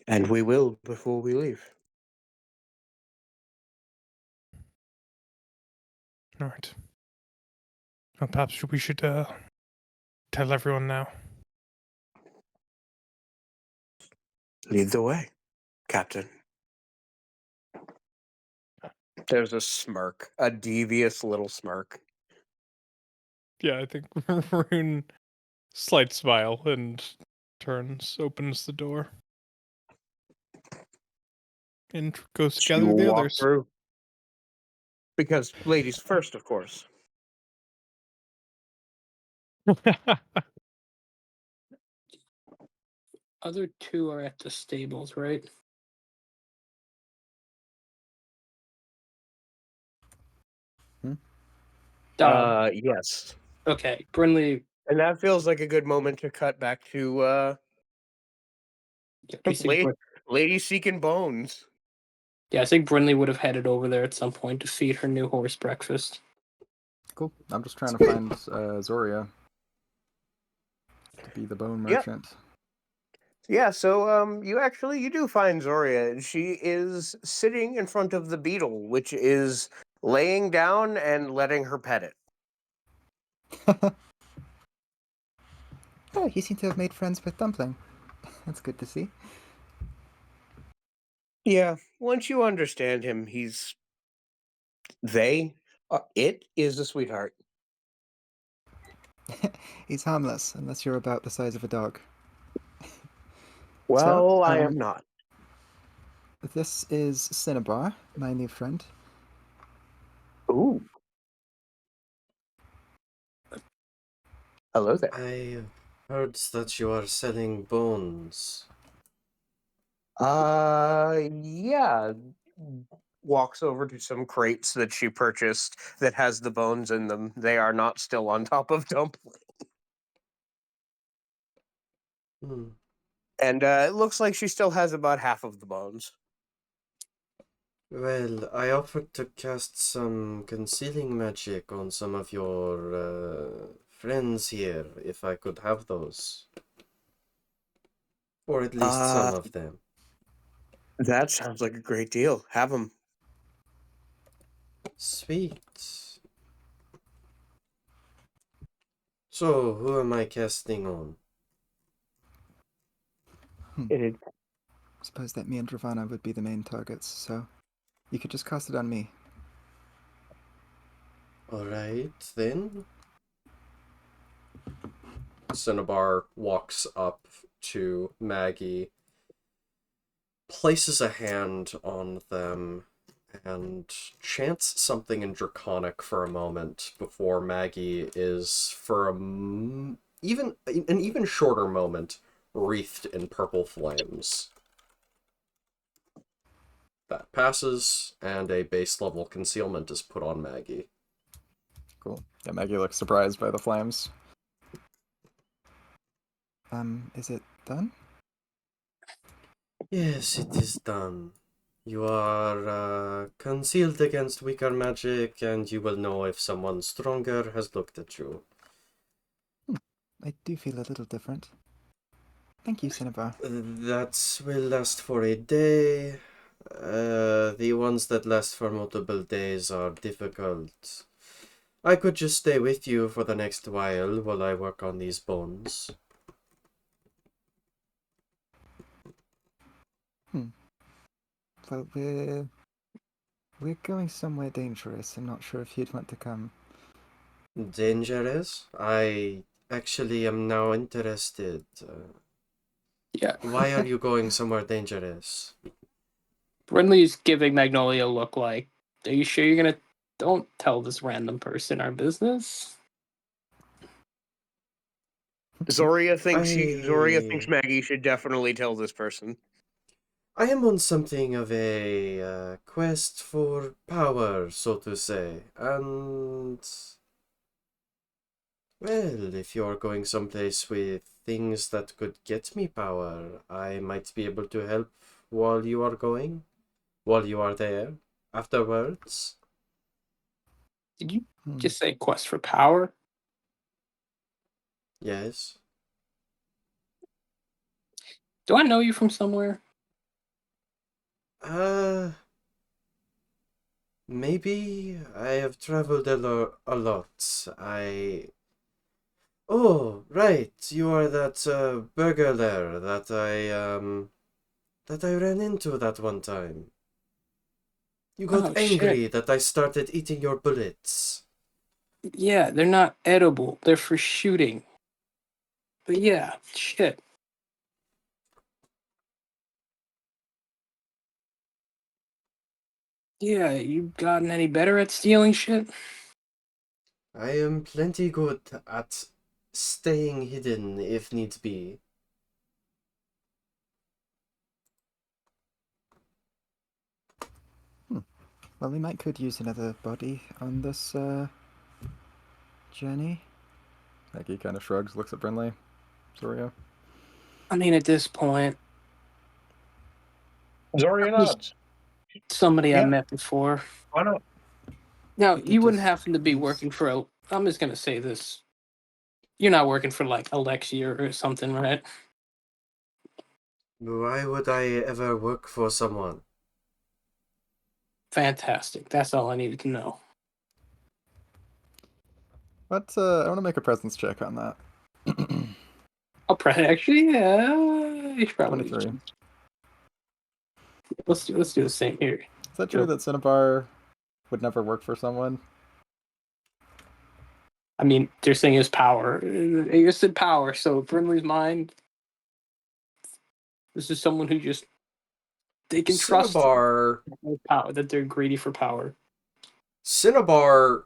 And we will before we leave. All right. Well, perhaps we should tell everyone now. Lead the way, Captain. There's a smirk, a devious little smirk. Yeah, I think Rune slight smile and opens the door, and goes to She gather will the walk others. through. Because ladies first, of course. Other two are at the stables, right? Yes. Okay, Brinley. And that feels like a good moment to cut back to We see lady seeking bones. Yeah, I think Brinley would have headed over there at some point to feed her new horse breakfast. Cool. I'm just trying to find Zoria to be the bone Yep. merchant. Yeah, so you do find Zoria. She is sitting in front of the beetle, which is laying down and letting her pet it. Oh, you seem to have made friends with Dumpling. That's good to see. Yeah, once you understand him, it is a sweetheart. He's harmless, unless you're about the size of a dog. Well, I So, am not. This is Cinnabar, my new friend. Ooh. Hello there. I heard that you are selling bones. Yeah. Walks over to some crates that she purchased that has the bones in them. They are not still on top of Dumpling. Hmm. And it looks like she still has about half of the bones. Well, I offered to cast some concealing magic on some of your friends here, if I could have those. Or at least some of them. That sounds like a great deal. Have them. Sweet. So, who am I casting on? It I suppose that me and Ravana would be the main targets, so you could just cast it on me. Alright, then. Cinnabar walks up to Maggie, places a hand on them, and chants something in Draconic for a moment before Maggie is, for an even shorter moment, wreathed in purple flames. That passes, and a base level concealment is put on Maggie. Cool. Yeah, Maggie looks surprised by the flames. Is it done? Yes, it is done. You are concealed against weaker magic, and you will know if someone stronger has looked at you. I do feel a little different. Thank you, Cinnabar. That will last for a day. The ones that last for multiple days are difficult. I could just stay with you for the next while I work on these bones. Well, we're going somewhere dangerous. I'm not sure if you'd want to come. Dangerous? I actually am now interested. Yeah. Why are you going somewhere dangerous? Brinley's giving Magnolia a look like, are you sure you're gonna... Don't tell this random person our business? Zoria thinks I Maggie should definitely tell this person. I am on something of a quest for power, so to say, and well, if you're going someplace with things that could get me power, I might be able to help while you are going, while you are there, afterwards. Did you Hmm. just say quest for power? Yes. Do I know you from somewhere? Uh, maybe I have traveled a lot. Oh, right, you are that burglar that I ran into that one time. You got Oh, shit. angry that I started eating your bullets. Yeah, they're not edible. They're for shooting. But yeah, shit. Yeah, you gotten any better at stealing shit? I am plenty good at staying hidden if needs be. Well, we might could use another body on this journey. Maggie kind of shrugs, looks at Brinley. Zoria. I mean, at this point, Zoria just nods. somebody I Yeah. met before. Why not? Now, We you could wouldn't just happen to be use... working for a... I'm just gonna say this. You're not working for, like, Alexia or something, right? Why would I ever work for someone? Fantastic. That's all I needed to know. But I want to make a presence check on that. Actually, yeah, you should probably 23. let's do the same here. Is that true Go. that Cinnabar would never work for someone? I mean, they're saying his power. You said power, so Brimley's mind. This is someone who just they can trust Cinnabar, with power, that they're greedy for power. Cinnabar,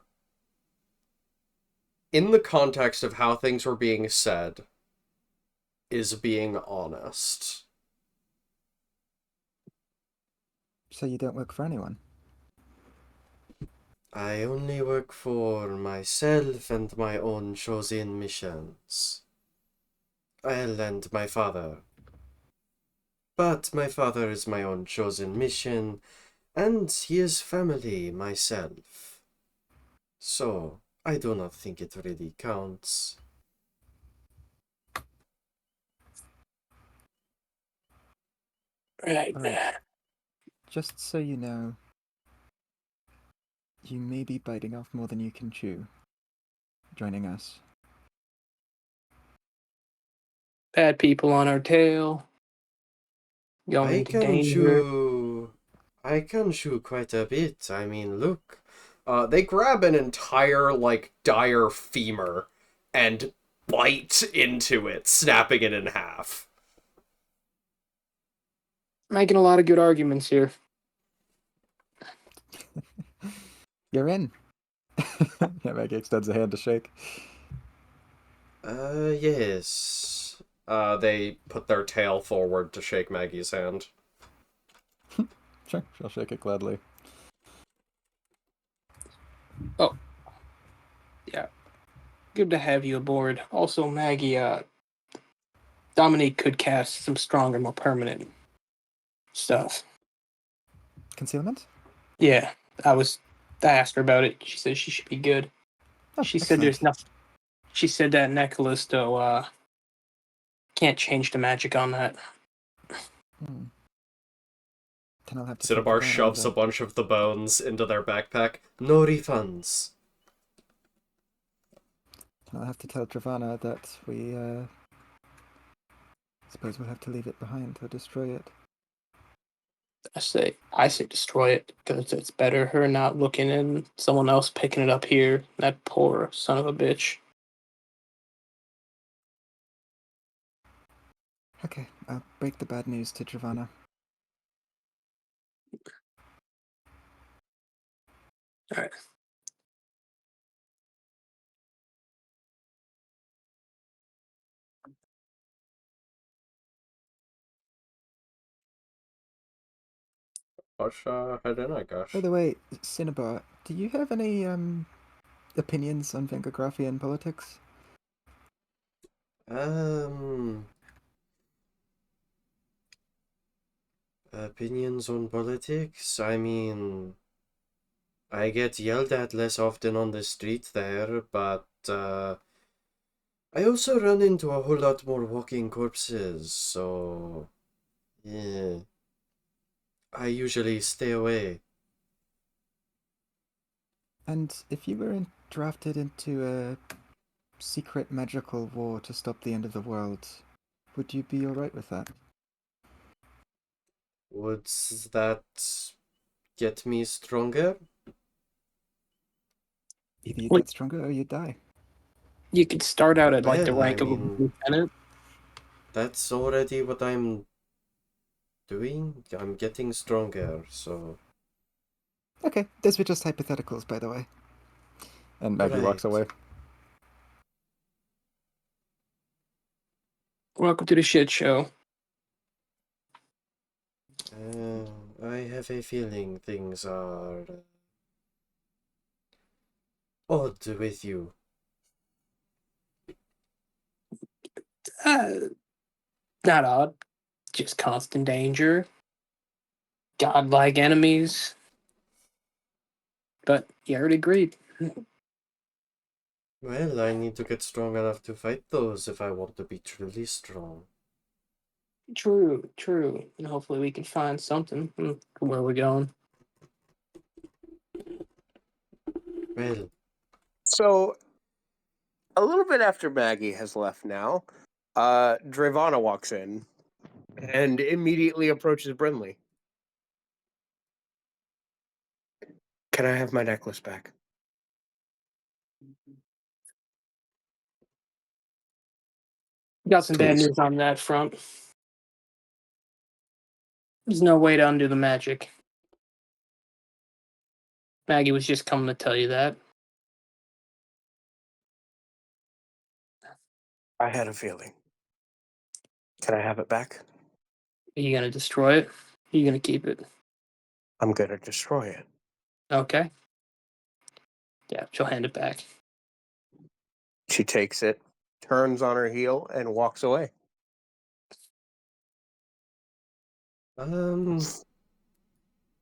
in the context of how things were being said, is being honest. So you don't work for anyone? I only work for myself and my own chosen missions. I'll and my father. But my father is my own chosen mission, and he is family myself. So, I do not think it really counts. Right. Alright. Just so you know, you may be biting off more than you can chew. Joining us. Bad people on our tail. Going I into can danger. chew. I can chew quite a bit. I mean, look. They grab an entire, like, dire femur and bite into it, snapping it in half. Making a lot of good arguments here. You're in. Yeah, Maggie extends a hand to shake. Yes. They put their tail forward to shake Maggie's hand. Sure, she'll shake it gladly. Oh, yeah. Good to have you aboard. Also, Maggie, Dominique could cast some stronger, more permanent stuff. Concealment? Yeah, I asked her about it. She said she should be good. Oh, She said excellent. there's nothing. She said that Necalisto can't change the magic on that. Hmm. Then I'll have to tell Cinnabar Giovanna shoves a that... bunch of the bones into their backpack. No refunds. Then I'll have to tell Giovanna that we, suppose we'll have to leave it behind or destroy it. I say destroy it because it's better her not looking and someone else picking it up here. That poor son of a bitch. Okay, I'll break the bad news to Giovanna. All right. Pasha Harenagash. By the way, Cinnabar, do you have any opinions on Vengagraphian politics? Opinions on politics? I mean, I get yelled at less often on the street there, but I also run into a whole lot more walking corpses, so yeah, I usually stay away. And if you were drafted into a secret magical war to stop the end of the world, would you be alright with that? Would that get me stronger? Either you Wait, get stronger or you die. you could start out at like the Well, I rank of a mean, lieutenant. that's already what I'm doing. I'm getting stronger, so Okay, those were just hypotheticals, by the way. And Maggie walks right. away. Welcome to the shit show. I have a feeling things are odd with you. Uh, Not odd, just constant danger, godlike enemies. But you already agreed. Well, I need to get strong enough to fight those if I want to be truly strong. True, true. And hopefully we can find something. Where we're going. Well, So a little bit after Maggie has left now, Dravana walks in and immediately approaches Brinley. Can I have my necklace back? Got some bad Please. news on that front. There's no way to undo the magic. Maggie was just coming to tell you that. I had a feeling. Can I have it back? Are you gonna destroy it? Are you gonna keep it? I'm gonna destroy it. Okay. Yeah, she'll hand it back. She takes it, turns on her heel, and walks away.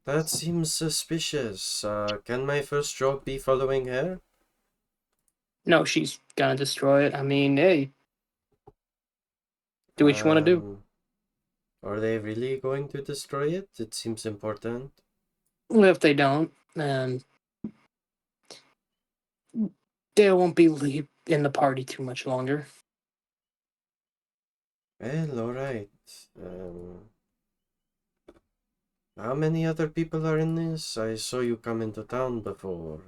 that seems suspicious. Can my first job be following her? No, she's gonna destroy it. I mean, hey, do what you want to do. Are they really going to destroy it? It seems important. Well, if they don't, then they won't be in the party too much longer. Well, alright. How many other people are in this? I saw you come into town before,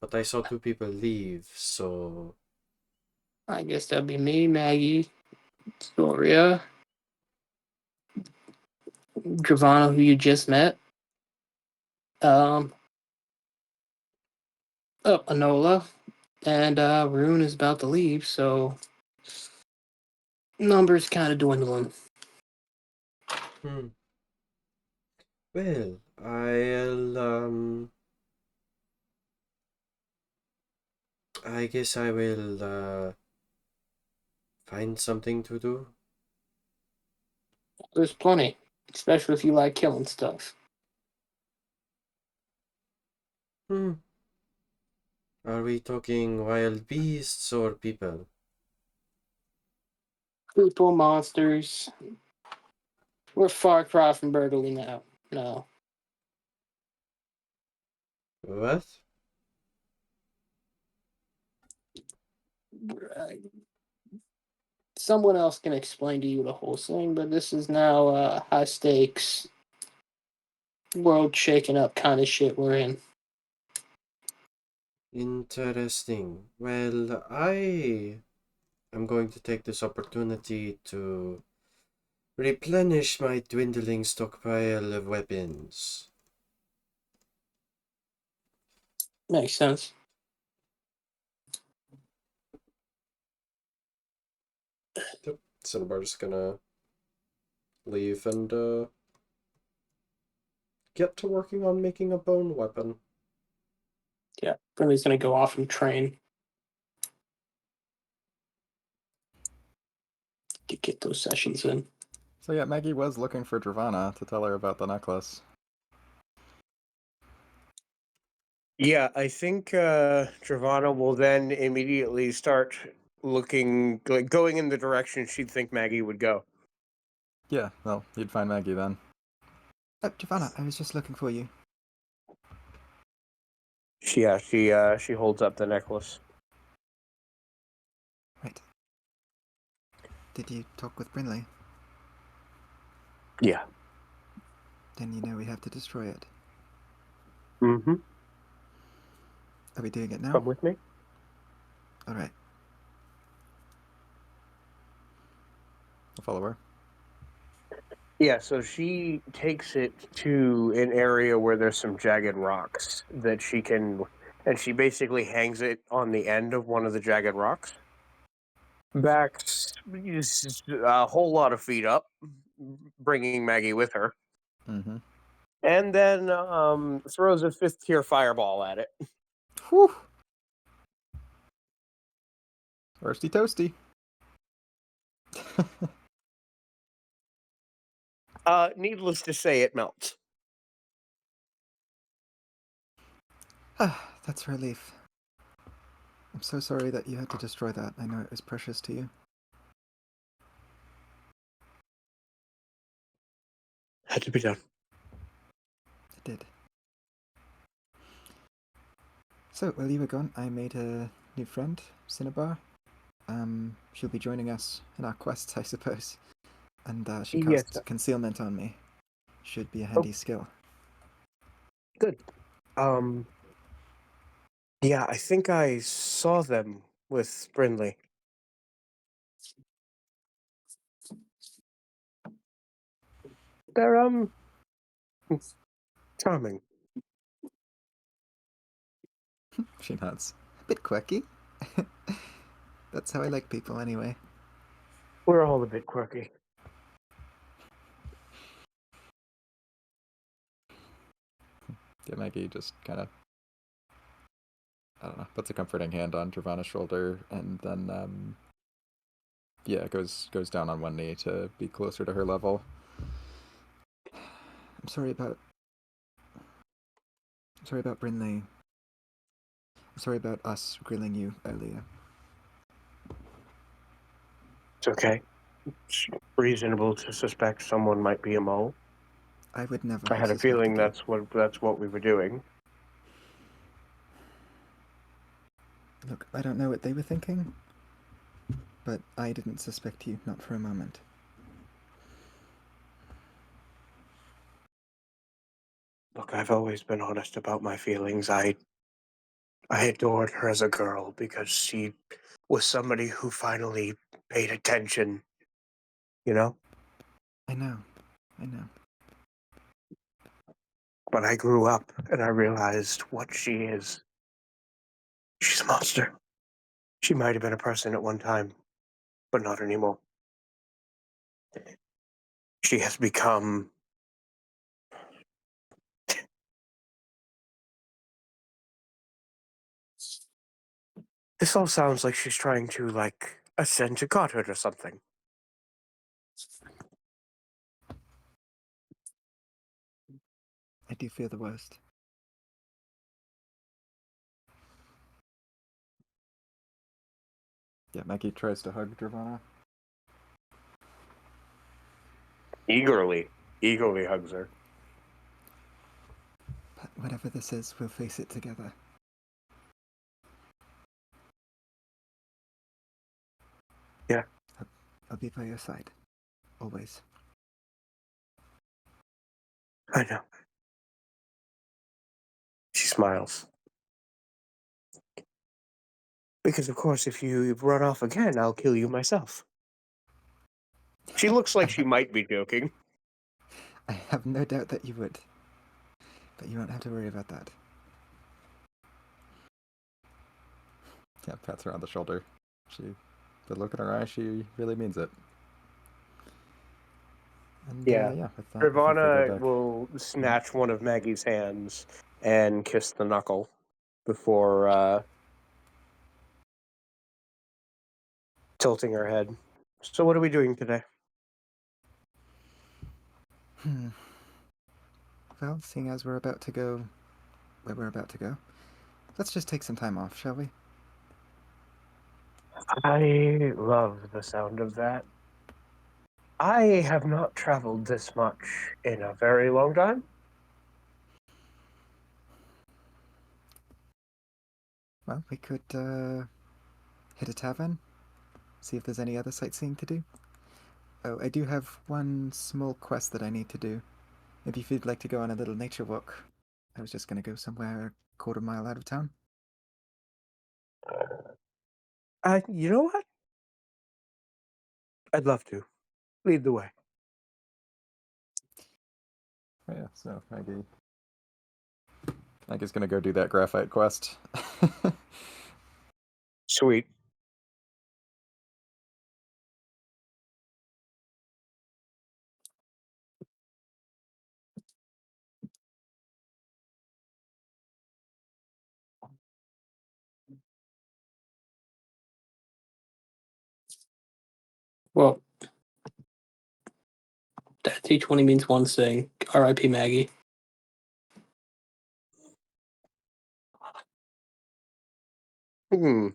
but I saw 2 people leave, so... I guess that'd be me, Maggie, Storia, Gravano, who you just met. Enola, and Rune is about to leave, so numbers kind of dwindling. Hmm. Well, I guess I will, find something to do. There's plenty, especially if you like killing stuff. Hmm. Are we talking wild beasts or people? People, monsters. We're far cry from Burgley now. No. What? Someone else can explain to you the whole thing, but this is now high stakes, world shaking up kind of shit we're in. Interesting. Well, I am going to take this opportunity to replenish my dwindling stockpile of weapons. Makes sense. Cinnabar's gonna leave and get to working on making a bone weapon. Yeah, Brinley's gonna go off and train. Get those sessions in. So yeah, Maggie was looking for Dravana to tell her about the necklace. Yeah, I think Travana will then immediately start looking, like going in the direction she'd think Maggie would go. Yeah, well, you'd find Maggie then. Oh, Giovanna, I was just looking for you. She holds up the necklace. Right. Did you talk with Brinley? Yeah. Then you know we have to destroy it. Mm-hmm. Are we doing it now? Come with me. All right. I'll follow her. Yeah, so she takes it to an area where there's some jagged rocks that she can, and she basically hangs it on the end of one of the jagged rocks. Backs a whole lot of feet up, bringing Maggie with her, Mm-hmm. and then throws a fifth tier fireball at it. Whew! Roasty toasty. Needless to say, it melts. Ah, that's a relief. I'm so sorry that you had to destroy that. I know it was precious to you. Had to be done. It did. So, while you were gone, I made a new friend, Cinnabar. She'll be joining us in our quests, I suppose. And she Yes. casts concealment on me. Should be a handy skill. Good. Yeah, I think I saw them with Brindley. They're charming. She nods. A bit quirky. That's how I like people, anyway. We're all a bit quirky. Yeah, Maggie just kind of, I don't know, puts a comforting hand on Dravana's shoulder, and then, yeah, goes down on one knee to be closer to her level. I'm sorry about Brinley. I'm sorry about us grilling you earlier. It's okay. It's reasonable to suspect someone might be a mole. I would never I have had a feeling suspected you. that's what we were doing. Look, I don't know what they were thinking, but I didn't suspect you, not for a moment. Look, I've always been honest about my feelings. I adored her as a girl because she was somebody who finally paid attention, you know? I know. But I grew up and I realized what she is. She's a monster. She might have been a person at one time, but not anymore. She has become. This all sounds like she's trying to, like, ascend to godhood or something. I do fear the worst. Yeah, Maggie tries to hug Dravana. Eagerly hugs her. But whatever this is, we'll face it together. Yeah. I'll be by your side. Always. I know. She smiles. Because, of course, if you run off again, I'll kill you myself. She looks like she might be joking. I have no doubt that you would. But you won't have to worry about that. Yeah, pats her on the shoulder. The look in her eye, she really means it. And Yeah. yeah, with that, I think we'll Ravana go back. will snatch one of Maggie's hands and kiss the knuckle before tilting her head. So, what are we doing today? Well, seeing as we're about to go where we're about to go, let's just take some time off, shall we? I love the sound of that. I have not traveled this much in a very long time. Well, we could hit a tavern, see if there's any other sightseeing to do. Oh, I do have one small quest that I need to do. Maybe if you'd like to go on a little nature walk. I was just going to go somewhere a quarter mile out of town. You know what? I'd love to. Lead the way. Oh, yeah, so Maggie's gonna go do that graphite quest. Sweet. Well, that T20 means one thing. R.I.P. Maggie. Hmm.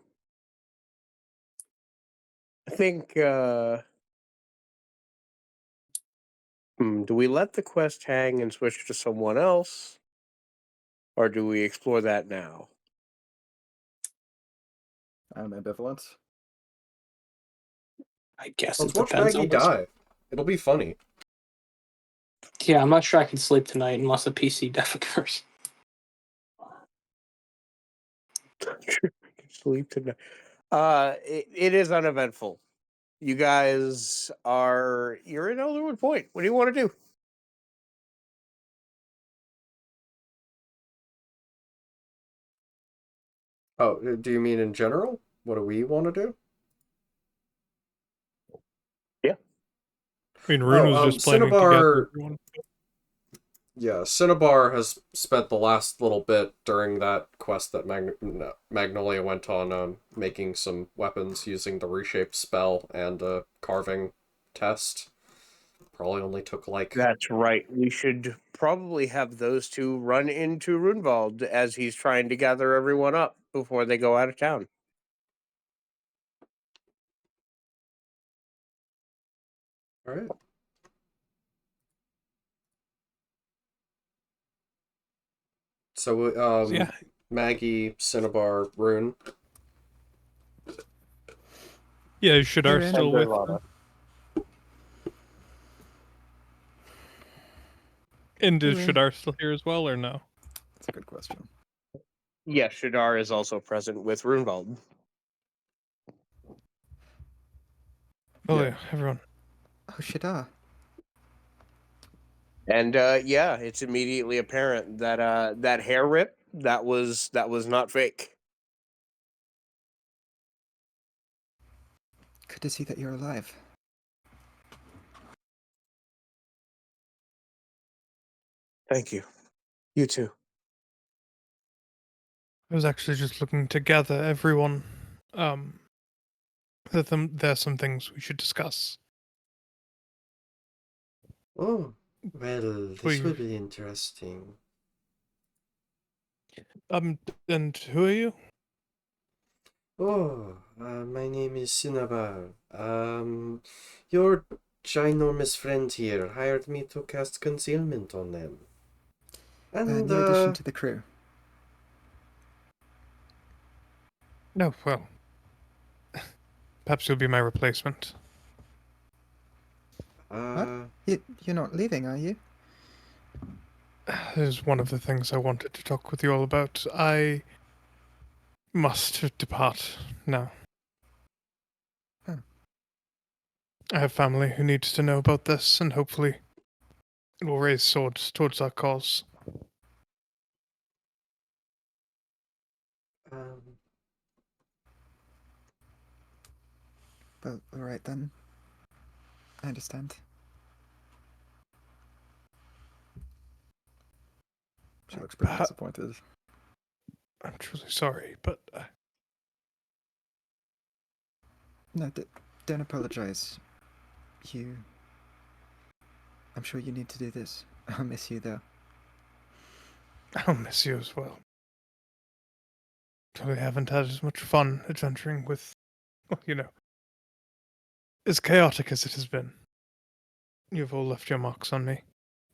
I think, do we let the quest hang and switch to someone else? Or do we explore that now? I'm ambivalent. I guess Let's it watch depends Maggie on what's. die. It'll be funny. Yeah, I'm not sure I can sleep tonight unless a PC death occurs. Sleep tonight. It is uneventful. You guys you're in Elderwood Point. What do you want to do? Oh, do you mean in general? What do we want to do? Yeah. I mean, Rune Oh, was just planning to gather Cinnabar. everyone. Yeah, Cinnabar has spent the last little bit during that quest that Magnolia went on, making some weapons using the reshape spell and a carving test. Probably only took like. That's right. We should probably have those two run into Runvald as he's trying to gather everyone up before they go out of town. All right. So, So, yeah, Maggie, Cinnabar, Rune. yeah. Is Shadar Aaron. still And with Dervana. them? And is Aaron. Shadar still here as well, or no? That's a good question. Yes, Shadar is also present with Runvald. Oh Yeah. yeah, everyone. Oh, Shadar. And yeah, it's immediately apparent that that hair rip that was not fake. Good to see that you're alive. Thank you. You too. I was actually just looking to gather everyone. There's some things we should discuss. Oh, well, this will We be interesting. and who are you? Oh, my name is Cinnabar. Your ginormous friend here hired me to cast concealment on them. And, New addition to the crew. No, well, perhaps you'll be my replacement. What? You're not leaving, are you? This is one of the things I wanted to talk with you all about. I must depart now. Oh. I have family who needs to know about this, and hopefully it will raise swords towards our cause. um, Well, alright then. I understand. She looks pretty disappointed. I'm truly sorry, but No, don't apologize. I'm sure you need to do this. I'll miss you, though. I'll miss you as well. We haven't had as much fun adventuring with, well, as chaotic as it has been. You've all left your marks on me,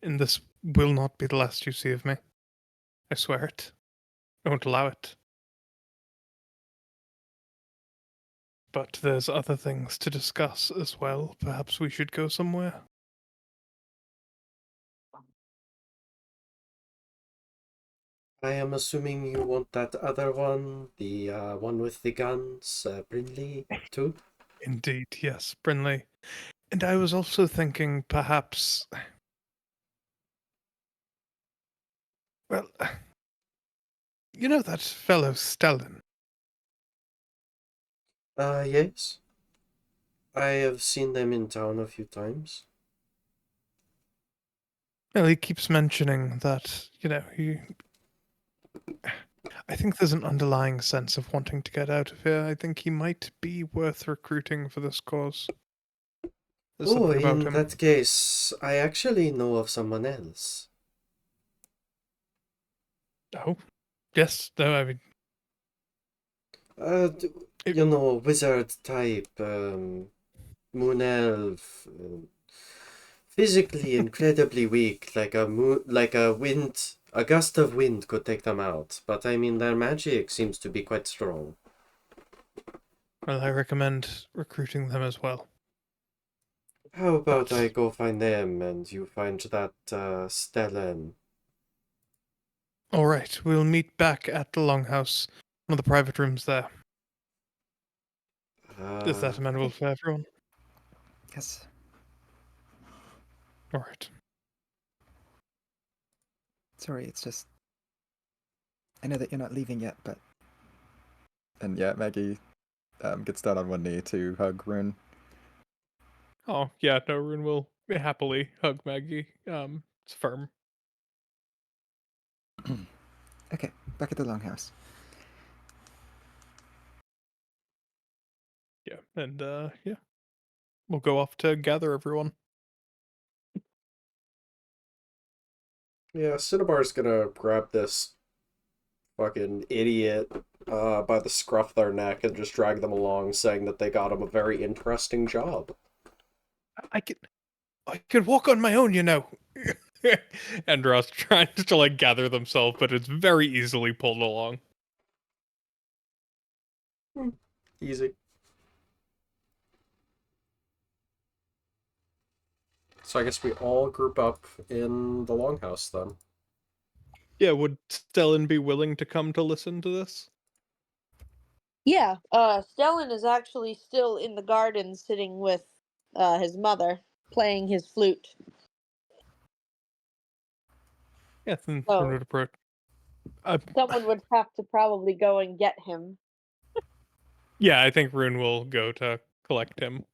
and this will not be the last you see of me. I swear it. I won't allow it. But there's other things to discuss as well. Perhaps we should go somewhere. I am assuming you want that other one, the one with the guns, Brindley, too? Indeed, yes, Brinley. And I was also thinking perhaps. Well, you know that fellow Stellan? Yes. I have seen them in town a few times. Well, he keeps mentioning that, he. I think there's an underlying sense of wanting to get out of here. I think he might be worth recruiting for this cause. There's Oh, something about in him. that case, I actually know of someone else. Oh, yes. No, I mean, Wizard type, moon elf, physically incredibly weak, like a gust of wind could take them out. But I mean, their magic seems to be quite strong. well, I recommend recruiting them as well. How about But I go find them and you find that Stellan? all right, we'll meet back at the Longhouse, one of the private rooms there. Is that amenable for everyone? Yes. All right. Sorry, it's just. I know that you're not leaving yet, but. And yeah, Maggie gets down on one knee to hug Rune. Oh, yeah, no, Rune will happily hug Maggie. It's firm. Okay, back at the Longhouse. Yeah, and yeah, we'll go off to gather everyone. Yeah, Cinnabar's gonna grab this fucking idiot by the scruff of their neck and just drag them along, saying that they got him a very interesting job. I could walk on my own, And Ross trying to like gather themselves, but it's very easily pulled along. Easy. So I guess we all group up in the Longhouse then. Yeah, would Stellan be willing to come to listen to this? Yeah, Stellan is actually still in the garden sitting with his mother, playing his flute. Yeah, then So- Rune would approach. Someone would have to probably go and get him. Yeah, I think Rune will go to collect him.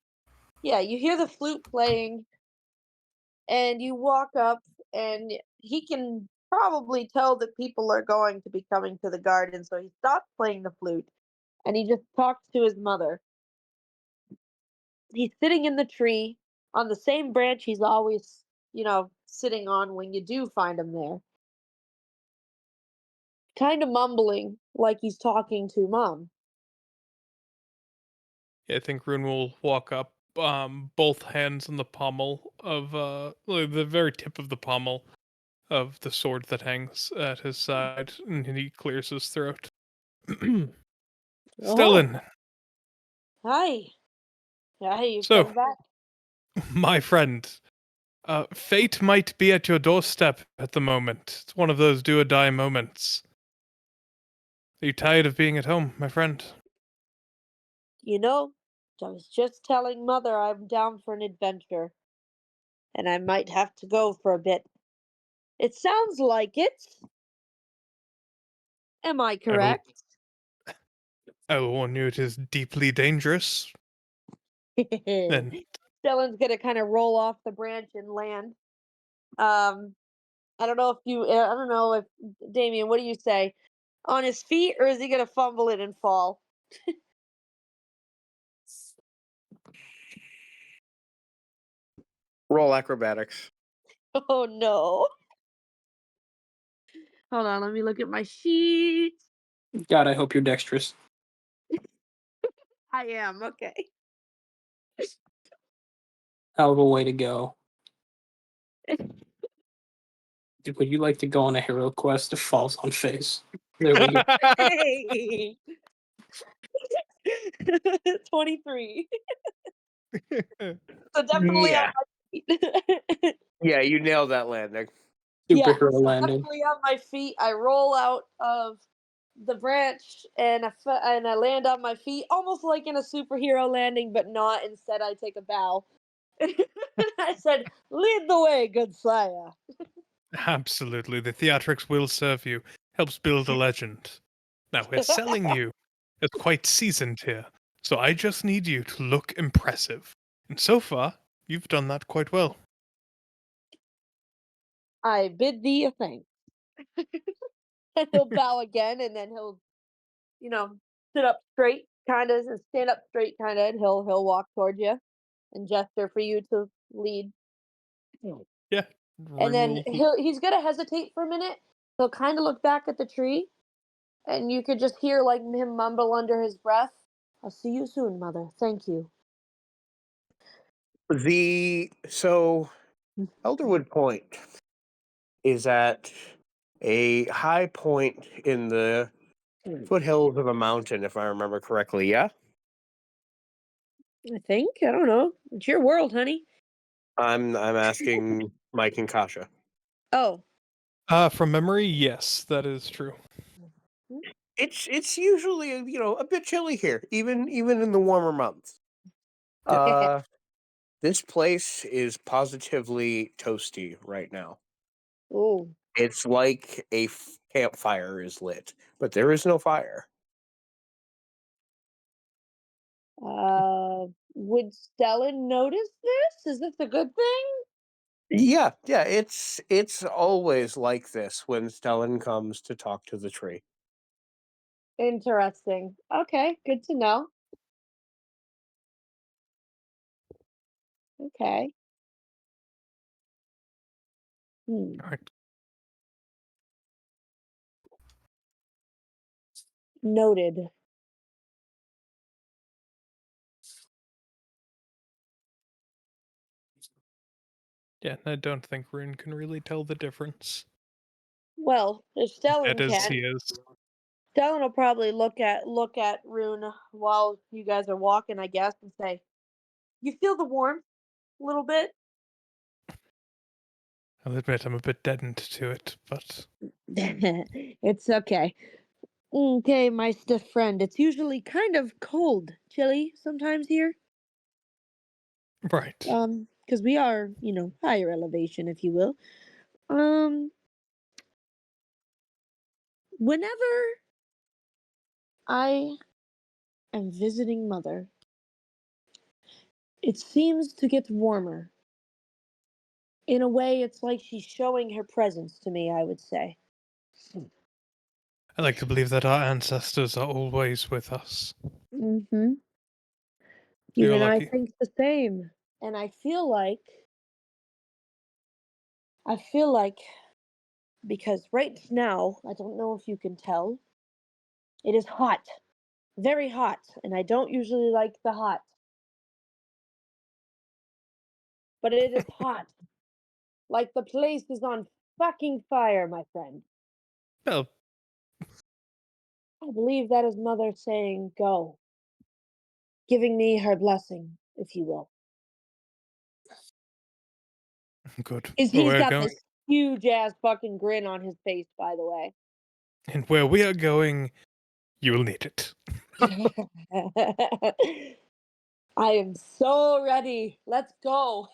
Yeah, you hear the flute playing, and you walk up, and he can probably tell that people are going to be coming to the garden, so he stops playing the flute, and he just talks to his mother. He's sitting in the tree on the same branch he's always, sitting on when you do find him there. Kind of mumbling like he's talking to mom. Yeah, I think Rune will walk up, both hands on the pommel of the very tip of the pommel of the sword that hangs at his side, and he clears his throat. Stellan, Hi. Hi, you've So- come back. my friend, fate might be at your doorstep at the moment. It's one of those do or die moments. Are you tired of being at home, my friend? I was just telling mother I'm down for an adventure. And I might have to go for a bit. It sounds like it. Am I correct? I will warn you, it is deeply dangerous. Then Stellan's gonna kind of roll off the branch and land. I don't know if I don't know if Damien, what do you say? On his feet, or is he gonna fumble it and fall? Roll acrobatics. Oh no! Hold on, let me look at my sheet. God, I hope you're dexterous. I am okay. Hell of a way to go. Would you like to go on a hero quest? Falls on face. There we go. Hey, 23. So definitely on Yeah. my feet. Yeah, you nailed that landing. Yeah, Superhero so landing. definitely on my feet. I roll out of the branch and I land on my feet, almost like in a superhero landing, but not. Instead, I take a bow. I said, "Lead the way, good sire." absolutely, the theatrics will serve you. Helps build a legend. Now we're selling you as quite seasoned here, so I just need you to look impressive. And so far, you've done that quite well. I bid thee a thanks. And he'll bow again, and then he'll, you know, sit up straight, kind of, and stand up straight, kind of, and he'll walk towards you and gesture for you to lead. Yeah, And room then will. he's gonna hesitate for a minute. He'll kind of look back at the tree, and you could just hear like him mumble under his breath, "I'll see you soon, mother. Thank you." So Elderwood Point is at a high point in the foothills of a mountain, if I remember correctly. Yeah, I think. I don't know. It's your world, honey. I'm asking Mike and Kasha. Oh. From memory, yes, that is true. It's usually a bit chilly here, even in the warmer months. Uh, this place is positively toasty right now. Oh. It's like a campfire is lit, but there is no fire. Would Stella notice this? Is this a good thing? Yeah, it's always like this when Stellan comes to talk to the tree. Interesting. Okay, good to know. Okay. Hmm. All right. Noted. Yeah, I don't think Rune can really tell the difference. Well, if Dead Stellan as can, he is. Stellan will probably look at Rune while you guys are walking, I guess, and say, "You feel the warmth a little bit?" I'll admit I'm a bit deadened to it, but It's okay. Okay, my stiff friend. It's usually kind of cold, chilly sometimes here. right. Because we are, higher elevation, if you will. Um, Whenever I am visiting mother, it seems to get warmer. In a way, it's like she's showing her presence to me, I would say. I like to believe that our ancestors are always with us. Mm-hmm. You're Even I lucky. think the same. And I feel like, because right now, I don't know if you can tell, it is hot. Very hot. And I don't usually like the hot. But it is hot. Like the place is on fucking fire, my friend. Well, I believe that is mother saying go, giving me her blessing, if you will. good. Is Where he's we're got going, this huge ass fucking grin on his face, by the way. and where we are going, you will need it. I am so ready. Let's go.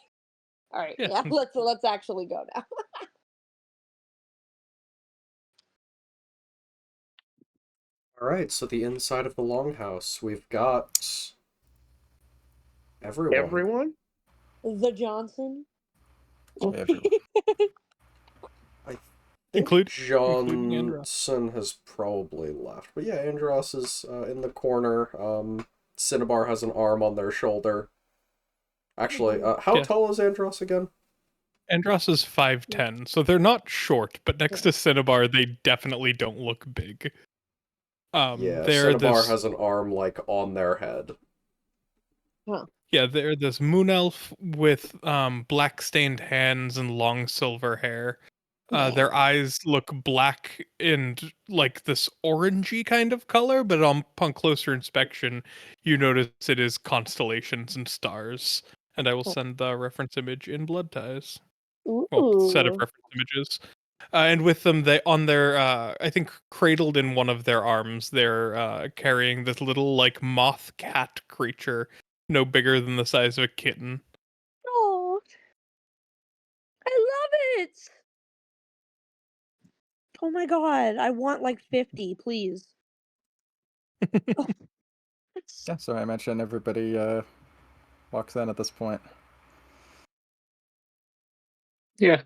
All right, Yeah. yeah, let's actually go now. Alright, so the inside of the longhouse. We've got Everyone. Everyone? The Johnson. Everyone. I think including Andros. Johnson has probably left. But yeah, Andros is in the corner. Cinnabar has an arm on their shoulder. Actually, how Yeah. tall is Andros again? Andros is 5'10", so they're not short, but next to Cinnabar, they definitely don't look big. Yeah, They're Cinnabar this has an arm, like, on their head. yeah, they're this moon elf with black stained hands and long silver hair. Their eyes look black and like this orangey kind of color, but upon closer inspection, you notice it is constellations and stars. And I will send the reference image in Blood Ties. Well, set of Ooh. reference images. And with them, they on their, I think, cradled in one of their arms, they're carrying this little like moth cat creature, no bigger than the size of a kitten. Oh, I love it. Oh my god, I want like 50, please. Yeah, so I imagine everybody walks in at this point. Yeah.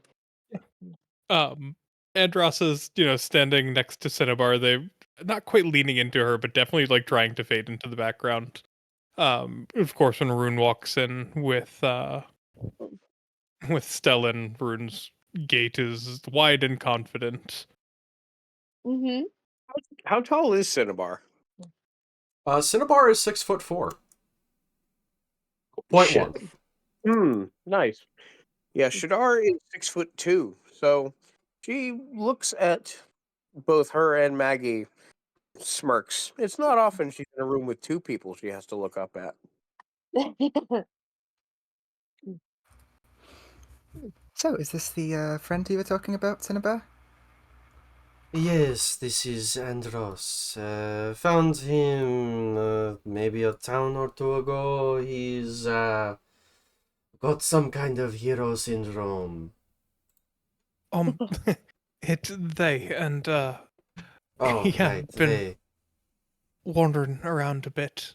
Andros is, standing next to Cinnabar. They not quite leaning into her, but definitely like trying to fade into the background. Of course, when Rune walks in with Stellan, Rune's gait is wide and confident. Mm-hmm. How tall is Cinnabar? Cinnabar is 6'4". Point Shit. one. Nice. Yeah, Shadar is 6'2", so she looks at both her and Maggie, smirks. It's not often she's in a room with two people she has to look up at. So, is this the friend you were talking about, Cinnabar? Yes, this is Andros. Found him maybe a town or two ago. He's got some kind of hero syndrome. They and Oh, yeah, right, been they. wandering around a bit.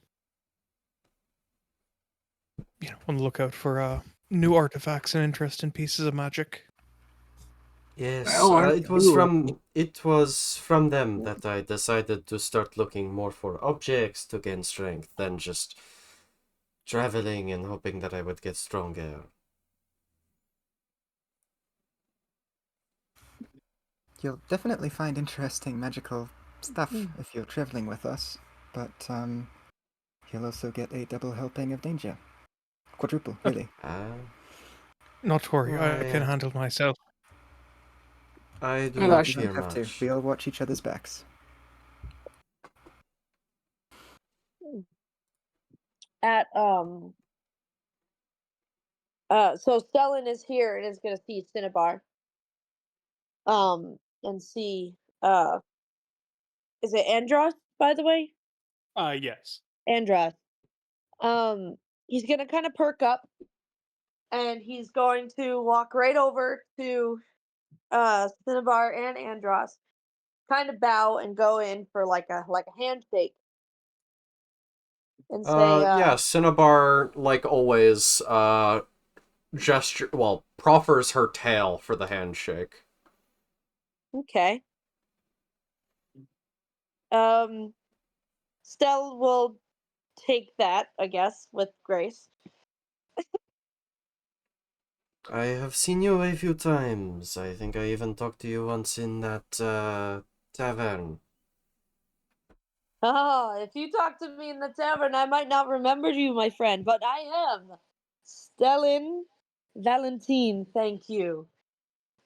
On the lookout for new artifacts and interesting pieces of magic. Yes, Well, aren't it was from them that I decided to start looking more for objects to gain strength than just traveling and hoping that I would get stronger. You'll definitely find interesting magical stuff if you're traveling with us, but you'll also get a double helping of danger. Quadruple, really. Not to worry, I Why, can handle myself. I do Well, not You fear don't have to. much. We all watch each other's backs. At so Stellan is here and is gonna see Cinnabar. And see is it Andros, by the way? Yes. Andros. He's gonna kind of perk up and he's going to walk right over to Cinnabar and Andros, kind of bow and go in for like a handshake and say, Yeah, Cinnabar, like always, proffers her tail for the handshake. okay. Stell will take that, I guess, with grace. I have seen you a few times. I think I even talked to you once in that, tavern. Ah, if you talk to me in the tavern, I might not remember you, my friend, but I am Stellan Valentine, thank you.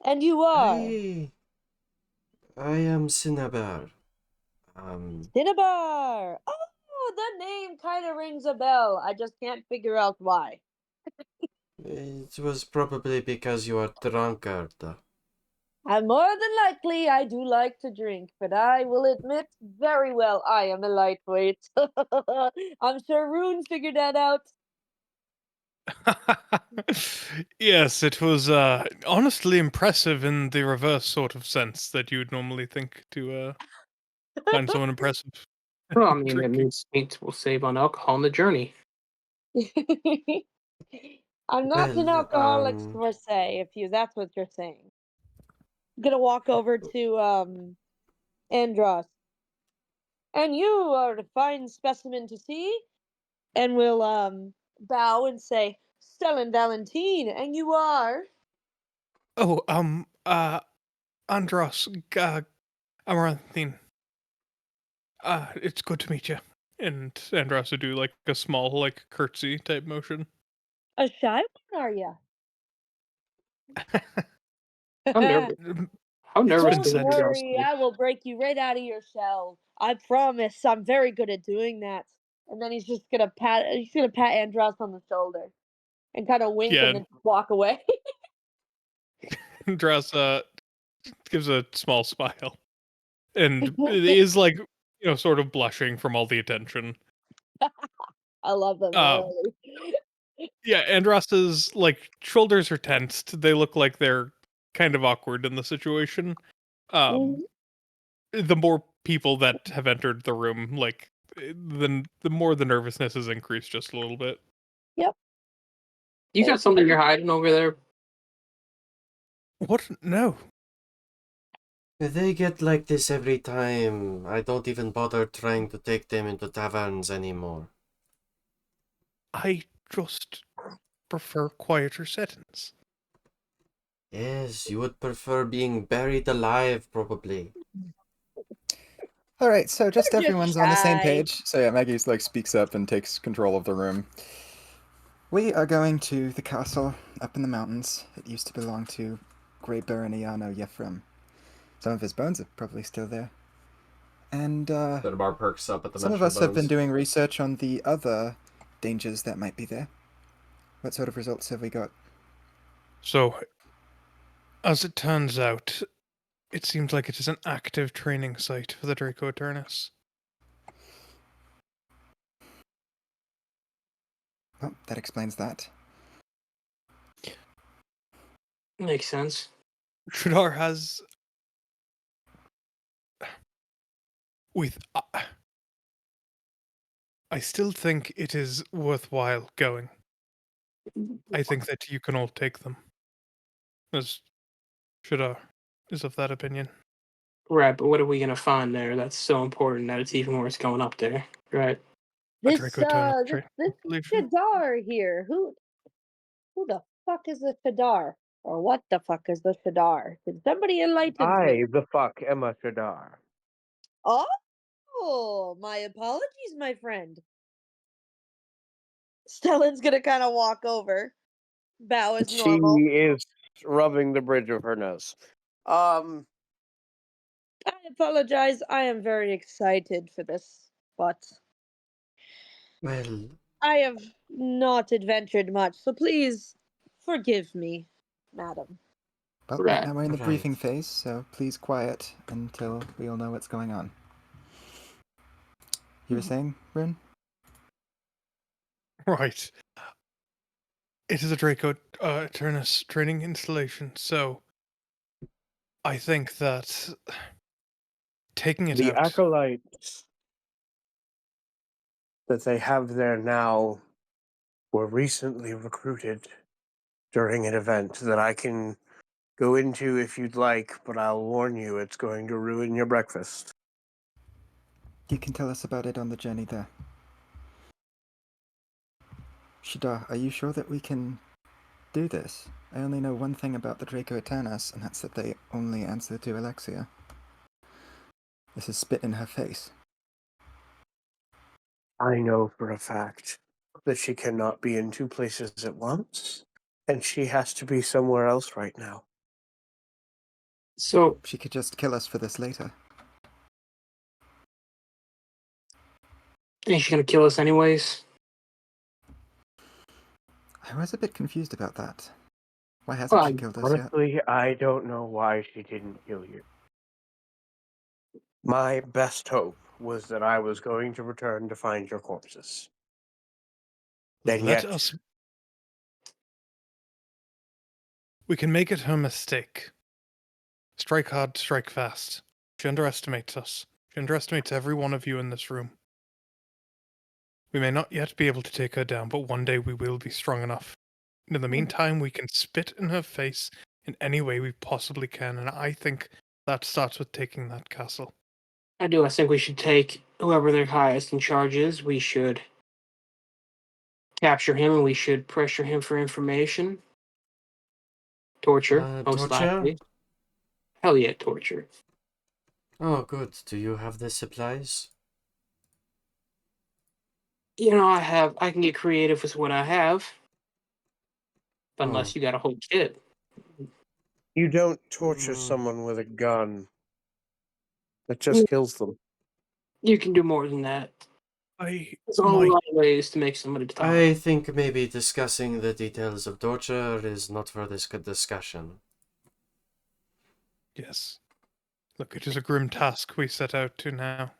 And you are I am Cinnabar. Cinnabar. Oh, the name kind of rings a bell. I just can't figure out why. It was probably because you are drunkard. And more than likely, I do like to drink, but I will admit very well I am a lightweight. I'm sure Rune figured that out. Yes, it was honestly impressive in the reverse sort of sense that you would normally think to find someone impressive. Well, I mean, it Drink. means saints will save on alcohol on the journey. I'm not an Well, alcoholic per se, if that's what you're saying. I'm gonna walk over to Andros. And you are a fine specimen to see. And we'll bow and say, Stellan Valentine, and you are? Oh, Andros, Amaranthine. It's good to meet you. And Andros would do like a small, like curtsy type motion. A shy one, are you? How nervous? Mm, How It's nervous been does Don't said. Andros worry, look? I will break you right out of your shell. I promise. I'm very good at doing that. And then he's gonna pat Andros on the shoulder and kind of wink Yeah, and then walk away. Andros gives a small smile and is like, sort of blushing from all the attention. I love them Um, already. yeah, Andros's like shoulders are tensed. They look like they're kind of awkward in the situation. Um, Mhm. the more people that have entered the room, like the more the nervousness has increased just a little bit. Yep. You got something you're hiding over there? What? No, they get like this every time. I don't even bother trying to take them into taverns anymore. I just prefer quieter settings. Yes, you would prefer being buried alive, probably. All right, so just You're just everyone's on the same shy. page. So yeah, Maggie's like speaks up and takes control of the room. We are going to the castle up in the mountains. It used to belong to Great Baroniano Yefrem. Some of his bones are probably still there. And Cinnabar perks up at the some of mention of us have been bones. doing research on the other dangers that might be there. What sort of results have we got? So, as it turns out, it seems like it is an active training site for the Draco Eternus. Well, that explains that. Makes sense. Shadar has with. I still think it is worthwhile going. I think that you can all take them. As Shadar is of that opinion. Right, but what are we gonna find there that's so important that it's even worth going up there? Right. A This Draco Eternus this training this installation. Shadar here. Who the fuck is the Shadar? Or what the fuck is the Shadar? Did somebody enlighten me? I, the fuck, am a Shadar. Oh, my apologies, my friend. Stellan's gonna kind of walk over, bow as She normal. is rubbing the bridge of her nose. Um, I apologize. I am very excited for this, but Well, I have not adventured much, so please forgive me, madam. Well, right Right. now we're in the right. briefing phase, so please quiet until we all know what's going on. You were saying, Rune? Right. It is a Draco Eternus training installation, so I think that taking it the out. acolytes that they have there now were recently recruited during an event that I can go into if you'd like, but I'll warn you it's going to ruin your breakfast. You can tell us about it on the journey there. Shadar, are you sure that we can do this? I only know one thing about the Draco Eternus, and that's that they only answer to Alexia. This is spit in her face. I know for a fact that she cannot be in two places at once, and she has to be somewhere else right now. So She could just kill us for this later. is she gonna kill us anyways? I was a bit confused about that. Why hasn't she Well, killed us yet? Honestly, I don't know why she didn't kill you. My best hope was that I was going to return to find your corpses. And Let yet, us. We can make it her mistake. Strike hard, strike fast. She underestimates us. She underestimates every one of you in this room. We may not yet be able to take her down, but one day we will be strong enough. In the meantime, we can spit in her face in any way we possibly can, and I think that starts with taking that castle. I do. I think we should take whoever their highest in charge is. We should capture him and we should pressure him for information. Torture, most Torture? likely. Hell yeah, torture. Oh, good. Do you have the supplies? You know, I can get creative with what I have. Unless Oh. you got a whole kit. You don't torture Mm. someone with a gun. That just kills them. You can do more than that. There's a whole might lot of ways to make somebody talk. I think maybe discussing the details of torture is not for this good discussion. Yes. Look, it is a grim task we set out to now.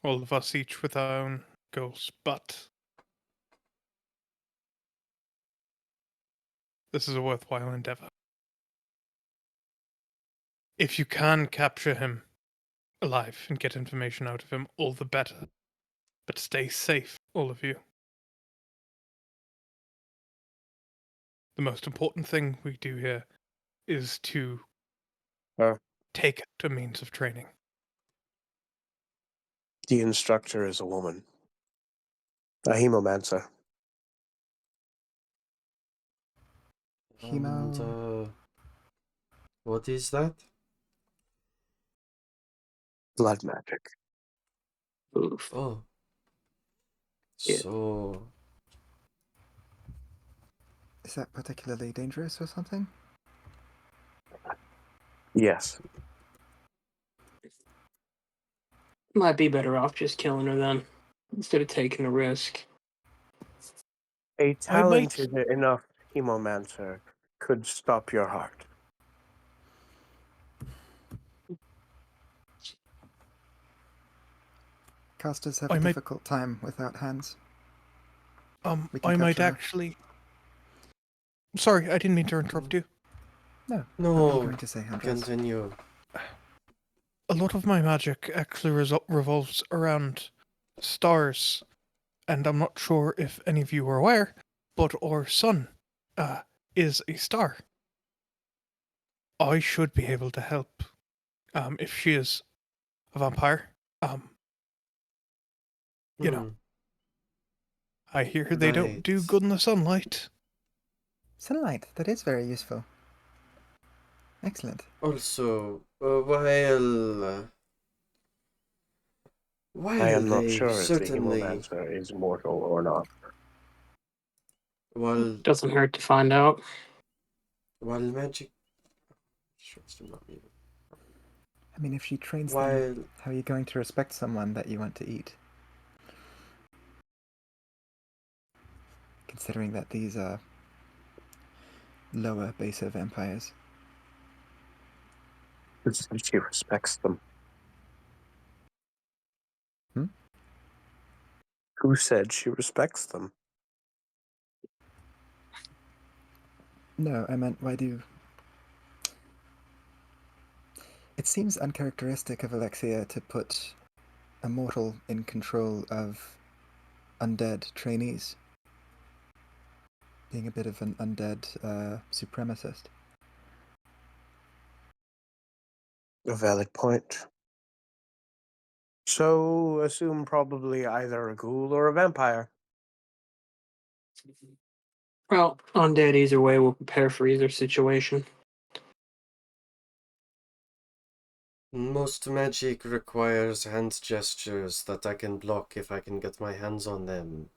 All of us each with our own goals, but this is a worthwhile endeavor. If you can capture him alive and get information out of him, all the better. But stay safe, all of you. The most important thing we do here is to take it to means of training. The instructor is a woman. A hemomancer. And, Hemo. what is that? Blood magic. Oof. Oh. Yeah. So, Is that particularly dangerous or something? Yes. Might be better off just killing her then, instead of taking the risk. A I might- talented enough hemomancer could stop your heart. Casters have I a might- difficult time without hands. We can I might capture her. actually. Sorry, I didn't mean to interrupt you. No, I'm no, going to say Andres. continue. A lot of my magic actually revolves around stars, and I'm not sure if any of you are aware, but our sun is a star. I should be able to help if she is a vampire. You know, I hear they don't do Right. good in the sunlight. Sunlight, that is very useful. Excellent. Also, I while am not they sure if the certainly, hemomancer is mortal or not. while Doesn't hurt to find out. magic, sure, it's not me. I mean, if she trains them, While how are you going to respect someone that you want to eat? Considering that these are lower, baser vampires. Who said she respects them? Hmm? Who said she respects them? No, I meant, why do... It seems uncharacteristic of Alexia to put a mortal in control of undead trainees. Being a bit of an undead supremacist. A valid point. So, assume probably either a ghoul or a vampire. Well, undead either way will prepare for either situation. most magic requires hand gestures that I can block if I can get my hands on them.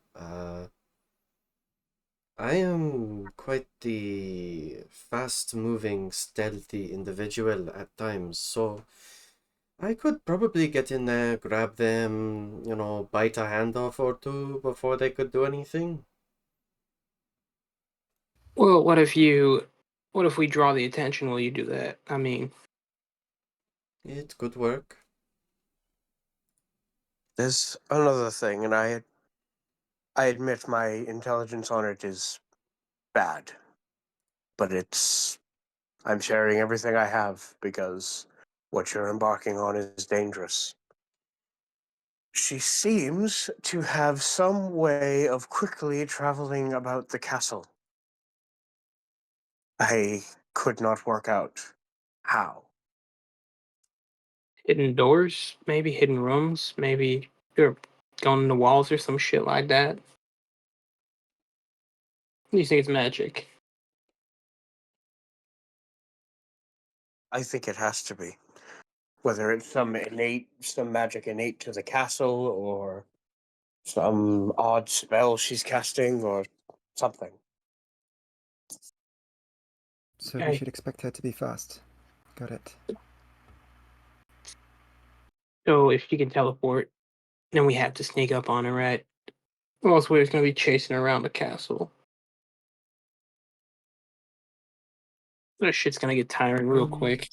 I am quite the fast-moving, stealthy individual at times, so I could probably get in there, grab them, bite a hand off or two before they could do anything. Well, what if we draw the attention while you do that? I mean, It could work. There's another thing, and I admit my intelligence on it is bad. But I'm sharing everything I have because what you're embarking on is dangerous. She seems to have some way of quickly traveling about the castle. I could not work out how. Hidden doors, maybe hidden rooms, maybe you're going in the walls or some shit like that. You think it's magic? I think it has to be. Whether it's some magic innate to the castle, or some odd spell she's casting, or something. So we Okay. should expect her to be fast. Got it. So if she can teleport, then we have to sneak up on her, right? Or else we're just gonna be chasing her around the castle. That shit's gonna get tiring real quick.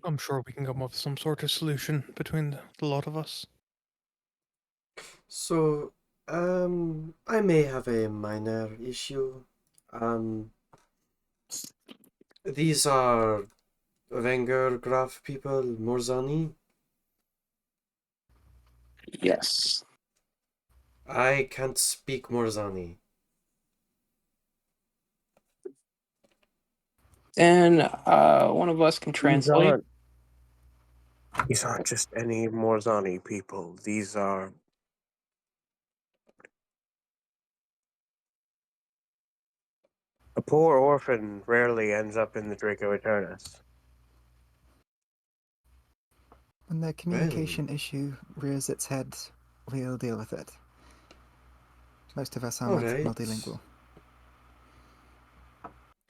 I'm sure we can come up with some sort of solution between the lot of us. So, I may have a minor issue. Um, these are Wenger Graf people, Morzani. Yes. I can't speak Morzani. And one of us can These translate. aren't. These aren't just any Morzani people. These are. A poor orphan rarely ends up in the Draco Eternus. When the Well, communication issue rears its head, we'll deal with it. Most of us are alright. multilingual.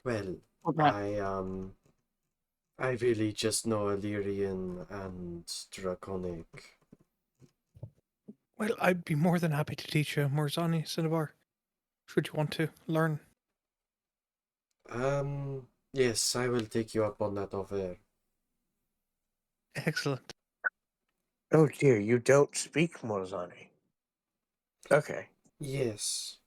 Well, Okay. I really just know Illyrian and Draconic. Well, I'd be more than happy to teach you Morzani, Cinnabar, should you want to learn. Yes, I will take you up on that offer. Excellent. Oh dear, you don't speak Morzani. Okay. Yes.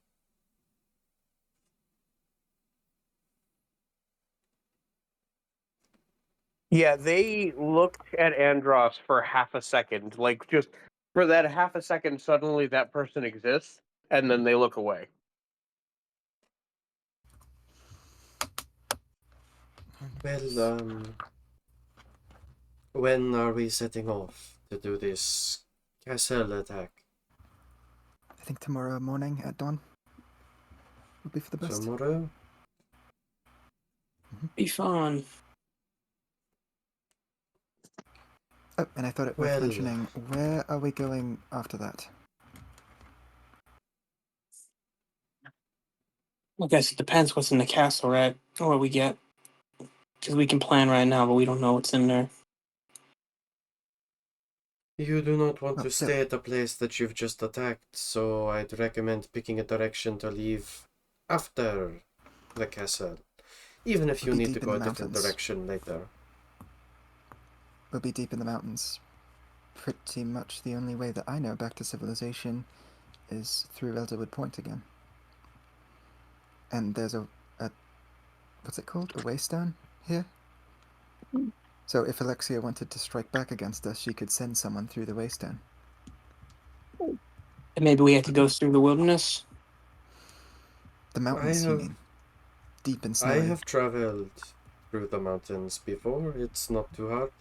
Yeah, they look at Andros for half a second, like just for that half a second, suddenly that person exists, and then they look away. Well, when are we setting off to do this castle attack? I think tomorrow morning at dawn will be for the best. Tomorrow? Be fun. Oh, and I thought it worth Well, mentioning, where are we going after that? I guess it depends what's in the castle, right? Or what we get. Because we can plan right now, but we don't know what's in there. you do not want Well, to still, stay at a place that you've just attacked, so I'd recommend picking a direction to leave after the castle. Even if we'll you be need to deep in go the a different mountains. direction later. We'll be deep in the mountains. Pretty much the only way that I know back to civilization is through Elderwood Point again. And there's a what's it called? A waystone here? So if Alexia wanted to strike back against us, she could send someone through the waystone. And maybe we have to go through the wilderness. The I mountains, you have mean? Deep and I snowy. have traveled through the mountains before. It's not too hard.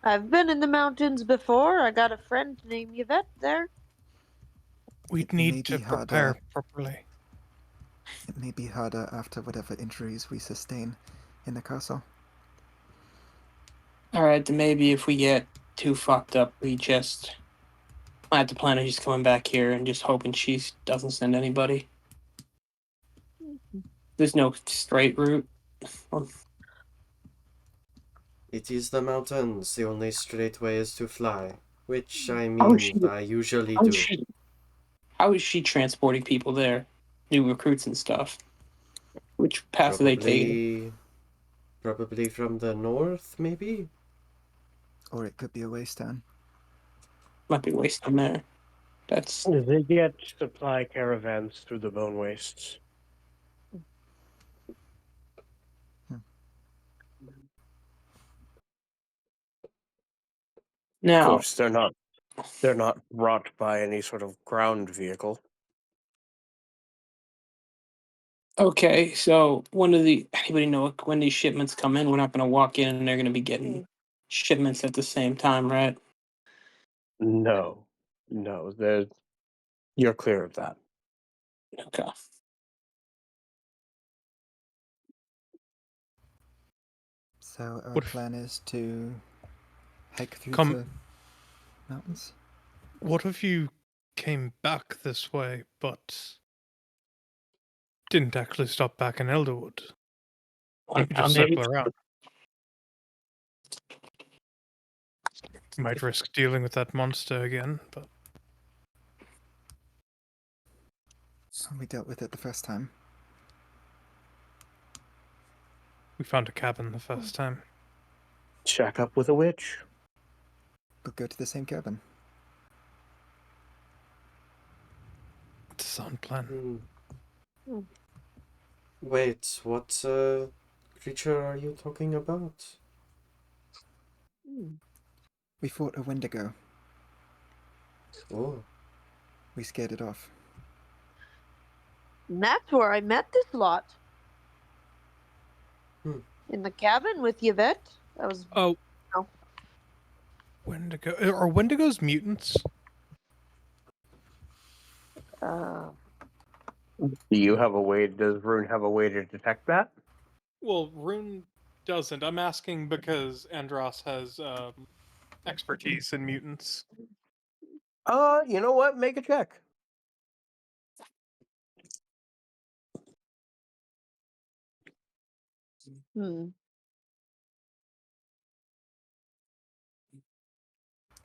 I've been in the mountains before. I got a friend named Yvette there. We'd It may need to be harder. prepare properly. It may be harder after whatever injuries we sustain in the castle. Alright, then maybe if we get too fucked up, we just might have to plan on just coming back here and just hoping she doesn't send anybody. There's no straight route. It is the mountains. The only straight way is to fly. Which, I How is she? mean, I usually How is do. she? How is she transporting people there? New recruits and stuff. Which path are they taking? Probably from the north, maybe? Or it could be a waystone. Might be wasting there. That's They get supply caravans through the bone wastes. Of Now, course, they're not brought by any sort of ground vehicle. okay, so anybody know when these shipments come in? We're not going to walk in and they're going to be getting shipments at the same time, right? No, you're clear of that. Okay. So our What if- plan is to hike through Come- the mountains. What if you came back this way, but didn't actually stop back in Elderwood? You could just circle around. You might risk dealing with that monster again, but We dealt with it the first time. we found a cabin the first time. Check up with a witch. We'll go to the same cabin. It's a sound plan. Wait, what creature are you talking about? We fought a Wendigo. Oh, We scared it off. And that's where I met this lot. Hmm. In the cabin with Yvette. That was Oh. No. Wendigo. Are Wendigos mutants? Do you have a way? Does Rune have a way to detect that? Well, Rune doesn't. I'm asking because Andros has expertise in mutants. You know what? Make a check.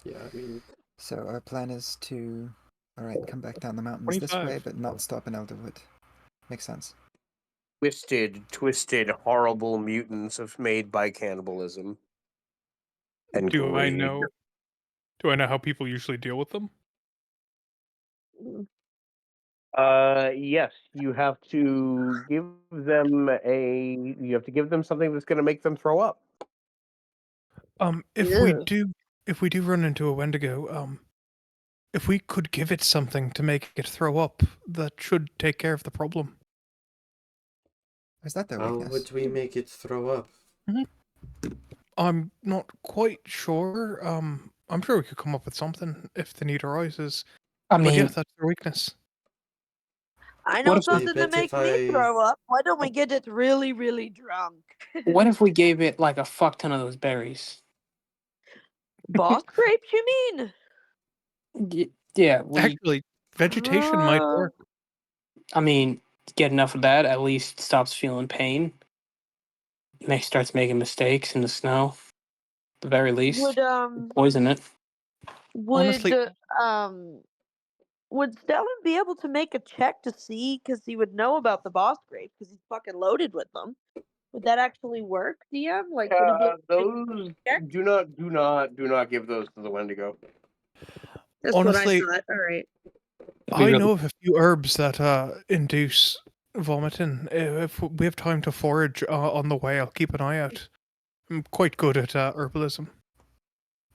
yeah, I mean, So our plan is to, alright, come back down the mountains this way, 25. but not stop in Elderwood. Makes sense. Twisted, horrible mutants made by cannibalism. And Do I greed. know? Do I know how people usually deal with them? Yes, you have to give them something that's going to make them throw up. If we do run into a Wendigo, if we could give it something to make it throw up, that should take care of the problem. Is that their how weakness? would we make it throw up? I'm not quite sure. I'm sure we could come up with something if the need arises. I But yeah, mean, that's their weakness. I know What if we- something to bet make if me I- throw up. Why don't we get it really, really drunk? what if we gave it like a fuck ton of those berries? Boss grapes, you mean? Yeah, we. Actually, vegetation might Uh, work. I mean, get enough of that. At least stops feeling pain. Starts making mistakes in the snow. At the very least, poison it. Honestly- Would Stellan be able to make a check to see, because he would know about the boss grape because he's fucking loaded with them? Would that actually work, DM? Like, would he be able to Those make a check? do not give those to the Wendigo. That's Honestly- what I thought. All right. I know of a few herbs that induce vomiting. If we have time to forage on the way, I'll keep an eye out. I'm quite good at herbalism.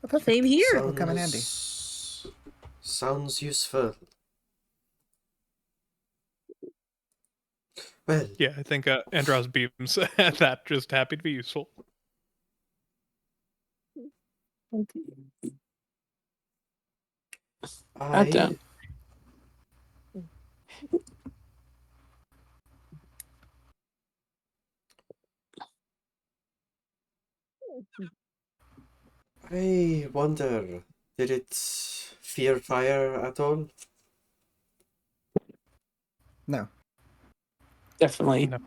Oh, perfect. Same here. Will come in handy. Sounds useful. Well, Yeah, I think Andros beams at that. Just happy to be useful. I I wonder, did it fear fire at all? No. Definitely No.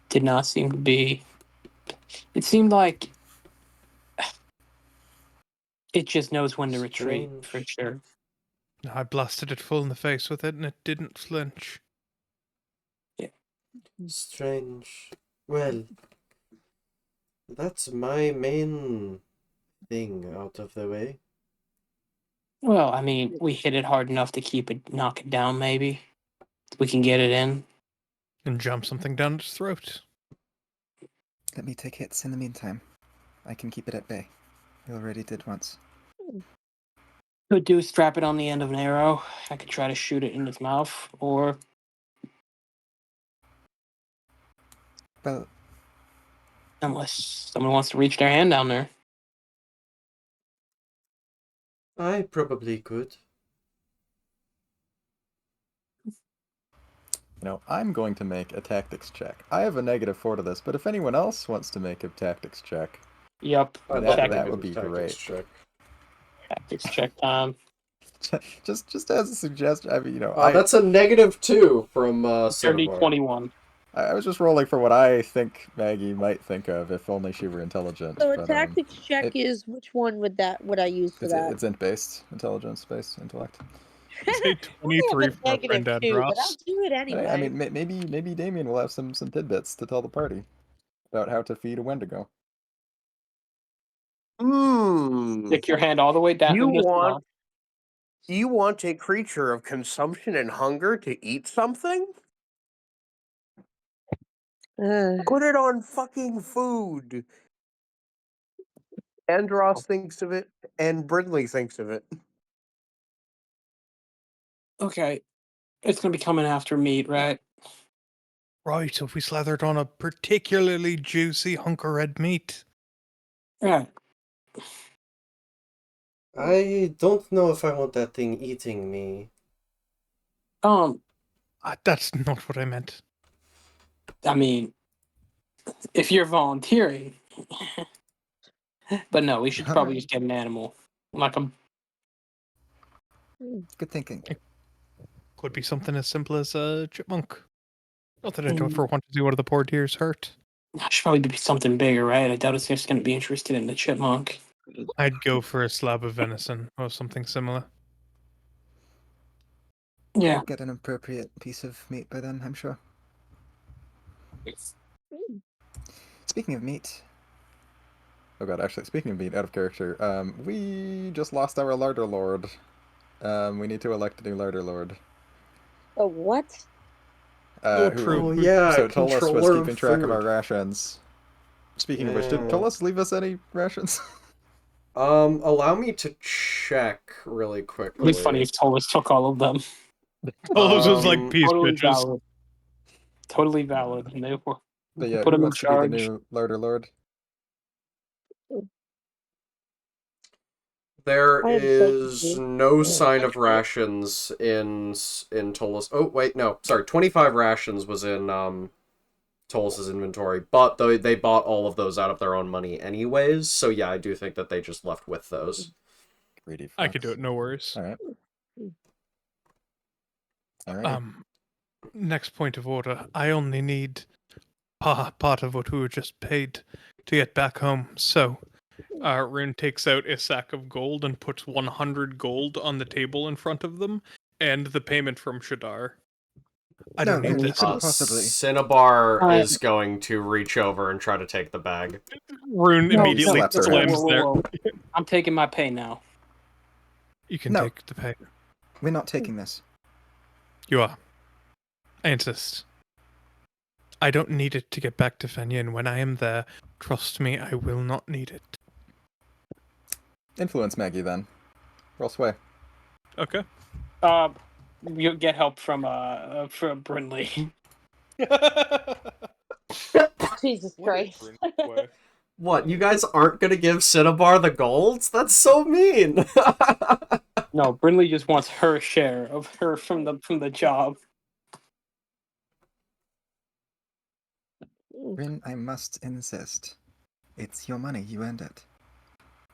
did not seem to be. It seemed like it just knows when to retreat for Strange. sure. I blasted it full in the face with it, and it didn't flinch. Strange. Well, that's my main thing out of the way. Well, I mean, we hit it hard enough to knock it down. Maybe we can get it in. And jam something down its throat. Let me take hits in the meantime. I can keep it at bay. You already did once. Could do is strap it on the end of an arrow. I could try to shoot it in its mouth, or Well, unless someone wants to reach their hand down there. I probably could. I'm going to make a tactics check. I have a -4 to this, but if anyone else wants to make a tactics check, Yep. I'd That- love to Check. make that a would be tactics great. check. Tactics check time. just as a suggestion, I mean, That's a -2 from Dirty Cinnabar. 21. I was just rolling for what I think Maggie might think of if only she were intelligent. So a but, tactics check it- is which one would I use for that? It's int-based, intelligence-based, intellect. It's a I only 23 have from our a friend Ed -2, but I'll Ross. do it But anyway. I mean, maybe Damien will have some tidbits to tell the party about how to feed a Wendigo. Stick your hand all the way down You in this want mouth. you want a creature of consumption and hunger to eat something? Put it on fucking food. Andros thinks of it, and Brindley thinks of it. Okay. It's gonna be coming after meat, right? Right, so if we slathered on a particularly juicy hunk of red meat. Right. I don't know if I want that thing eating me. That's not what I meant. I mean, if you're volunteering. But no, we should probably just get an animal. Like a good thinking. Could be something as simple as a chipmunk. Not that I don't ever want to do one of the poor deer's hurt. I should probably be something bigger, right? I doubt it's just gonna be interested in the chipmunk. I'd go for a slab of venison or something similar. Yeah. We'll get an appropriate piece of meat by then, I'm sure. Speaking of meat, Oh god, actually, speaking of being out of character, we just lost our larder lord. We need to elect a new larder lord. A what? True. Oh yeah, So Tolos was controller of keeping track of our food. rations. Speaking of which, did Yeah. Tolos leave us any rations? Allow me to check really quickly. It'd be funny if Tolas took all of them. Tolos was like, peace, Totally bitches. valid. Totally valid. And they were But yeah, put who him in wants to be the charge. new larder lord? There I have is certainty. no sign I of can do it. rations in Tolos. Oh wait, no, sorry. 25 rations was in Tolos' inventory, but they bought all of those out of their own money anyways. So yeah, I do think that they just left with those. Greedy I could do fucks. it, no worries. Alright. Alright. Next point of order. I only need part of what we were just paid to get back home. So, Rune takes out a sack of gold and puts 100 gold on the table in front of them, and the payment from Shadar. I don't No, need you this. couldn't possibly. Cinnabar Alright. is going to reach over and try to take the bag. Rune No, immediately slaps her slams hand. there. Whoa. I'm taking my pay now. You can No. take the pay. We're not taking this. You are. I insist. I don't need it to get back to Fenya, and when I am there, trust me, I will not need it. Influence Maggie then. Roll sway. Okay. You get help from Brindley. Jesus Christ. What, you guys aren't gonna give Cinnabar the golds? That's so mean! No, Brindley just wants her share of her from the job. Rin, I must insist. It's your money, you earned it,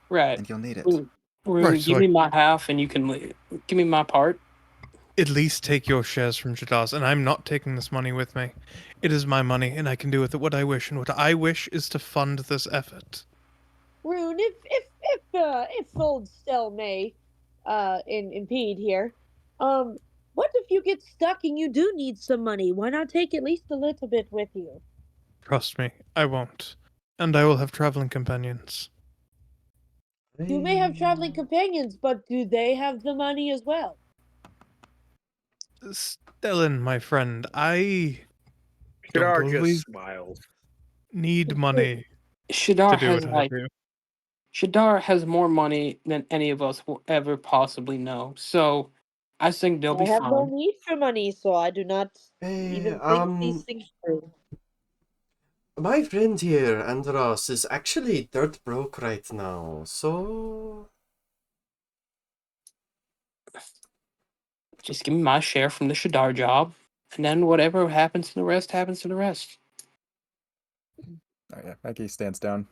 Right. and you'll need it. Rune, Right, so give I- me my half, and you can give me my part. At least take your shares from Shadar's, and I'm not taking this money with me. It is my money, and I can do with it what I wish, and what I wish is to fund this effort. Rune, if old Stell may impede here, what if you get stuck and you do need some money? Why not take at least a little bit with you? Trust me, I won't. And I will have traveling companions. You may have traveling companions, but do they have the money as well? Stellan, my friend, I don't Shadar always just smiles. need money to Shadar do has what I like do. Shadar has more money than any of us will ever possibly know. So I think they'll be I have no fine. need for money, so I do not Hey, even think these things through. my friend here, Andros, is actually dirt broke right now, so... Just give me my share from the Shadar job, and then whatever happens to the rest happens to the rest. Oh yeah, Maggie stands down.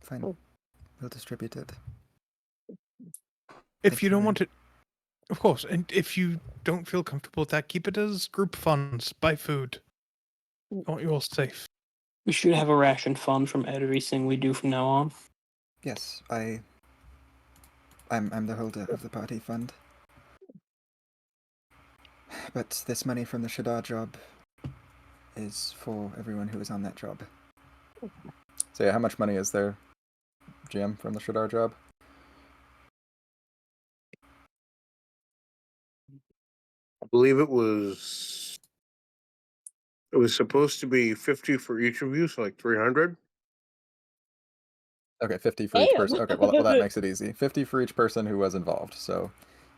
Fine. Oh. We'll distribute it. If Thank you you, don't Ren. want it, of course, and if you don't feel comfortable with that, keep it as group funds. Buy food. I want you all safe. We should have a ration fund from everything we do from now on. Yes, I'm the holder of the party fund. But this money from the Shadar job is for everyone who is on that job. So yeah, how much money is there, GM, from the Shadar job? I believe it was supposed to be 50 for each of you, so like 300. Okay, 50 for each person. Okay, well that Damn. makes it easy. 50 for each person who was involved. So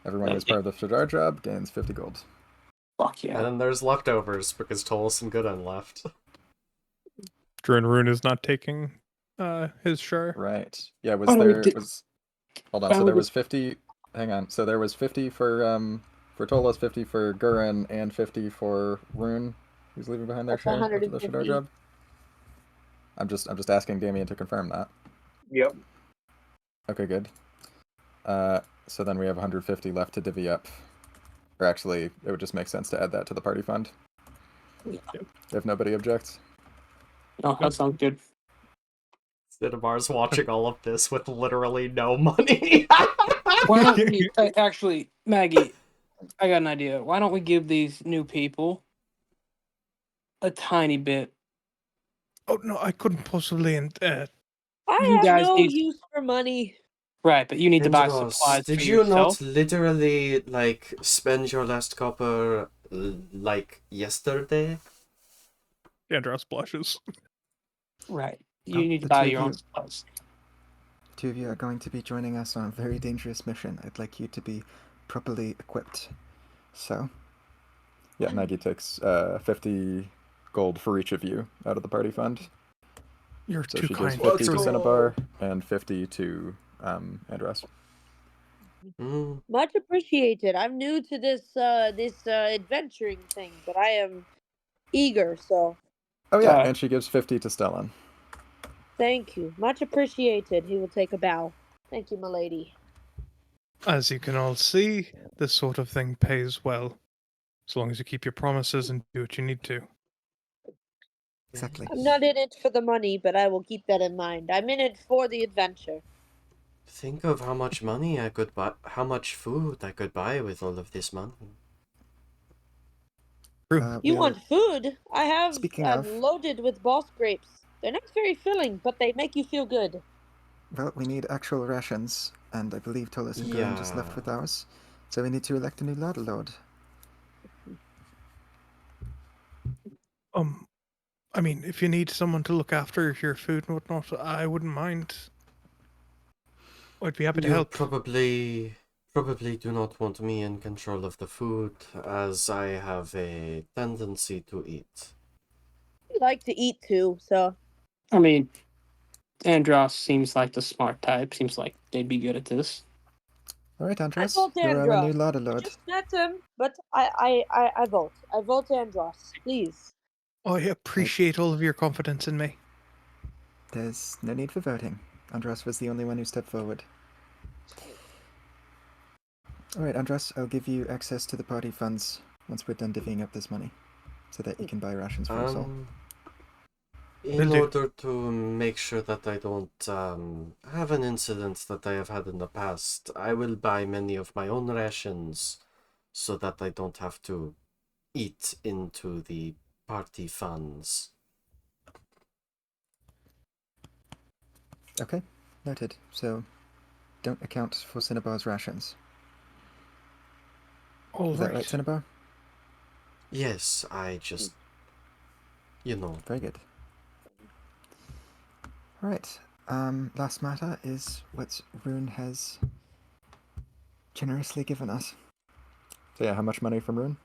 everyone who's Thank you. part of the Shadar job gains 50 gold. Fuck And yeah. then there's leftovers, because Tolos and Gooden left. Drin Rune is not taking his share. Right. Yeah, Why don't we do- hold on, why so don't there we was just 50 hang on. So there was 50 for Tolos, 50 for Gurren, and 50 for Rune, who's leaving behind their That's share after the Shadar 150. job. I'm just asking Damien to confirm that. Yep. Okay, good. So then we have 150 left to divvy up. Or actually, it would just make sense to add that to the party fund. If nobody objects. No, that sounds good. Cinnabar's watching all of this with literally no money. Why don't we actually, Maggie, I got an idea. Why don't we give these new people a tiny bit? Oh no, I couldn't possibly. I You have guys no need use for money. right, but you need to buy Andros, supplies did for you yourself. not literally, like, spend your last copper, like, yesterday? Andros blushes. Right. You need to the buy two of your own you, supplies. two of you are going to be joining us on a very dangerous mission. I'd like you to be properly equipped. So, Yeah, Maggie takes 50 gold for each of you out of the party fund. You're So too she gives kind. 50 to Let's Cinnabar and 50 to Andros. Mm. Much appreciated. I'm new to this adventuring thing, but I am eager, so Oh yeah, Uh, and she gives 50 to Stellan. thank you. Much appreciated. He will take a bow. Thank you, milady. As you can all see, this sort of thing pays well. As long as you keep your promises and do what you need to. exactly. I'm not in it for the money, but I will keep that in mind. I'm in it for the adventure. Think of how much money I could buy, how much food I could buy with all of this money. True. You want food? I have. Speaking I'm of, loaded with boss grapes. They're not very filling, but they make you feel good. well, we need actual rations, and I believe Tolis and Gurren just left Yeah. with ours. So we need to elect a new Lord Lord. I mean, if you need someone to look after your food and whatnot, I wouldn't mind. I'd be happy to You help. probably do not want me in control of the food, as I have a tendency to eat. I like to eat too, so I mean, Andros seems like the smart type. Seems like they'd be good at this. All right, I Andros, vote you're our new Andros. Lord I Lord. just met him, but I vote. I vote Andros, please. I appreciate all of your confidence in me. There's no need for voting. Andros was the only one who stepped forward. All right, Andros, I'll give you access to the party funds once we're done divvying up this money, so that you can buy rations for us all. In Will do. order to make sure that I don't have an incident that I have had in the past, I will buy many of my own rations so that I don't have to eat into the party funds. Okay, noted. So, don't account for Cinnabar's rations. All Is that right, right. Cinnabar? Yes, I just, you know. Very good. All right. Last matter is what Rune has generously given us. So yeah, how much money from Rune?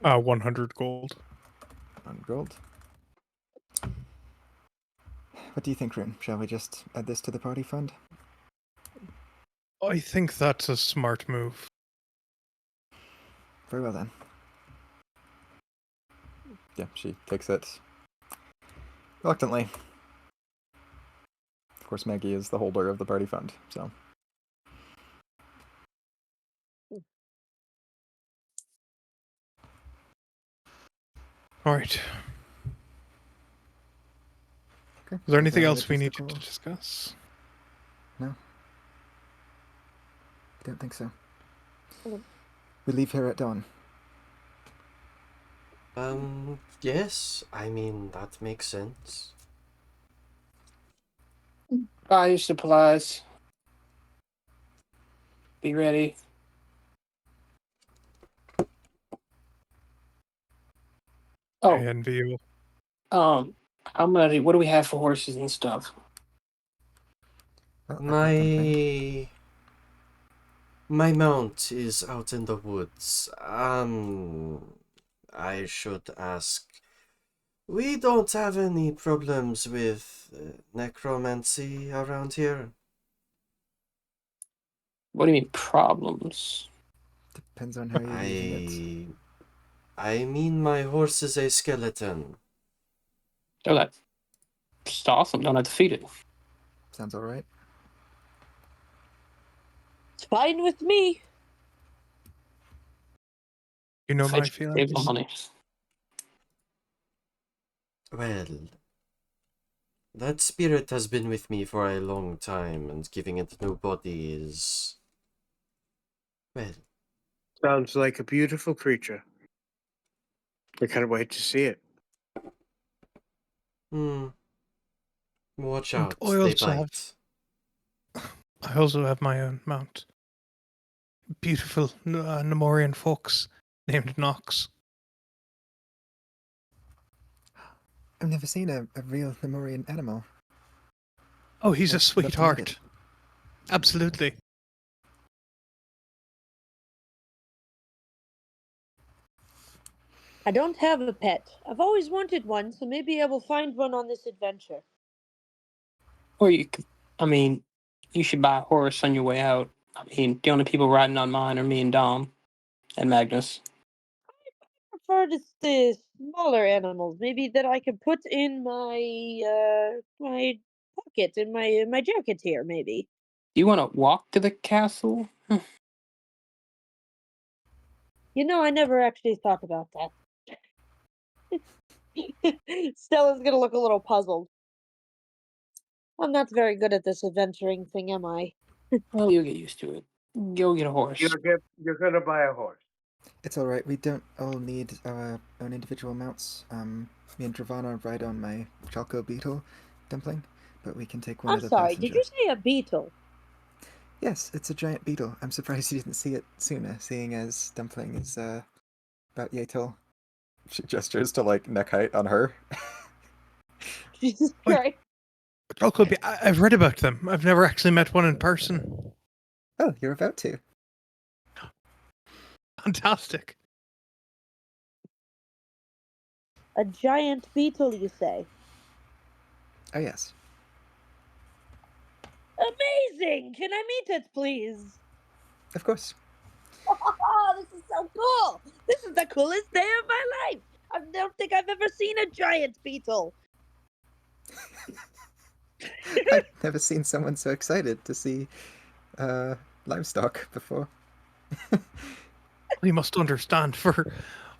100 gold. On gold. What do you think, Rune? Shall we just add this to the party fund? I think that's a smart move. Very well then. Yeah, she takes it reluctantly. Of course, Maggie is the holder of the party fund, so. All right. Okay. Is there anything that else we need to logistical? discuss? No. I don't think so. Okay. We leave here at dawn. Yes, I mean, that makes sense. Buy your supplies. Be ready. I Oh, envy you. how many? What do we have for horses and stuff? Well, I've got Dumpling. My mount is out in the woods. I should ask. We don't have any problems with necromancy around here. What do you mean problems? Depends on how you're using it. I mean, my horse is a skeleton. Oh, that's awesome. Don't have to feed it. Sounds alright. It's fine with me. You know my Save the feelings. money. Well, that spirit has been with me for a long time, and giving it a new body is... well, Sounds like a beautiful creature. I can't wait to see it. watch And out, I they also have bite. I also have my own mount. Beautiful Nemorian fox named Nox. I've never seen a real Lemurian animal. Oh, he's a I'd love to meet sweetheart. it. Absolutely. I don't have a pet. I've always wanted one, so maybe I will find one on this adventure. Or you could, I mean, you should buy a horse on your way out. I mean, the only people riding on mine are me and Dom and Magnus. I prefer the smaller animals, maybe that I can put in my pocket in my jacket here, maybe. Do you want to walk to the castle? You know, I never actually thought about that. Stella's gonna look a little puzzled. I'm not very good at this adventuring thing, am I? Well, you'll get used to it. Go get a horse. You're gonna buy a horse. It's alright, we don't all need our own individual mounts. Me and Dravana ride on my Chalco Beetle, Dumpling, but we can take one I'm other sorry, did passenger. you say a beetle? Yes, it's a giant beetle. I'm surprised you didn't see it sooner, seeing as Dumpling is about yay tall. She gestures to like neck height on her. Jesus Wait. Christ. I've read about them. I've never actually met one in person. Oh, you're about to. Fantastic. A giant beetle, you say? Oh, yes. Amazing! Can I meet it, please? Of course. Oh, this is so cool! This is the coolest day of my life! I don't think I've ever seen a giant beetle. I've never seen someone so excited to see livestock before. You must understand, for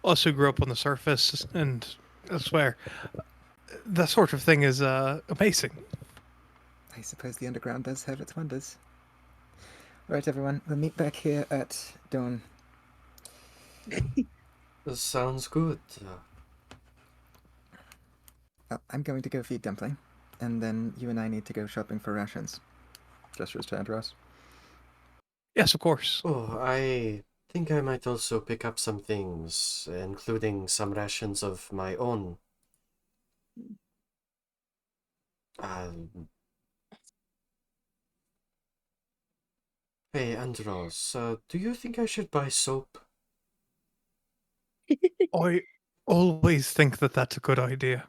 us who grew up on the surface and elsewhere, that sort of thing is amazing. I suppose the underground does have its wonders. Alright, everyone, we'll meet back here at dawn. Sounds good. I'm going to go feed Dumpling, and then you and I need to go shopping for rations. Gestures to Andros. Yes, of course. Oh, I think I might also pick up some things, including some rations of my own. Hey, Andros, do you think I should buy soap? I always think that that's a good idea.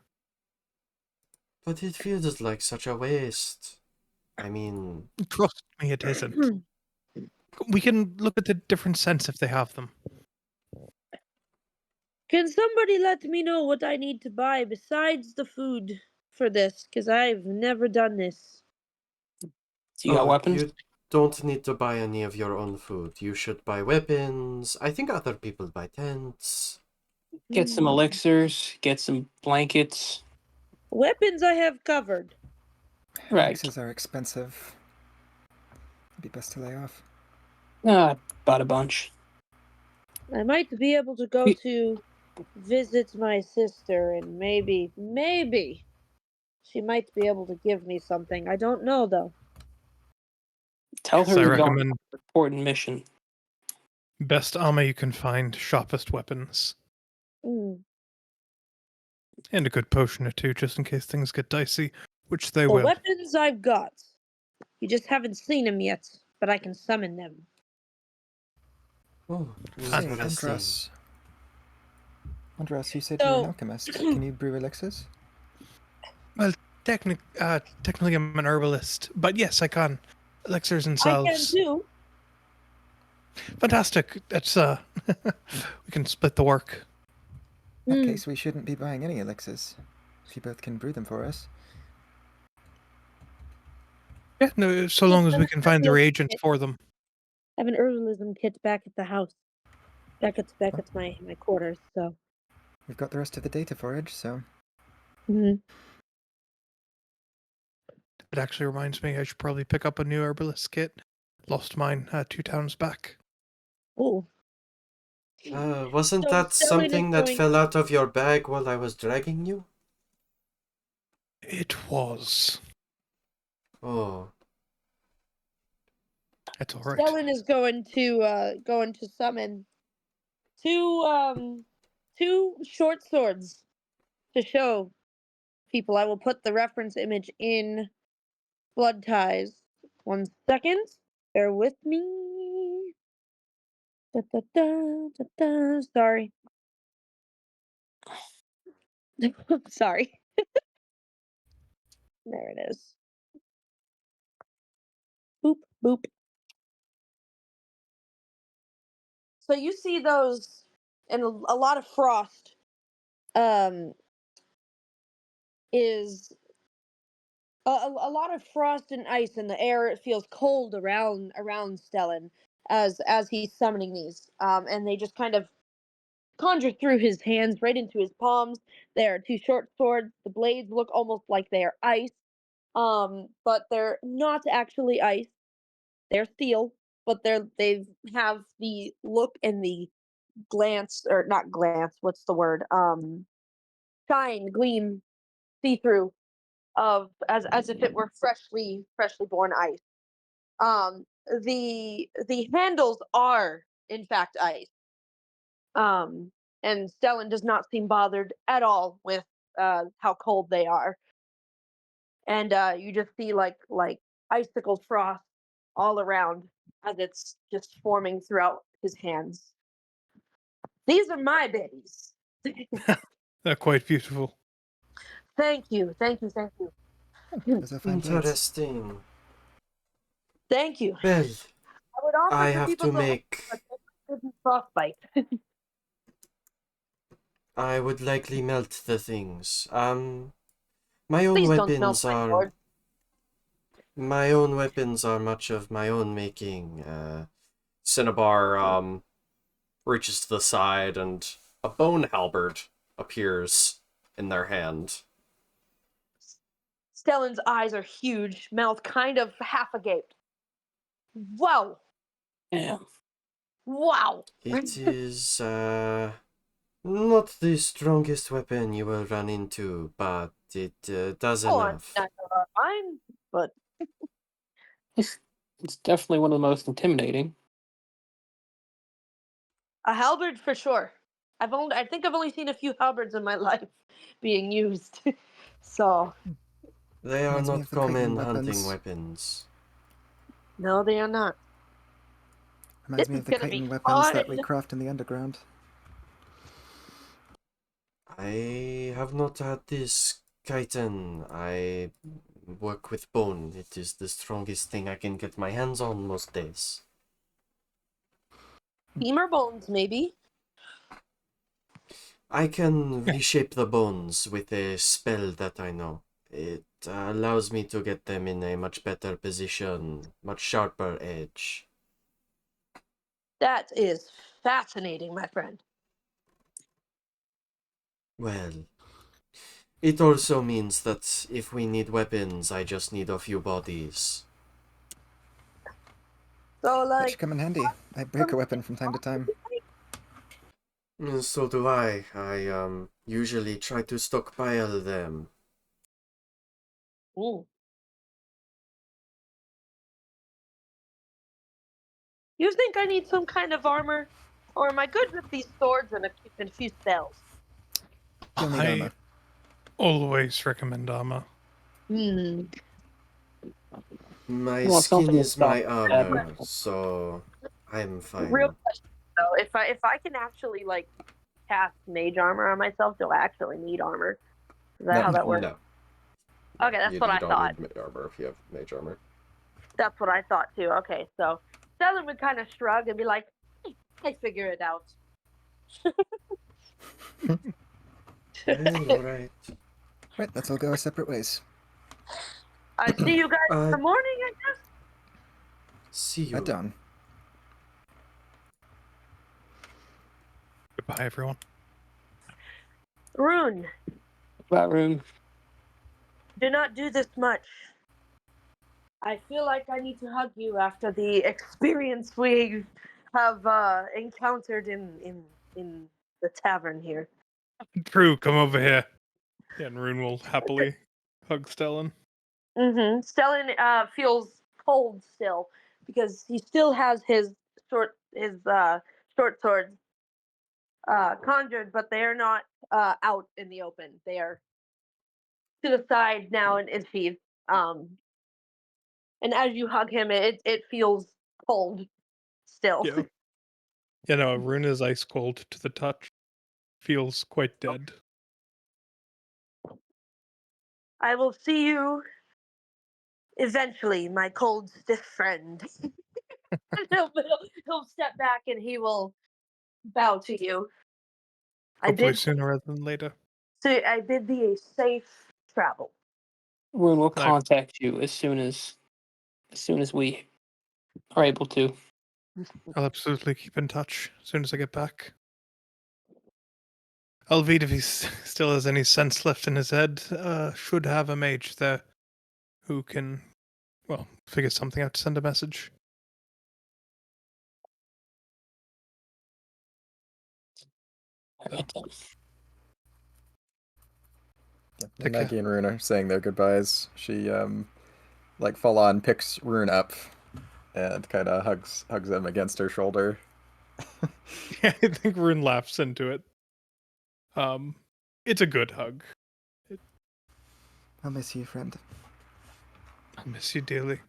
But it feels like such a waste. I mean, Trust me, it isn't. We can look at the different scents if they have them. Can somebody let me know what I need to buy besides the food for this? Because I've never done this. You got weapons? You don't need to buy any of your own food. You should buy weapons. I think other people buy tents. Get some elixirs, get some blankets. Weapons I have covered. Right. Elixirs are expensive. It'd be best to lay off. Bought a bunch. I might be able to go to visit my sister and maybe she might be able to give me something. I don't know though. Tell So her I you're going recommend on an important mission. best armor you can find, sharpest weapons, Mm. and a good potion or two just in case things get dicey, which they The will. weapons I've got. You just haven't seen them yet, but I can summon them. Oh, Say, interesting. Andras, you said you're an So, alchemist. Can you brew elixirs? Well, technically I'm an herbalist, but yes, I can. Elixirs and I can salves. too. Fantastic. That's we can split the work. In that Hmm. case, we shouldn't be buying any elixirs. If you both can brew them for us. Yeah, no, so long as we can find the reagents for them. I have an herbalism kit back at the house. Back at my quarters, so. We've got the rest of the day to forage, so Hmm. It actually reminds me I should probably pick up a new herbalist kit. Lost mine 2 towns back. Oh. Wasn't So that Stellan is something that going- fell out of your bag while I was dragging you? It was. Oh, It's alright. Stellan is going to summon two short swords to show people. I will put the reference image in Blood Ties. 1 second. Bear with me. Da, da, da, da, da. Sorry. Sorry. There it is. Boop, boop. So you see those, and a lot of frost is a lot of frost and ice in the air. It feels cold around Stellan as he's summoning these, and they just kind of conjure through his hands right into his palms. They are two short swords. The blades look almost like they are ice, but they're not actually ice. They're steel, but they have the look and the glance, or not glance. What's the word? Shine, gleam, see through of as if it were freshly born ice. Um, the handles are in fact ice. Um, and Stellan does not seem bothered at all with how cold they are. And you just see like icicle frost all around as it's just forming throughout his hands. These are my babies. They're quite beautiful. Thank you. those are fine blades. interesting. Thank you. Well, I would offer I for have people to to make. but they couldn't frostbite. I would likely melt the things. My own Please don't melt weapons my are. sword. My own weapons are much of my own making. Cinnabar reaches to the side and a bone halberd appears in their hand. Stellan's eyes are huge, mouth kind of half agape. Wow. Yeah. Wow. It is not the strongest weapon you will run into, but it does Oh, enough. I'm not fine, but It's definitely one of the most intimidating. a halberd for sure. I think I've only seen a few halberds in my life being used. So They are Reminds me not of the Kraken common hunting weapons. weapons. no, they are not. Reminds This me is of the gonna be chitin weapons fun. that we craft in the underground. I have not had this chitin. I work with bone. It is the strongest thing I can get my hands on most days. Femur bones, maybe. I can reshape the bones with a spell that I know. It allows me to get them in a much better position, much sharper edge. That is fascinating, my friend. Well, it also means that if we need weapons, I just need a few bodies. So, That like, should come in handy. I break a weapon from time to time. So do I. I usually try to stockpile them. Ooh. You think I need some kind of armor? Or am I good with these swords and a few spells? You'll need I armor. always recommend armor. Hmm. My Well, skin something to is stop my that. armor, so I'm Real fine. question though, if I can actually like cast mage armor on myself, do I actually need armor? Is that No. how that works? No. Okay, that's You, what you I don't thought. need armor if you have mage armor. That's what I thought too. Okay, so Stellan would kind of shrug and be like, I figure it out. Well, alright. Right, let's all go our separate ways. I see you guys in the Uh, morning, I guess. see At you. dawn. Goodbye, everyone. Rune, That room. do not do this much. I feel like I need to hug you after the experience we have encountered in the tavern here. Drew, come over here. Yeah, and Rune will happily hug Stellan. Mm-hmm. Stellan feels cold still because he still has his short swords conjured, but they are not out in the open. They are to the side now in sheath. Um, and as you hug him, it feels cold still. Yeah. Yeah, no, Rune is ice cold to the touch. Feels quite dead. I will see you eventually, my cold stiff friend. He'll step back and he will bow to you. Hopefully sooner rather than later. I bid thee a safe travel. Rune will And I- contact you as soon as we are able to. I'll absolutely keep in touch as soon as I get back. Alvid, if he still has any sense left in his head, should have a mage there who can, well, figure something out to send a message. Alright, then. When Take care. Maggie and Rune are saying their goodbyes, she like full on picks Rune up and kind of hugs him against her shoulder. Yeah, I think Rune laughs into it. It's a good hug. I'll miss you, friend. I'll miss you dearly.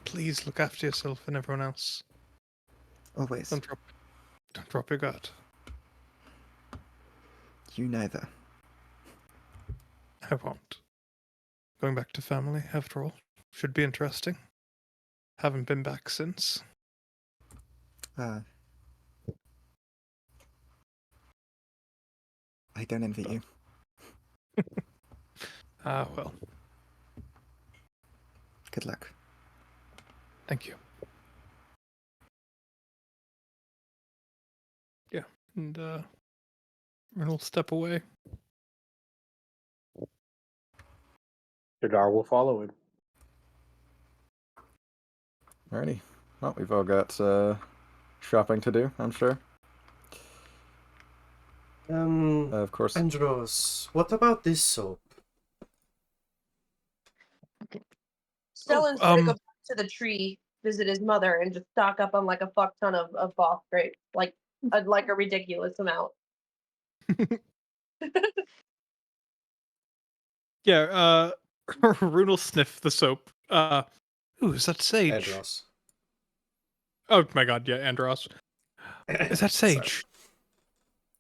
Please look after yourself and everyone else. Always. Don't drop your guard. You neither. I won't. Going back to family, after all, should be interesting. Haven't been back since. I don't envy you. Well, Good luck. thank you. Yeah, and Ren will step away. Jadar will follow him. Alrighty. Well, we've all got shopping to do, I'm sure. Of course. Andros, what about this soap? Stellan's gonna go back to the tree, visit his mother, and just stock up on like a fuck ton of boss grapes, like a ridiculous amount. Yeah, Rune will sniff the soap. Ooh, is that sage? Andros. Oh my god, yeah, Andros. Is that Sorry. sage?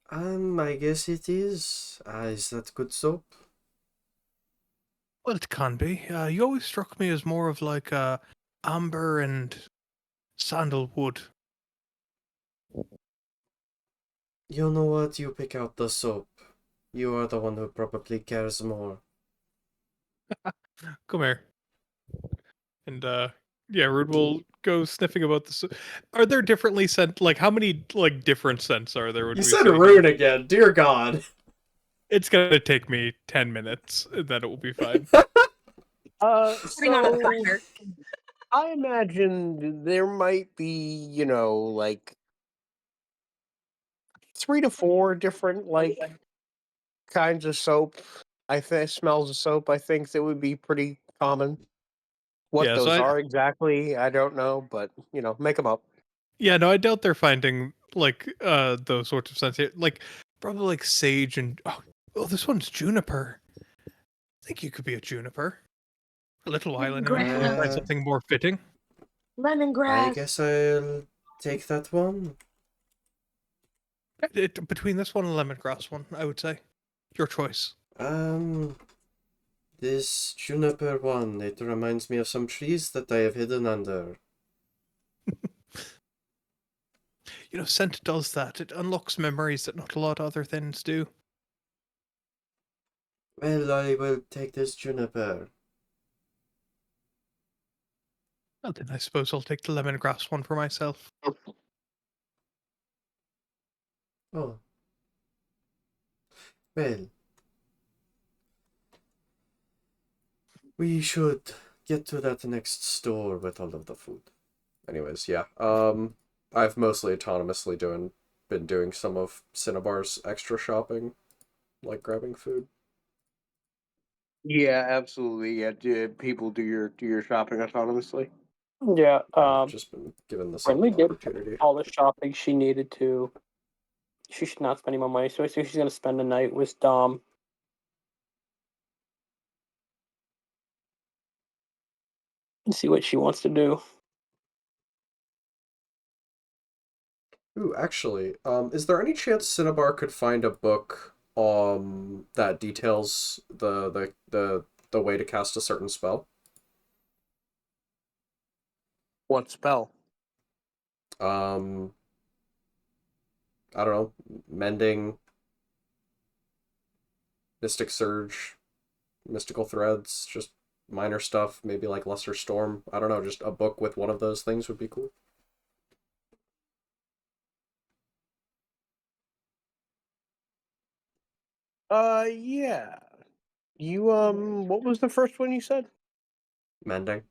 I guess it is. Is that good soap? Well, it can be. You always struck me as more of like amber and sandalwood. You know what? You pick out the soap. You are the one who probably cares more. Come here. And yeah, Rude will go sniffing about the. Are there differently scent? Like, how many like different scents are there? Would You we said say rune here? again, dear God. It's gonna take me 10 minutes, and then it will be fine. Putting on a So primer. I imagine there might be, like 3 to 4 different kinds of soap. I think smells of soap. I think that would be pretty common. What Yeah, so those are exactly, I don't know, but make them up. no, I doubt they're finding like those sorts of scents here. Like probably like sage and oh, this one's juniper. I think you could be a juniper. A little while anyway. Until we find Uh, something more fitting. I Lemongrass. guess I'll take that one. Between this one and lemongrass one, I would say. Your choice. This juniper one, it reminds me of some trees that I have hidden under. You know, scent does that. It unlocks memories that not a lot of other things do. Well, I will take this juniper. Well, then I suppose I'll take the lemongrass one for myself. Oh. Well. We should get to that next store with all of the food. Anyways, yeah. I've mostly autonomously been doing some of Cinnabar's extra shopping, like grabbing food. Yeah, absolutely. Yeah, people do your shopping autonomously. Yeah, I've just been given the Brinley same did opportunity. all the shopping she needed to. She should not spend any more money, so I think she's gonna spend the night with Dom. And see what she wants to do. Ooh, actually, is there any chance Cinnabar could find a book that details the way to cast a certain spell? What spell? Um, I don't know, mending, mystic surge, mystical threads, just minor stuff, maybe like lesser storm. I don't know, just a book with one of those things would be cool. Yeah. You what was the first one you said? Mending.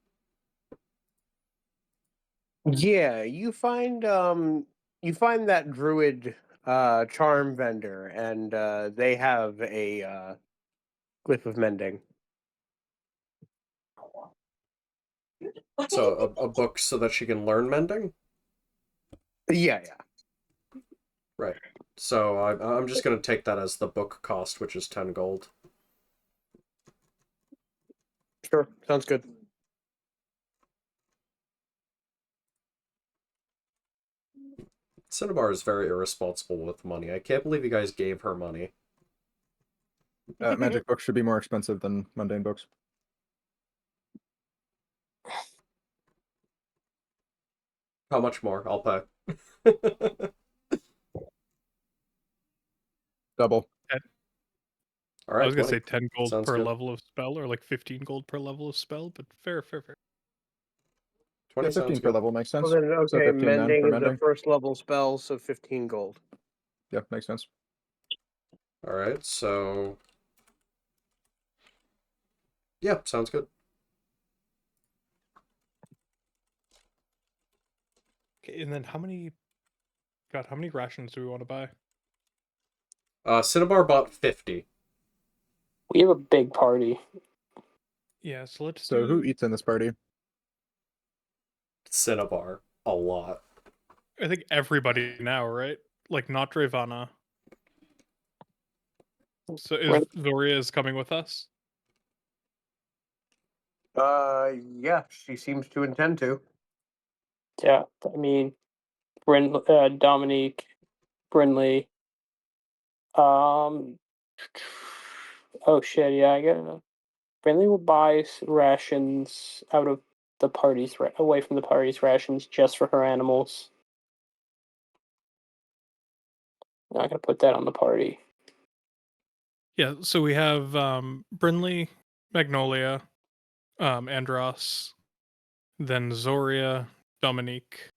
Yeah, you find that druid charm vendor, and they have a glyph of mending. So a book so that she can learn mending? Yeah, yeah. Right. So I'm just gonna take that as the book cost, which is 10 gold. Sure, sounds good. Cinnabar is very irresponsible with money. I can't believe you guys gave her money. Magic books should be more expensive than mundane books. How much more? I'll pay. Double. All I right, was gonna 20. say 10 gold Sounds per good. level of spell, or like 15 gold per level of spell, but fair. 20 Yeah, sounds 15 per good. level makes Well sense. then, So okay, 15 then mending for is a mending. first level spell, so 15 gold. Yeah, makes sense. All right, so yeah, sounds good. Okay, and then how many rations do we want to buy? Cinnabar bought 50. We have a big party. Yeah, so let's So who do. eats in this party? Cinnabar. A lot. I think everybody now, right? Like not Drevana. So is Zoria is coming with us? Yeah, she seems to intend to. Yeah, I mean, Dominique, Brinley. Oh shit! Yeah, I get it. Brinley will buy rations out of the party's away from the party's rations just for her animals. Not gonna put that on the party. Yeah, so we have Brinley, Magnolia, Andros, then Zoria, Dominique.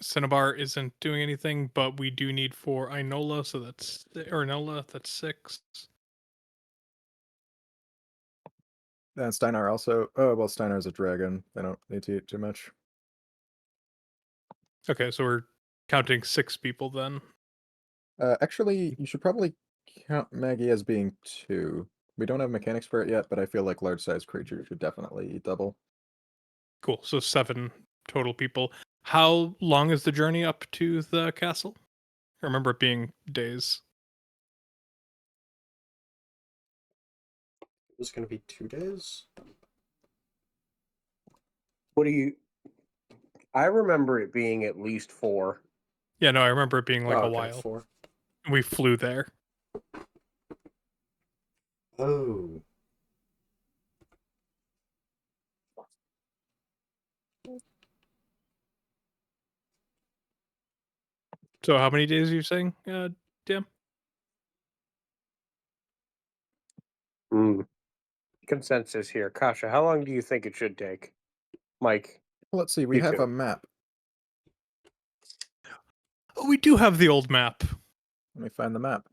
Cinnabar isn't doing anything, but we do need 4 Inola, so that's or Inola, that's 6. And Steinar also. Oh well, Steinar's a dragon. They don't need to eat too much. Okay, so we're counting 6 people then. Actually, you should probably count Maggie as being 2. We don't have mechanics for it yet, but I feel like large-sized creatures should definitely eat double. Cool. So 7 total people. How long is the journey up to the castle? I remember it being days. It was going to be 2 days? What do you? I remember it being at least 4. Yeah, no, I remember it being like Oh, a okay, while. 4. We flew there. Oh. So how many days are you saying, Tim? Consensus here, Kasha. How long do you think it should take, Mike? Let's see. We You have too. a map. Oh, we do have the old map. Let me find the map.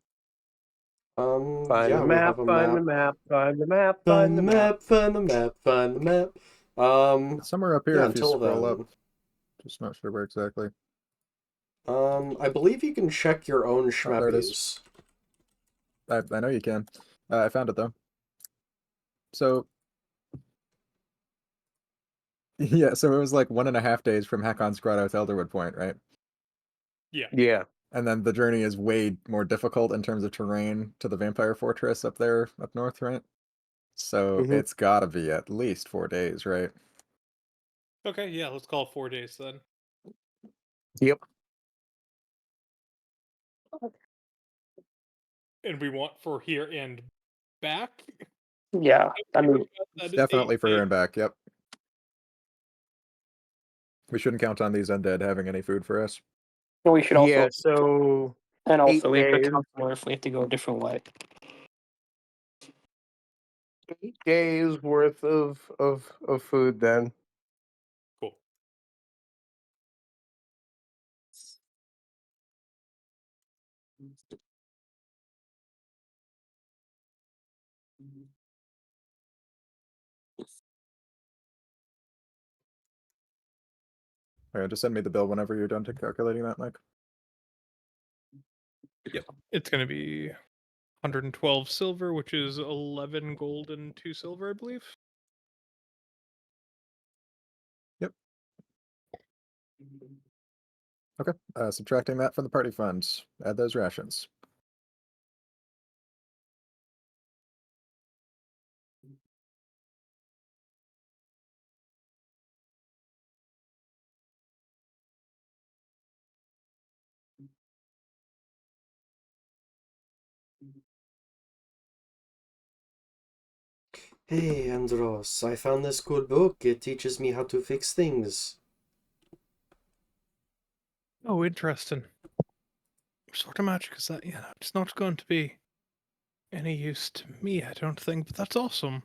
Find Yeah, the we map. have a Find the map. map. Find the map. Find the map, find the map, find the map. It's somewhere up here Yeah, if you until scroll then. up. Just not sure where exactly. I believe you can check your own Oh, there it is. schmappies. I know you can. I found it though. So yeah, so it was like 1.5 days from Hakon's Grotto to Elderwood Point, right? Yeah. Yeah. And then the journey is way more difficult in terms of terrain to the Vampire Fortress up there, up north, right? So Mhm. it's gotta be at least 4 days, right? Okay, yeah, let's call it 4 days then. Yep. And we want for here and back. Yeah, I mean, That is Definitely 8 for here days. and back, yep. We shouldn't count on these undead having any food for us. we should Yeah. also, So and 8 also we have to days. calculate if we have to go a different way. 8 days worth of food then. Cool. Alright, just send me the bill whenever you're done calculating that, Mike. Yep. It's going to be 112 silver, which is 11 gold and 2 silver, I believe. Yep. Okay, subtracting that from the party funds. Add those rations. Hey, Andros, I found this cool book. It teaches me how to fix things. Oh, interesting. What sort of magic is that? Yeah, it's not going to be any use to me, I don't think, but that's awesome.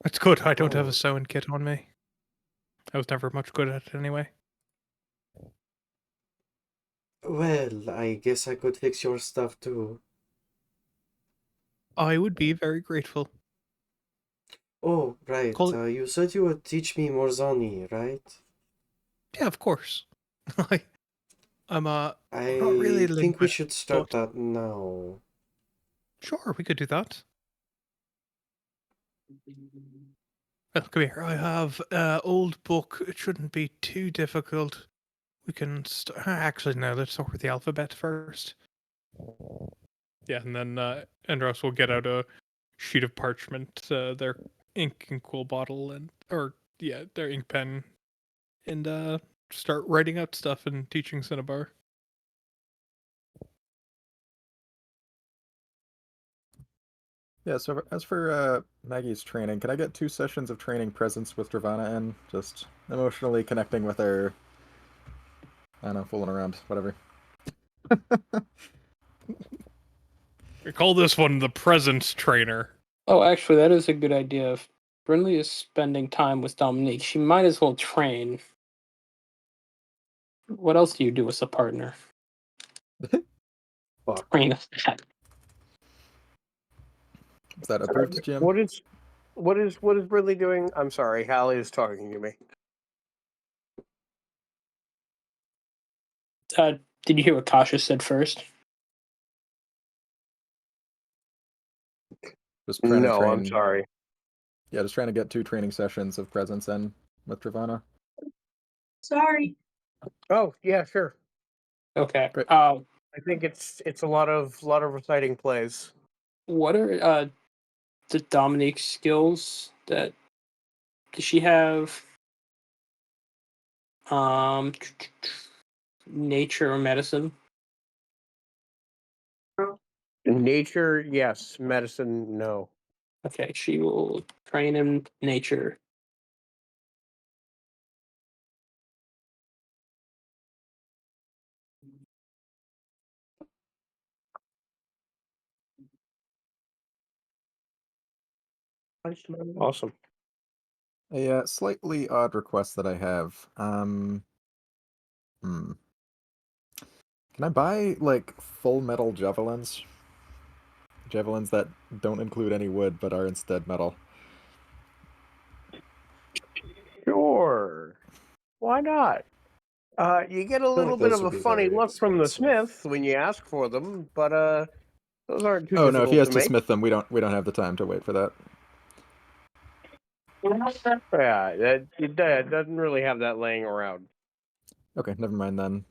It's good I don't have a Oh. sewing kit on me. I was never much good at it anyway. Well, I guess I could fix your stuff too. I would be very grateful. Oh, right. Call it. You said you would teach me Morzani, right? Yeah, of course. I'm not really I a think we linguist, should start but that now. sure, we could do that. Well, come here. I have old book. It shouldn't be too difficult. We can actually no. Let's start with the alphabet first. Yeah, and then Andros will get out a sheet of parchment, their ink and quill bottle, and their ink pen, and start writing out stuff and teaching Cinnabar. Yeah, so as for Maggie's training, can I get 2 sessions of training presence with Dravana in? Just emotionally connecting with her. I don't know, fooling around, whatever. We call this one the presence trainer. Oh, actually, that is a good idea. If Brinley is spending time with Dominique, she might as well train. What else do you do as a partner? Fuck. Train. Is that approved, Jim? What is Ridley doing? I'm sorry, Hallie is talking to me. Did you hear what Kasha said first? Just trying to No, train. I'm sorry. Yeah, just trying to get 2 training sessions of presence in with Dravana. Sorry. Oh, yeah, sure. Okay. Great. I think it's a lot of reciting plays. What are the Dominique skills that does she have? Nature or medicine? Nature, yes. Medicine, no. Okay, she will train in nature. Awesome. A slightly odd request that I have. Can I buy, like, full metal javelins? Javelins that don't include any wood but are instead metal. Sure. Why not? You get a feel little like bit those of would a be funny very look from the expensive. smith when you ask for them, but those aren't too Oh no, if he difficult has to to make. smith them, we don't have the time to wait for that. Yeah, it doesn't really have that laying around. Okay, never mind then.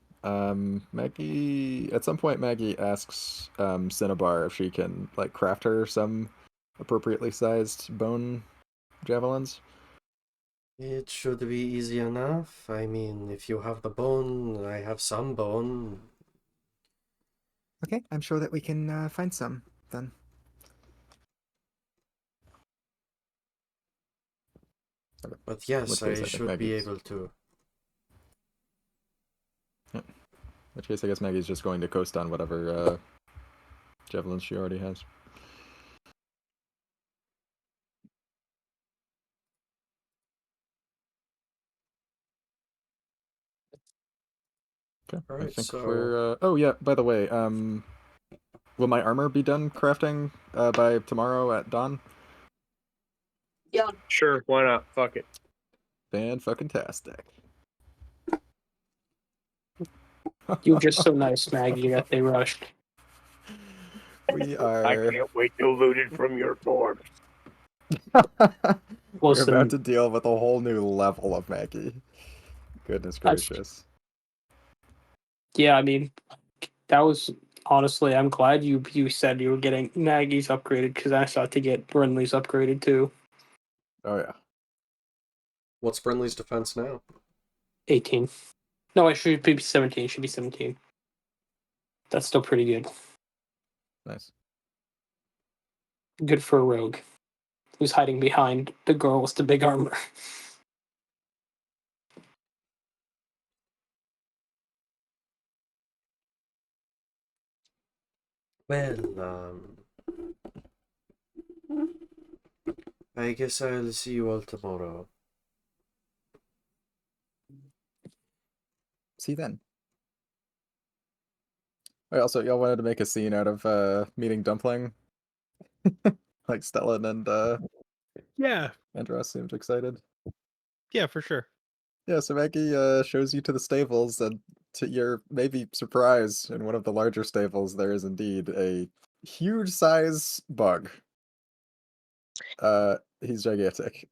Maggie, at some point Maggie asks Cinnabar if she can, like, craft her some appropriately sized bone javelins. It should be easy enough. I mean, if you have the bone, I have some bone. Okay, I'm sure that we can find some then. Okay. But In yes, which case I I think should be Maggie's... able to. Yeah. In which case I guess Maggie's just going to coast on whatever javelins she already has. Okay, I Alright, think so we're... Oh yeah, by the way, will my armor be done crafting by tomorrow at dawn? Yeah. Sure, why not? Fuck it. Fan-fucking-tastic. You were just so nice, Maggie, that they rushed. We I are... can't wait to loot it from your corpse. We're Listen, about to deal with a whole new level of Maggie. Goodness That's- gracious. yeah, I mean, that was honestly. I'm glad you said you were getting Maggie's upgraded because I sought to get Brinley's upgraded too. Oh yeah. what's Brinley's defense now? 18. No, it should be 17. It should be 17. That's still pretty good. Nice. Good for a rogue who's hiding behind the girl with the big armor. Well, I guess I'll see you all tomorrow. See you then. Oh, also, y'all wanted to make a scene out of meeting Dumpling? Like Stellan and Yeah, Andros seemed excited. yeah, for sure. Yeah, so Maggie shows you to the stables, and to your maybe surprise, in one of the larger stables, there is indeed a huge size bug. He's gigantic.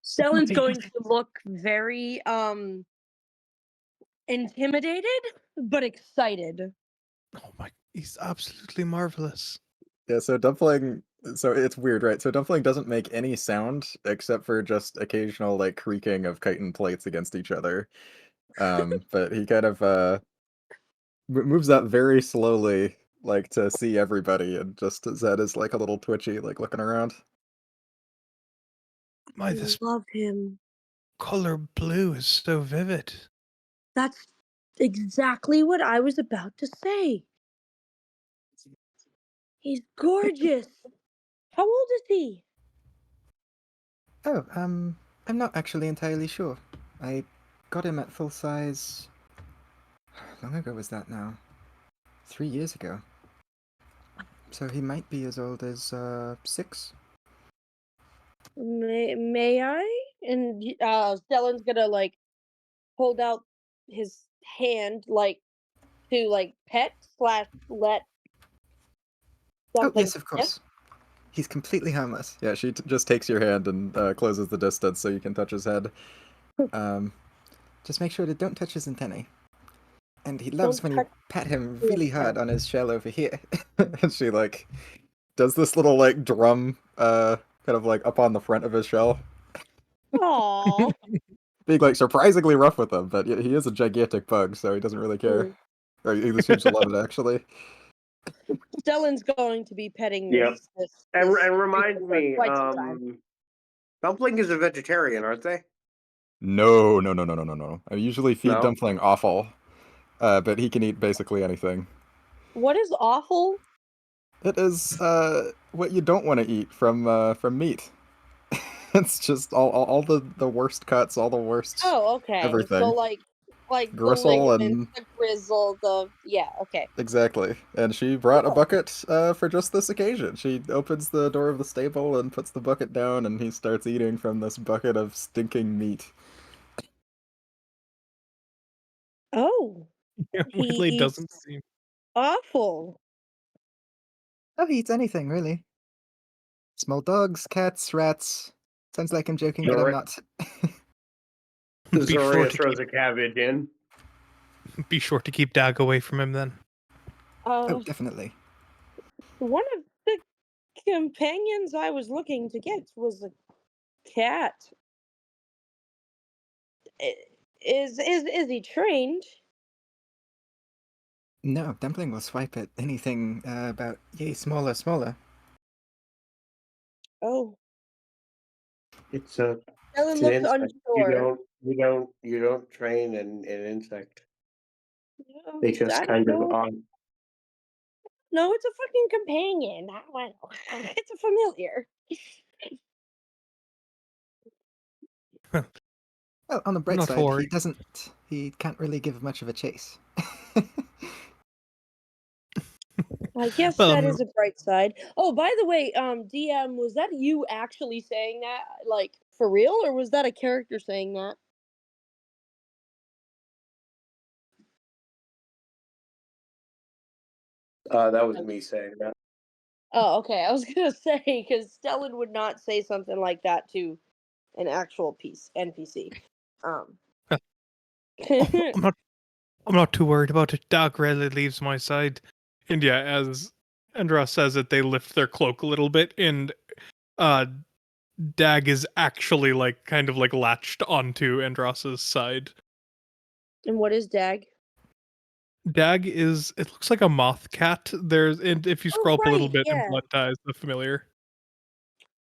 Stellan's going to look very intimidated but excited. Oh my, he's absolutely marvelous. Yeah, so Dumpling So it's weird, right? So Dumpling doesn't make any sound except for just occasional like creaking of chitin plates against each other. But he kind of moves up very slowly, like to see everybody, and just his head is like a little twitchy, like looking around. My, I this love him. color blue is so vivid. That's exactly what I was about to say. He's gorgeous. How old is he? Oh, I'm not actually entirely sure. I got him at full size. How long ago was that now? 3 years ago. So he might be as old as 6. May I? And Stellan's gonna like hold out his hand like to like pet slash let Oh something yes, of sniff. course. He's completely harmless. Yeah, she just takes your hand and closes the distance so you can touch his head. Um, just make sure to don't touch his antennae. And he loves Don't when you touch pat him the really hard antenna. on his shell over here. And she like does this little like drum kind of like up on the front of his shell. Aww. Being like surprisingly rough with him, but he is a gigantic bug, so he doesn't really care. Mm. Or he seems to love it actually. Stellan's going to be petting Yep. this And creature remind for me, quite some time. Dumpling is a vegetarian, aren't they? No, no, no, no, no, no, no. I usually feed No? Dumpling offal, but he can eat basically anything. What is awful? It is what you don't want to eat from meat. It's just all the worst cuts, all the worst Oh, okay. So everything. like the Gristle ligaments, and the grizzle, the yeah, okay. exactly. And she brought a Oh. bucket for just this occasion. She opens the door of the stable and puts the bucket down, and he starts eating from this bucket of stinking meat. Oh. It He really doesn't eats seem. awful. Oh, he eats anything, really. Small dogs, cats, rats. Sounds like I'm joking, but I'm not. Be sure Zoria to throws a cabbage in. be sure to keep Dag away from him then. Oh, definitely. One of the companions I was looking to get was a cat. I- Is he trained? No, Dumpling will swipe at anything about, yay, smaller. Oh, It's Ellen an looks insect. unsure. You don't train an insect. They I just don't kind of know. are. No, it's a fucking companion. It's a familiar. Well, on the bright Not to side, worry. he can't really give much of a chase. I guess Well, that is a bright side. Oh, by the way, DM, was that you actually saying that, like for real, or was that a character saying that? That was me saying that. Oh, okay. I was gonna say because Stellan would not say something like that to an actual piece NPC. Um. I'm not. I'm not too worried about it. Dag rarely leaves my side. And yeah, as Andra says it, they lift their cloak a little bit, and uh, Dag is actually like kind of like latched onto Andras's side. And what is Dag? Dag is, it looks like a moth cat. There's, and if you Oh, scroll up a little right. bit, and Yeah. blood ties the familiar.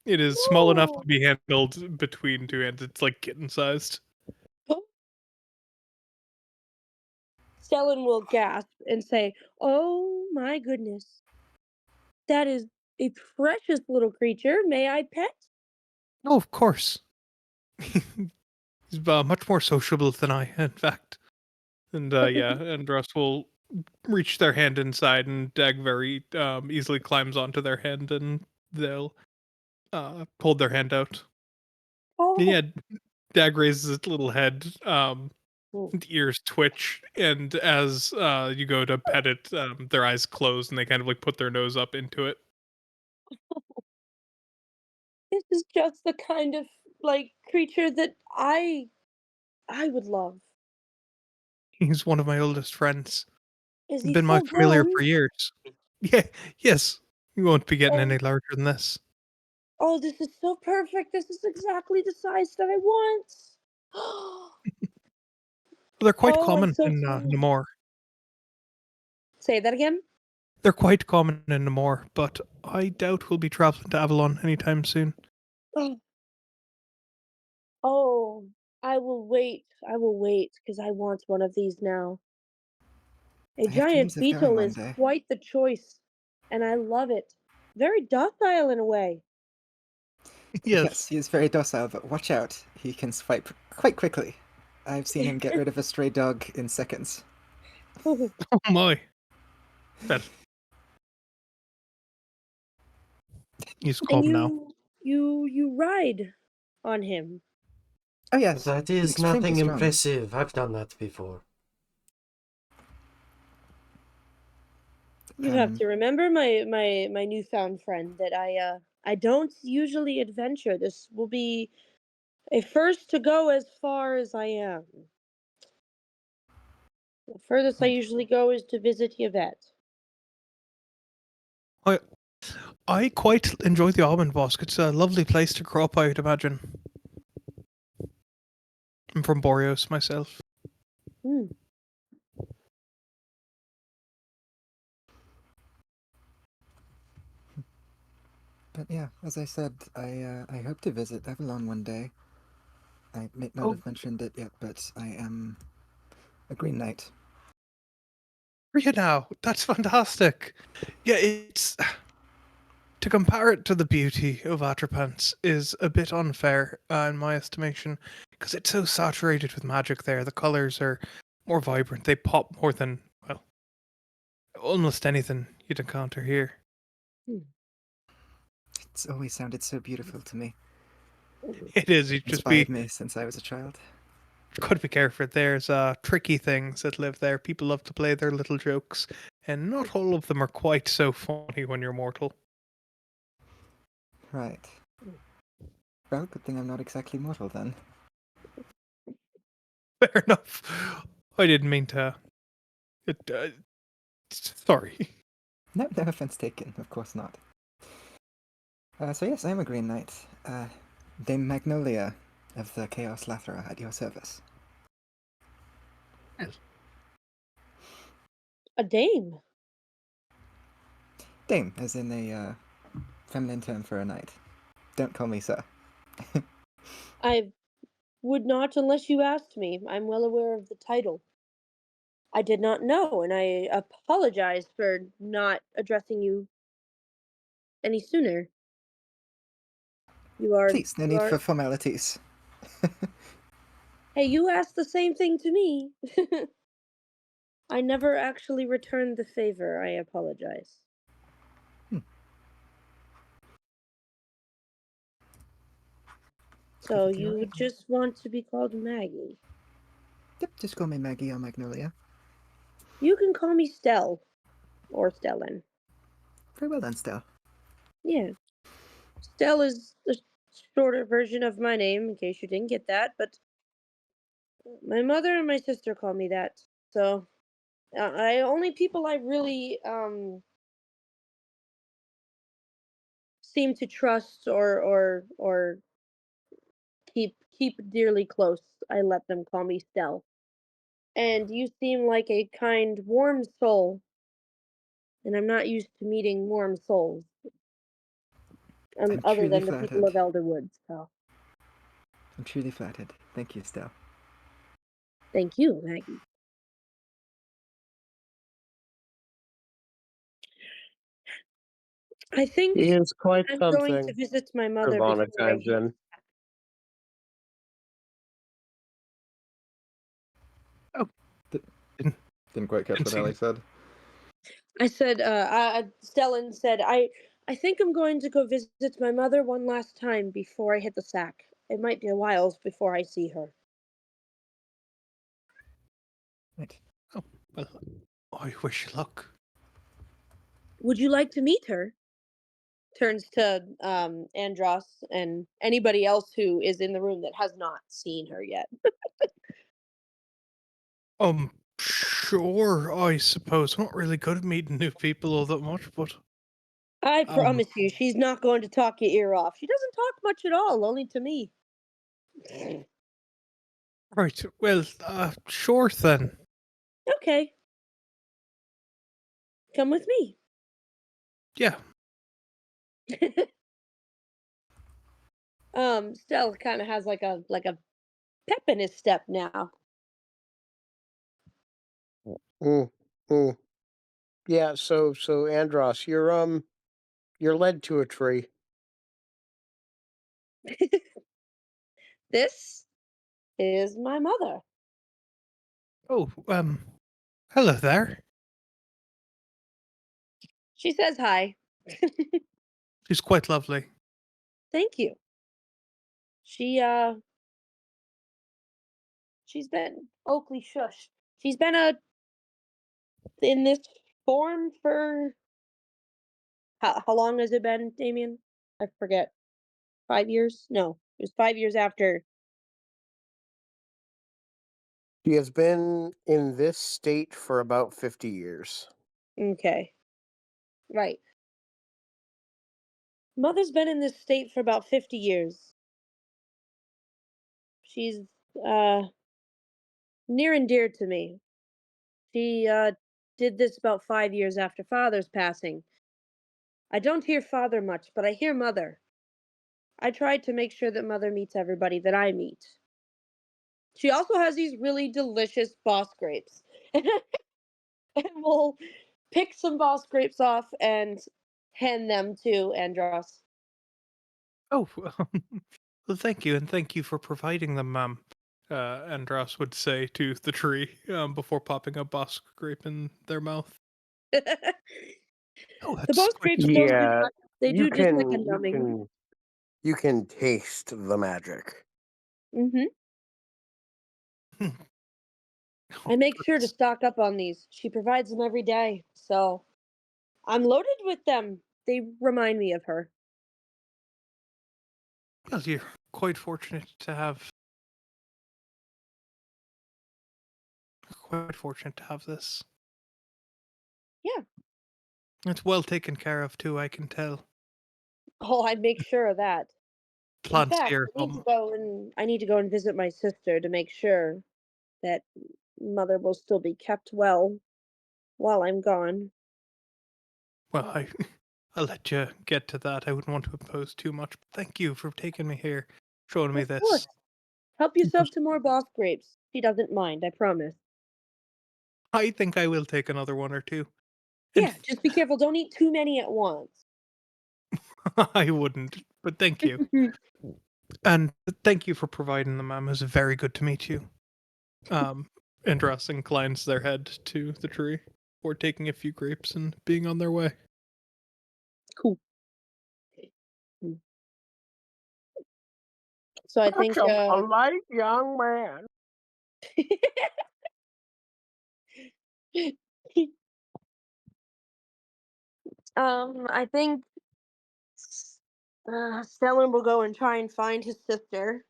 It is small enough to No. be handled between two hands. It's like kitten sized. Stellan will gasp and say, "Oh my goodness, that is a precious little creature. May I pet?" Oh, of course. He's much more sociable than I, in fact. And yeah, Andros will reach their hand inside, and Dag very easily climbs onto their hand, and they'll hold their hand out. And Oh. yeah, Dag raises its little head, Mm. and ears twitch, and as you go to pet it, their eyes close, and they kind of like put their nose up into it. This is just the kind of like creature that I would love. He's one of my oldest friends. Is he Been my full familiar grown? for years. Yeah, yes. You won't be getting Oh. any larger than this. Oh, this is so perfect. This is exactly the size that I want. They're quite Oh, I'm common so in excited. Namor. Say that again? They're quite common in Namor, but I doubt we'll be traveling to Avalon anytime soon. Oh. Oh, I will wait. I will wait because I want one of these now. A I have dreams giant of going beetle one is day. quite the choice, and I love it. Very docile in a way. Yes, he is very docile, but watch out. He can swipe quite quickly. I've seen him get rid of a stray dog in seconds. Oh my. Well, he's And calm now. you ride on him. Oh yes, That is extremely nothing strong. impressive. I've done that before. You have to remember my newfound friend that I don't usually adventure. This will be a first to go as far as I am. The furthest I Right. usually go is to visit Yvette. I quite enjoy the Almond Bosque. It's a lovely place to grow up, I would imagine. I'm from Boreos myself. Hmm. But yeah, as I said, I hope to visit Avalon one day. I may not Oh. have mentioned it yet, but I am a Green Knight. Are you now? That's fantastic. Yeah, it's to compare it to the beauty of Atrapants is a bit unfair in my estimation because it's so saturated with magic there. The colors are more vibrant. They pop more than, well, almost anything you'd encounter here. It's always sounded so beautiful to me. It is. You just Inspired be me since I was a child. got to be careful. There's tricky things that live there. People love to play their little jokes, and not all of them are quite so funny when you're mortal. Right. Well, good thing I'm not exactly mortal then. Fair enough. I didn't mean to. Sorry. No, no offense taken, of course not. So yes, I am a Green Knight. Dame Magnolia of the Chaos Lathra at your service. A dame. Dame, as in a feminine term for a knight. Don't call me sir. I would not unless you asked me. I'm well aware of the title. I did not know, and I apologize for not addressing you any sooner. You are Please, no you need are for formalities. Hey, you asked the same thing to me. I never actually returned the favor. I apologize. So Perfectly you alright. just want to be called Maggie. Yep, just call me Maggie or Magnolia. You can call me Stell or Stellan. Very well then, Stell. Yeah. Stell is the shorter version of my name, in case you didn't get that, but my mother and my sister call me that. So, I only people I really seem to trust or keep dearly close. I let them call me Stell. And you seem like a kind, warm soul, and I'm not used to meeting warm souls, I'm other truly than the people flattered. of Elderwood. So, I'm truly flattered. Thank you, Stell. thank you, Maggie. I think He is quite I'm going to something, visit my mother Ravana before I chimes hit. in. Didn't quite catch Didn't what see Ali said. I said, Stellan said, I think I'm going to go visit my mother one last time before I hit the sack. It might be a while before I see her. Right. Oh, well, I wish you luck. Would you like to meet her? Turns to Andros and anybody else who is in the room that has not seen her yet. Sure, I suppose. I'm not really good at meeting new people all that much, but I Um, promise you, she's not going to talk your ear off. She doesn't talk much at all, only to me. right. Well, sure then. Okay. Come with me. Yeah. Stell kind of has like a pep in his step now. Mm, mm. Yeah, so Andros, you're led to a tree. This is my mother. Oh, hello there. She says hi. She's quite lovely. Thank you. She she's been Oakley shush. She's been in this form for how long has it been, Damien? I forget. 5 years? No, it was 5 years after. She has been in this state for about 50 years. Okay, right. Mother's been in this state for about 50 years. She's uh near and dear to me. She did this about 5 years after father's passing. I don't hear father much, but I hear mother. I tried to make sure that mother meets everybody that I meet. She also has these really delicious boss grapes. And we'll pick some boss grapes off and hand them to Andros. Oh, well, thank you, and thank you for providing them, ma'am. Andros would say to the tree before popping a bosk grape in their mouth. The Oh, that's boss quite. grapes don't do Yeah, much. They you do just like a can you numbing. can you can taste the magic. Mm-hmm. I Oh, make sure to that's, stock up on these. She provides them every day, so I'm loaded with them. They remind me of her. well, you're quite fortunate to have. Quite fortunate to have this. Yeah. It's well taken care of too. I can tell. Oh, I make sure of that. In Plants fact, here. I need to go and visit my sister to make sure that mother will still be kept well while I'm gone. Well, I'll let you get to that. I wouldn't want to impose too much. But thank you for taking me here, showing me Of course. this. Help yourself to more boss grapes. She doesn't mind, I promise. I think I will take another one or two. And Yeah, just be careful. Don't eat too many at once. I wouldn't, but thank you. And thank you for providing them, ma'am. It was very good to meet you. Um, Andros inclines their head to the tree before taking a few grapes and being on their way. Cool. Mm. So I think Such a polite young man. I think Stellan will go and try and find his sister.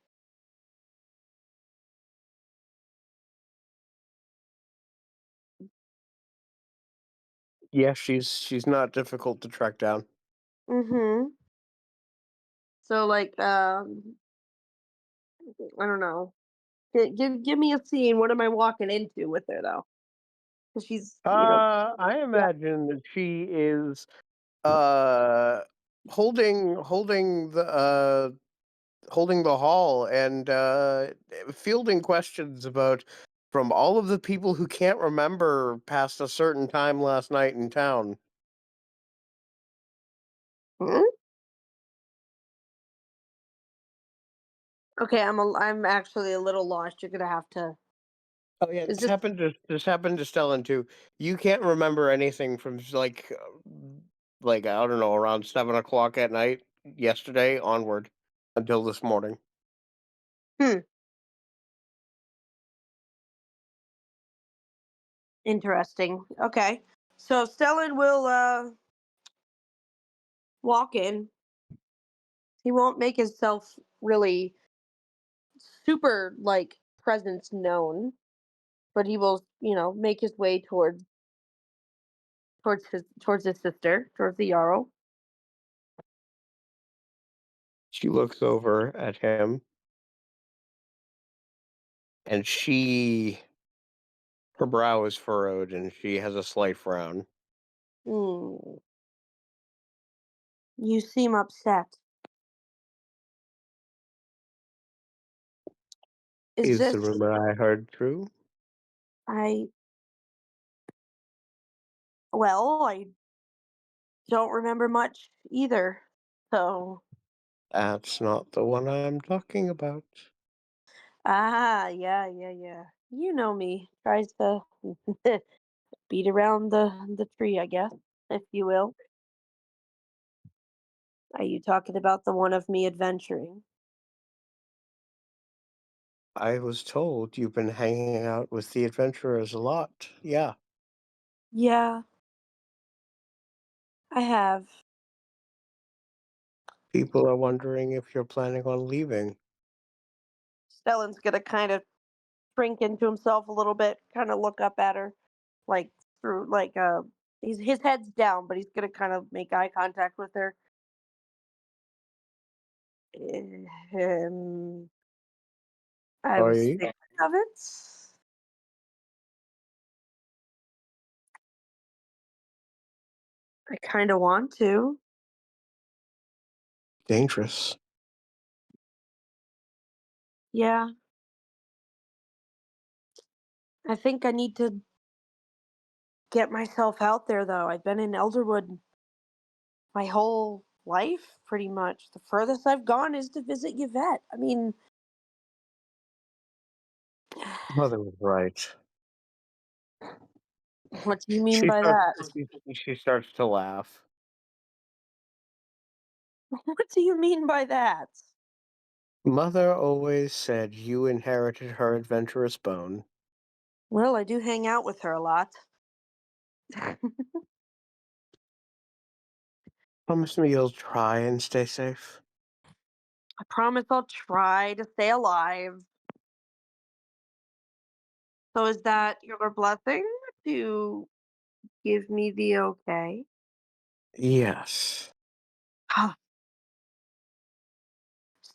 Yeah, she's not difficult to track down. Mm-hmm. So like I don't know. Give me a scene. What am I walking into with her though? 'Cause she's I yeah. imagine that she is uh holding the hall and fielding questions about from all of the people who can't remember past a certain time last night in town. Hmm? Okay, I'm actually a little lost. You're gonna have to. Oh yeah, Is this? this happened to Stellan too. You can't remember anything from like I don't know, around 7 o'clock at night yesterday onward until this morning. Hmm. Interesting. Okay. So Stellan will walk in. He won't make himself really super like presence known, but he will, make his way towards his sister, towards the Jarl. She looks over at him and her brow is furrowed and she has a slight frown. Hmm. You seem upset. Is Is the this rumor I heard true? I well, I don't remember much either. So, That's not the one I'm talking about. yeah. You know me. Tries to beat around the tree, I guess, if you will. Are you talking about the one of me adventuring? I was told you've been hanging out with the adventurers a lot. Yeah. Yeah, I have. People are wondering if you're planning on leaving. Stellan's gonna kind of shrink into himself a little bit, kind of look up at her, like through his head's down, but he's gonna kind of make eye contact with her. Um, I Are was you? thinking of it. I kind of want to. Dangerous. Yeah, I think I need to get myself out there though. I've been in Elderwood my whole life, pretty much. The furthest I've gone is to visit Yvette. I mean, Mother was right. what do you mean She by starts. that? She starts to laugh. What do you mean by that? Mother always said you inherited her adventurous bone. Well, I do hang out with her a lot. I Promise me you'll try and stay safe. promise I'll try to stay alive. So is that your blessing to give me the okay? Yes.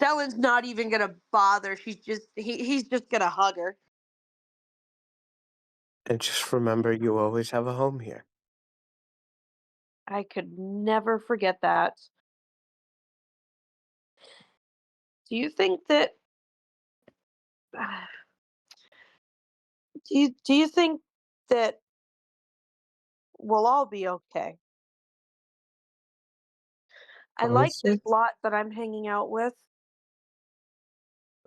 Stellan's not even gonna bother. He's just gonna hug her. And just remember you always have a home here. I could never forget that. Do you think that do you think that we'll all be okay? I like this Honestly, lot that I'm hanging out with.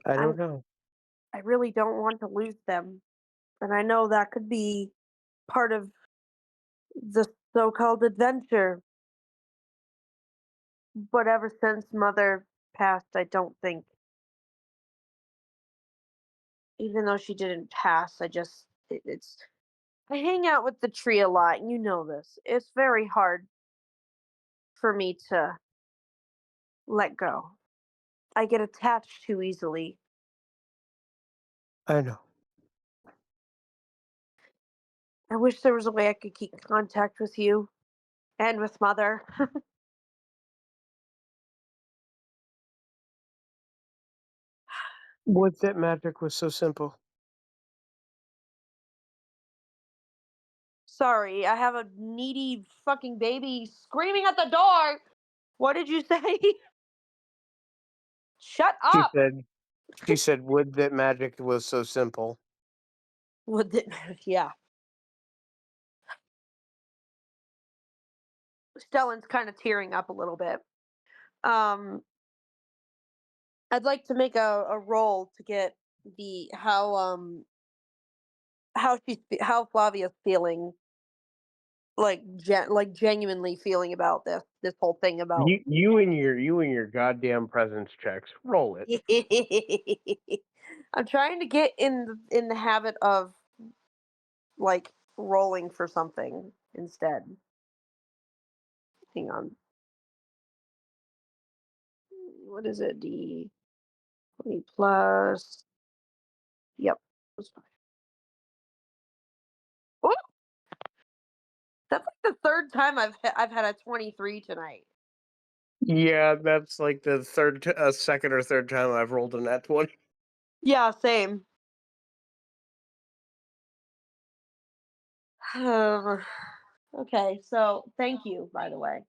I I'm don't know. I really don't want to lose them. And I know that could be part of the so-called adventure. But ever since Mother passed, I don't think, even though she didn't pass, it's. I hang out with the tree a lot, and you know this. It's very hard for me to let go. I get attached too easily. I know. I wish there was a way I could keep contact with you and with Mother. Would that magic was so simple? Sorry, I have a needy fucking baby screaming at the door. What did you say? Shut She up! said. She said, "Would that magic was so simple." What did, yeah. Stellan's kind of tearing up a little bit. Um, I'd like to make a roll to get the how Flavia's feeling, like genuinely feeling about this whole thing about. You and your goddamn presence checks. Roll it. I'm trying to get in the habit of like rolling for something instead. Hang on. What is it? D 20 plus. Yep. That's fine. Oh, that's like the third time I've had a 23 tonight. Yeah, that's like the second or third time I've rolled a nat 20. Yeah, same. Okay, so thank you, by the way.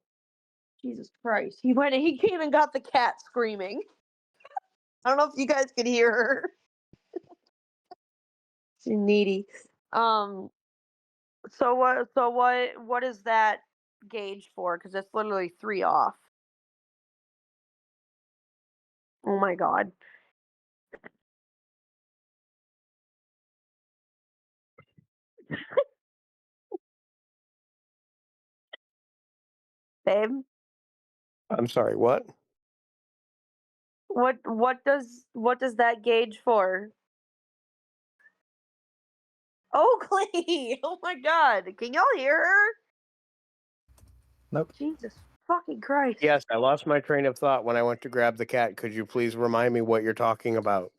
Jesus Christ. He came and got the cat screaming. I don't know if you guys could hear her. She's needy. Um what is that gauge for? Because it's literally 3 off. Oh my god. Babe, I'm sorry, what? what does that gauge for? Oakley! Oh my god. Can y'all hear her? Nope. Jesus fucking Christ. Yes, I lost my train of thought when I went to grab the cat. Could you please remind me what you're talking about?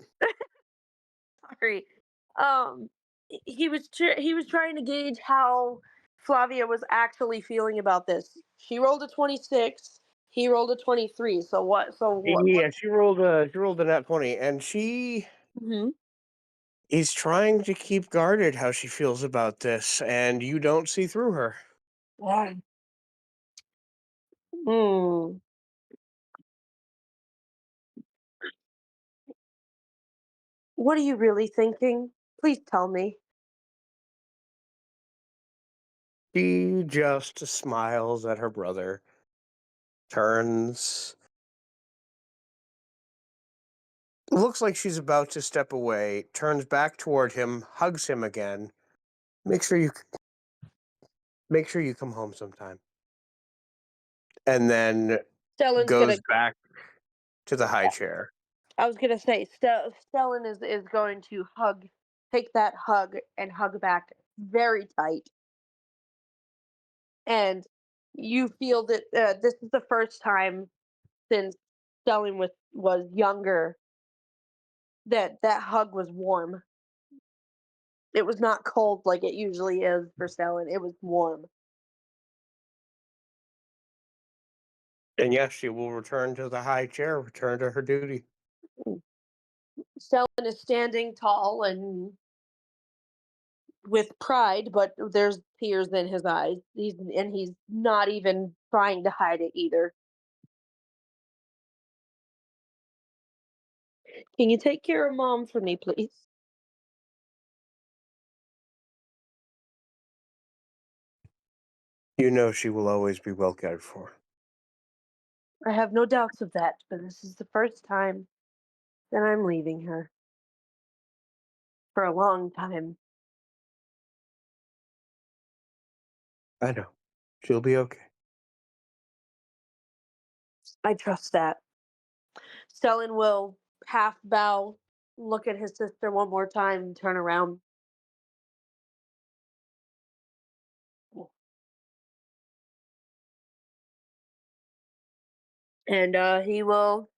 Sorry. Um, he was trying to gauge how Flavia was actually feeling about this. She rolled a 26. He rolled a 23. So what? So what? Yeah, she rolled a nat 20, and she Hmm. is trying to keep guarded how she feels about this, and you don't see through her. Hmm. What are you really thinking? Please tell me. She just smiles at her brother, turns, looks like she's about to step away, turns back toward him, hugs him again. Make sure you come home sometime. And then Stellan's gonna. goes back to the high chair. I was gonna say, Stellan is going to take that hug and hug back very tight. And you feel that this is the first time since Stellan was younger that that hug was warm. It was not cold like it usually is for Stellan. It was warm. And yes, she will return to the high chair, return to her duty. Stellan is standing tall and with pride, but there's tears in his eyes. He's not even trying to hide it either. Can you take care of Mom for me, please? You know she will always be well cared for. I have no doubts of that, but this is the first time that I'm leaving her for a long time. I know. She'll be okay. I trust that. Stellan will half bow, look at his sister one more time, and turn around. And he will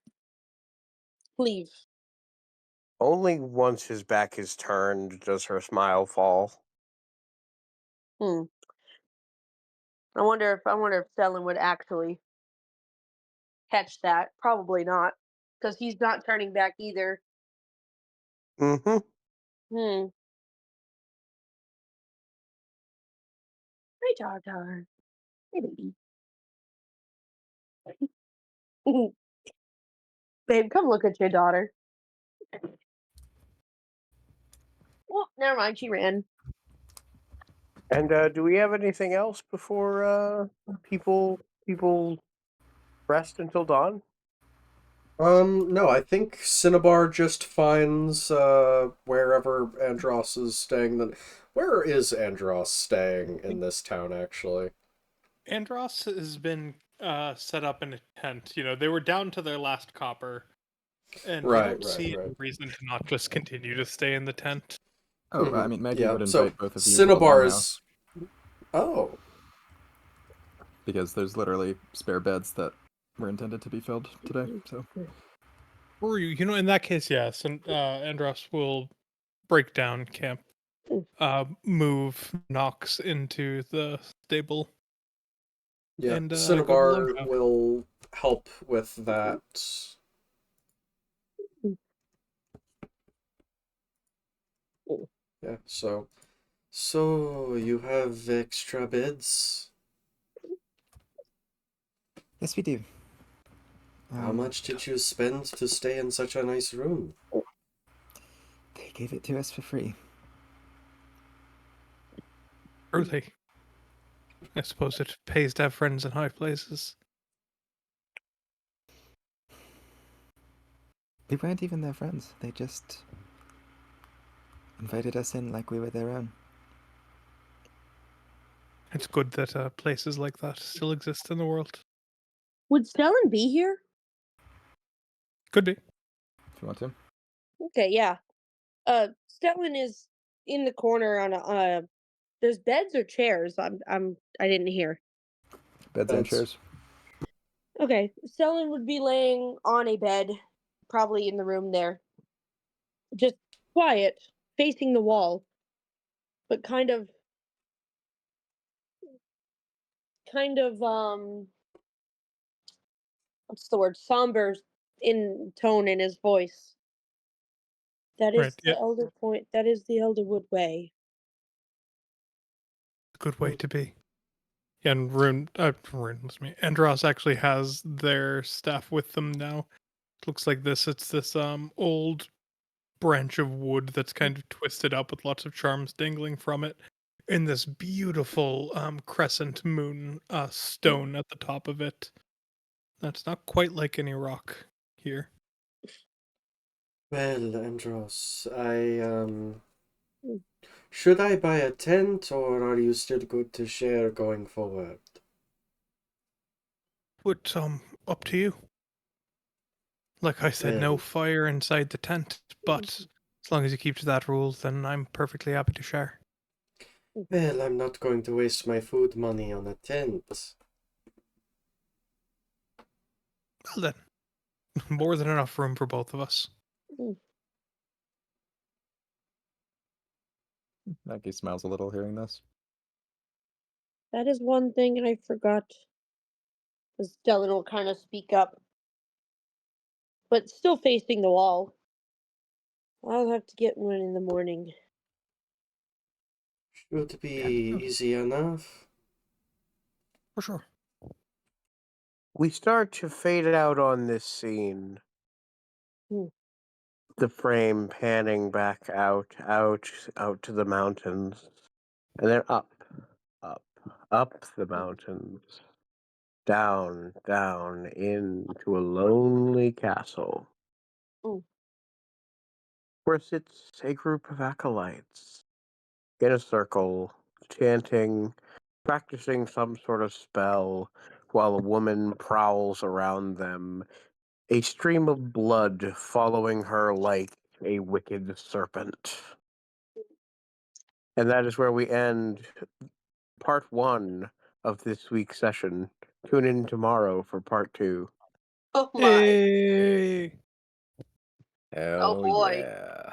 leave. Only once his back is turned does her smile fall. Hmm. I wonder if Stellan would actually catch that. Probably not, because he's not turning back either. Mm-hmm. Hmm. Hi, Tar. Hey, baby. Babe, come look at your daughter. Well, never mind. She ran. And do we have anything else before people rest until dawn? No, I think Cinnabar just finds wherever Andros is staying. Where is Andros staying in this town, actually? Andros has been set up in a tent. You know, they were down to their last copper, and I don't see Right. any reason to not just continue to stay in the tent. Oh, I mean, Maggie Yeah, would so invite both of you into the Cinnabar longhouse is... Oh, because there's literally spare beds that were intended to be filled today. So Or you know, in that case, yes, and Andros will break down camp, move Nox into the stable, yeah, and go to the Cinnabar longhouse. will help with that. Yeah, so you have extra beds? Yes, we do. How much did you spend to stay in such a nice room? They gave it to us for free. Truly. I suppose it pays to have friends in high places. We weren't even their friends. They just invited us in like we were their own. It's good that places like that still exist in the world. Would Stellan be here? Could be. If you want to. Okay, yeah. Stellan is in the corner on a. There's beds or chairs. I didn't hear. Beds and Beds. chairs. Okay, Stellan would be laying on a bed, probably in the room there, just quiet, facing the wall, but kind of what's the word, somber in tone in his voice. That Right, is the yeah. elder point. That is the Elderwood way. A good way to be. Yeah, and Rune was me. Andros actually has their staff with them now. It looks like this. It's this old branch of wood that's kind of twisted up with lots of charms dangling from it. In this beautiful crescent moon stone at the top of it. That's not quite like any rock here. Well, Andros, I Mm. should I buy a tent, or are you still good to share going forward? But up to you. Like I said, no Well, fire inside the tent, but as long as you keep to that rule, then I'm perfectly happy to share. well, I'm not going to waste my food money on a tent. Well then, more than enough room for both of us. Mm. Maggie smiles a little hearing this. That is one thing I forgot. Because Stellan will kind of speak up, but still facing the wall. I'll have to get one in the morning. Should be easy enough. For sure. We start to fade out on this scene. Hmm. The frame panning back out to the mountains. And then up, up the mountains. Down, down into a lonely castle. Mm. Where sits a group of acolytes in a circle, chanting, practicing some sort of spell, while a woman prowls around them, a stream of blood following her like a wicked serpent. And that is where we end part 1 of this week's session. Tune in tomorrow for part 2. Oh my. Hey! Oh Hell boy. yeah.